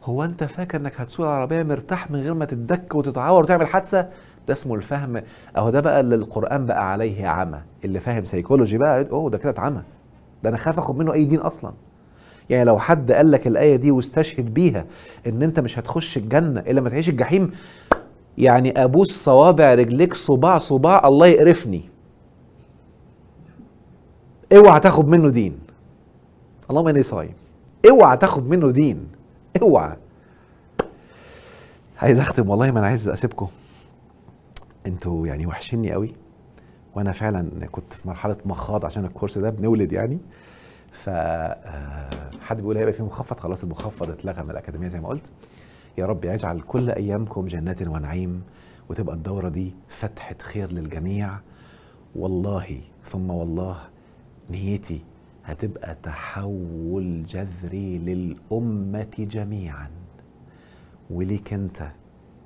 هو انت فاكر انك هتسوق العربيه مرتاح من غير ما تدك وتتعور وتعمل حادثه؟ ده اسمه الفهم. اهو ده بقى اللي القران بقى عليه عمى. اللي فاهم سيكولوجي بقى اوه ده كده اتعمى، ده انا خاف اخد منه اي دين اصلا. يعني لو حد قال لك الايه دي واستشهد بيها ان انت مش هتخش الجنه الا ما تعيش الجحيم، يعني ابوس صوابع رجليك صباع صباع الله يقرفني. اوعى تاخد منه دين، اللهم اني صايم. اوعى تاخد منه دين، اوعى. عايز اختم والله، ما انا عايز اسيبكم، انتوا يعني وحشني قوي، وانا فعلا كنت في مرحله مخاض عشان الكورس ده بنولد يعني. ف حد بيقول هيبقى في مخفض، خلاص المخفض اتلغى من الاكاديميه زي ما قلت. يا رب يجعل كل ايامكم جنات ونعيم، وتبقى الدوره دي فتحه خير للجميع. والله ثم والله نيتي هتبقى تحول جذري للأمة جميعا، وليك انت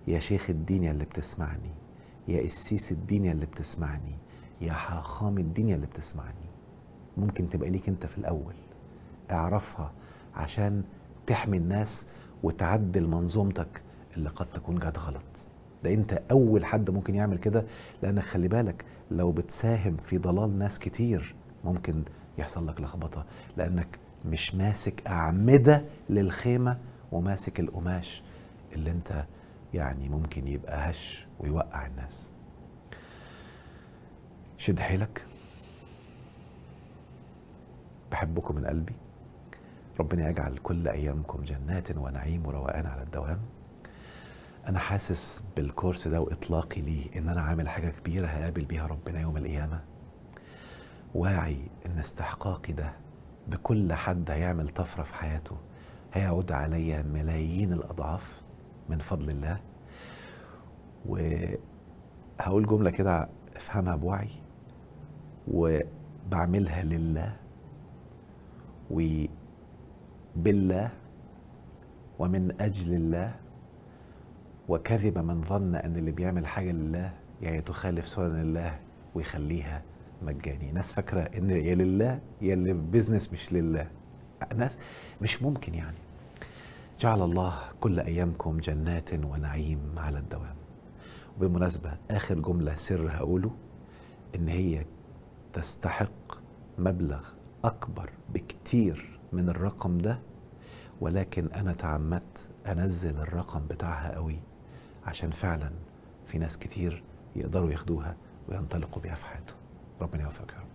يا شيخ الدين اللي بتسمعني، يا قسيس الدين اللي بتسمعني، يا حاخام الدين اللي بتسمعني. ممكن تبقى ليك انت في الأول، اعرفها عشان تحمي الناس وتعدل منظومتك اللي قد تكون جات غلط. ده انت أول حد ممكن يعمل كده، لأنك خلي بالك لو بتساهم في ضلال ناس كتير ممكن يحصل لك لخبطة، لأنك مش ماسك أعمدة للخيمة وماسك القماش اللي انت يعني ممكن يبقى هش ويوقع الناس. شد حيلك، بحبكم من قلبي. ربنا يجعل كل أيامكم جنات ونعيم وروقان على الدوام. أنا حاسس بالكورس ده وإطلاقي ليه إن أنا عامل حاجة كبيرة هقابل بيها ربنا يوم القيامة، واعي إن استحقاقي ده بكل حد هيعمل طفرة في حياته هيعود عليا ملايين الأضعاف من فضل الله. وهقول جملة كده افهمها بوعي، وبعملها لله وبالله ومن أجل الله، وكذب من ظن أن اللي بيعمل حاجة لله يعني تخالف سنن الله ويخليها مجاني. ناس فاكرة ان يا لله يا اللي بيزنس مش لله، ناس مش ممكن يعني. جعل الله كل أيامكم جنات ونعيم على الدوام. وبالمناسبة آخر جملة سر هقوله، إن هي تستحق مبلغ أكبر بكتير من الرقم ده، ولكن أنا تعمدت أنزل الرقم بتاعها قوي عشان فعلا في ناس كتير يقدروا ياخدوها وينطلقوا بيها في حياتهم. ربنا يوفقك يا رب.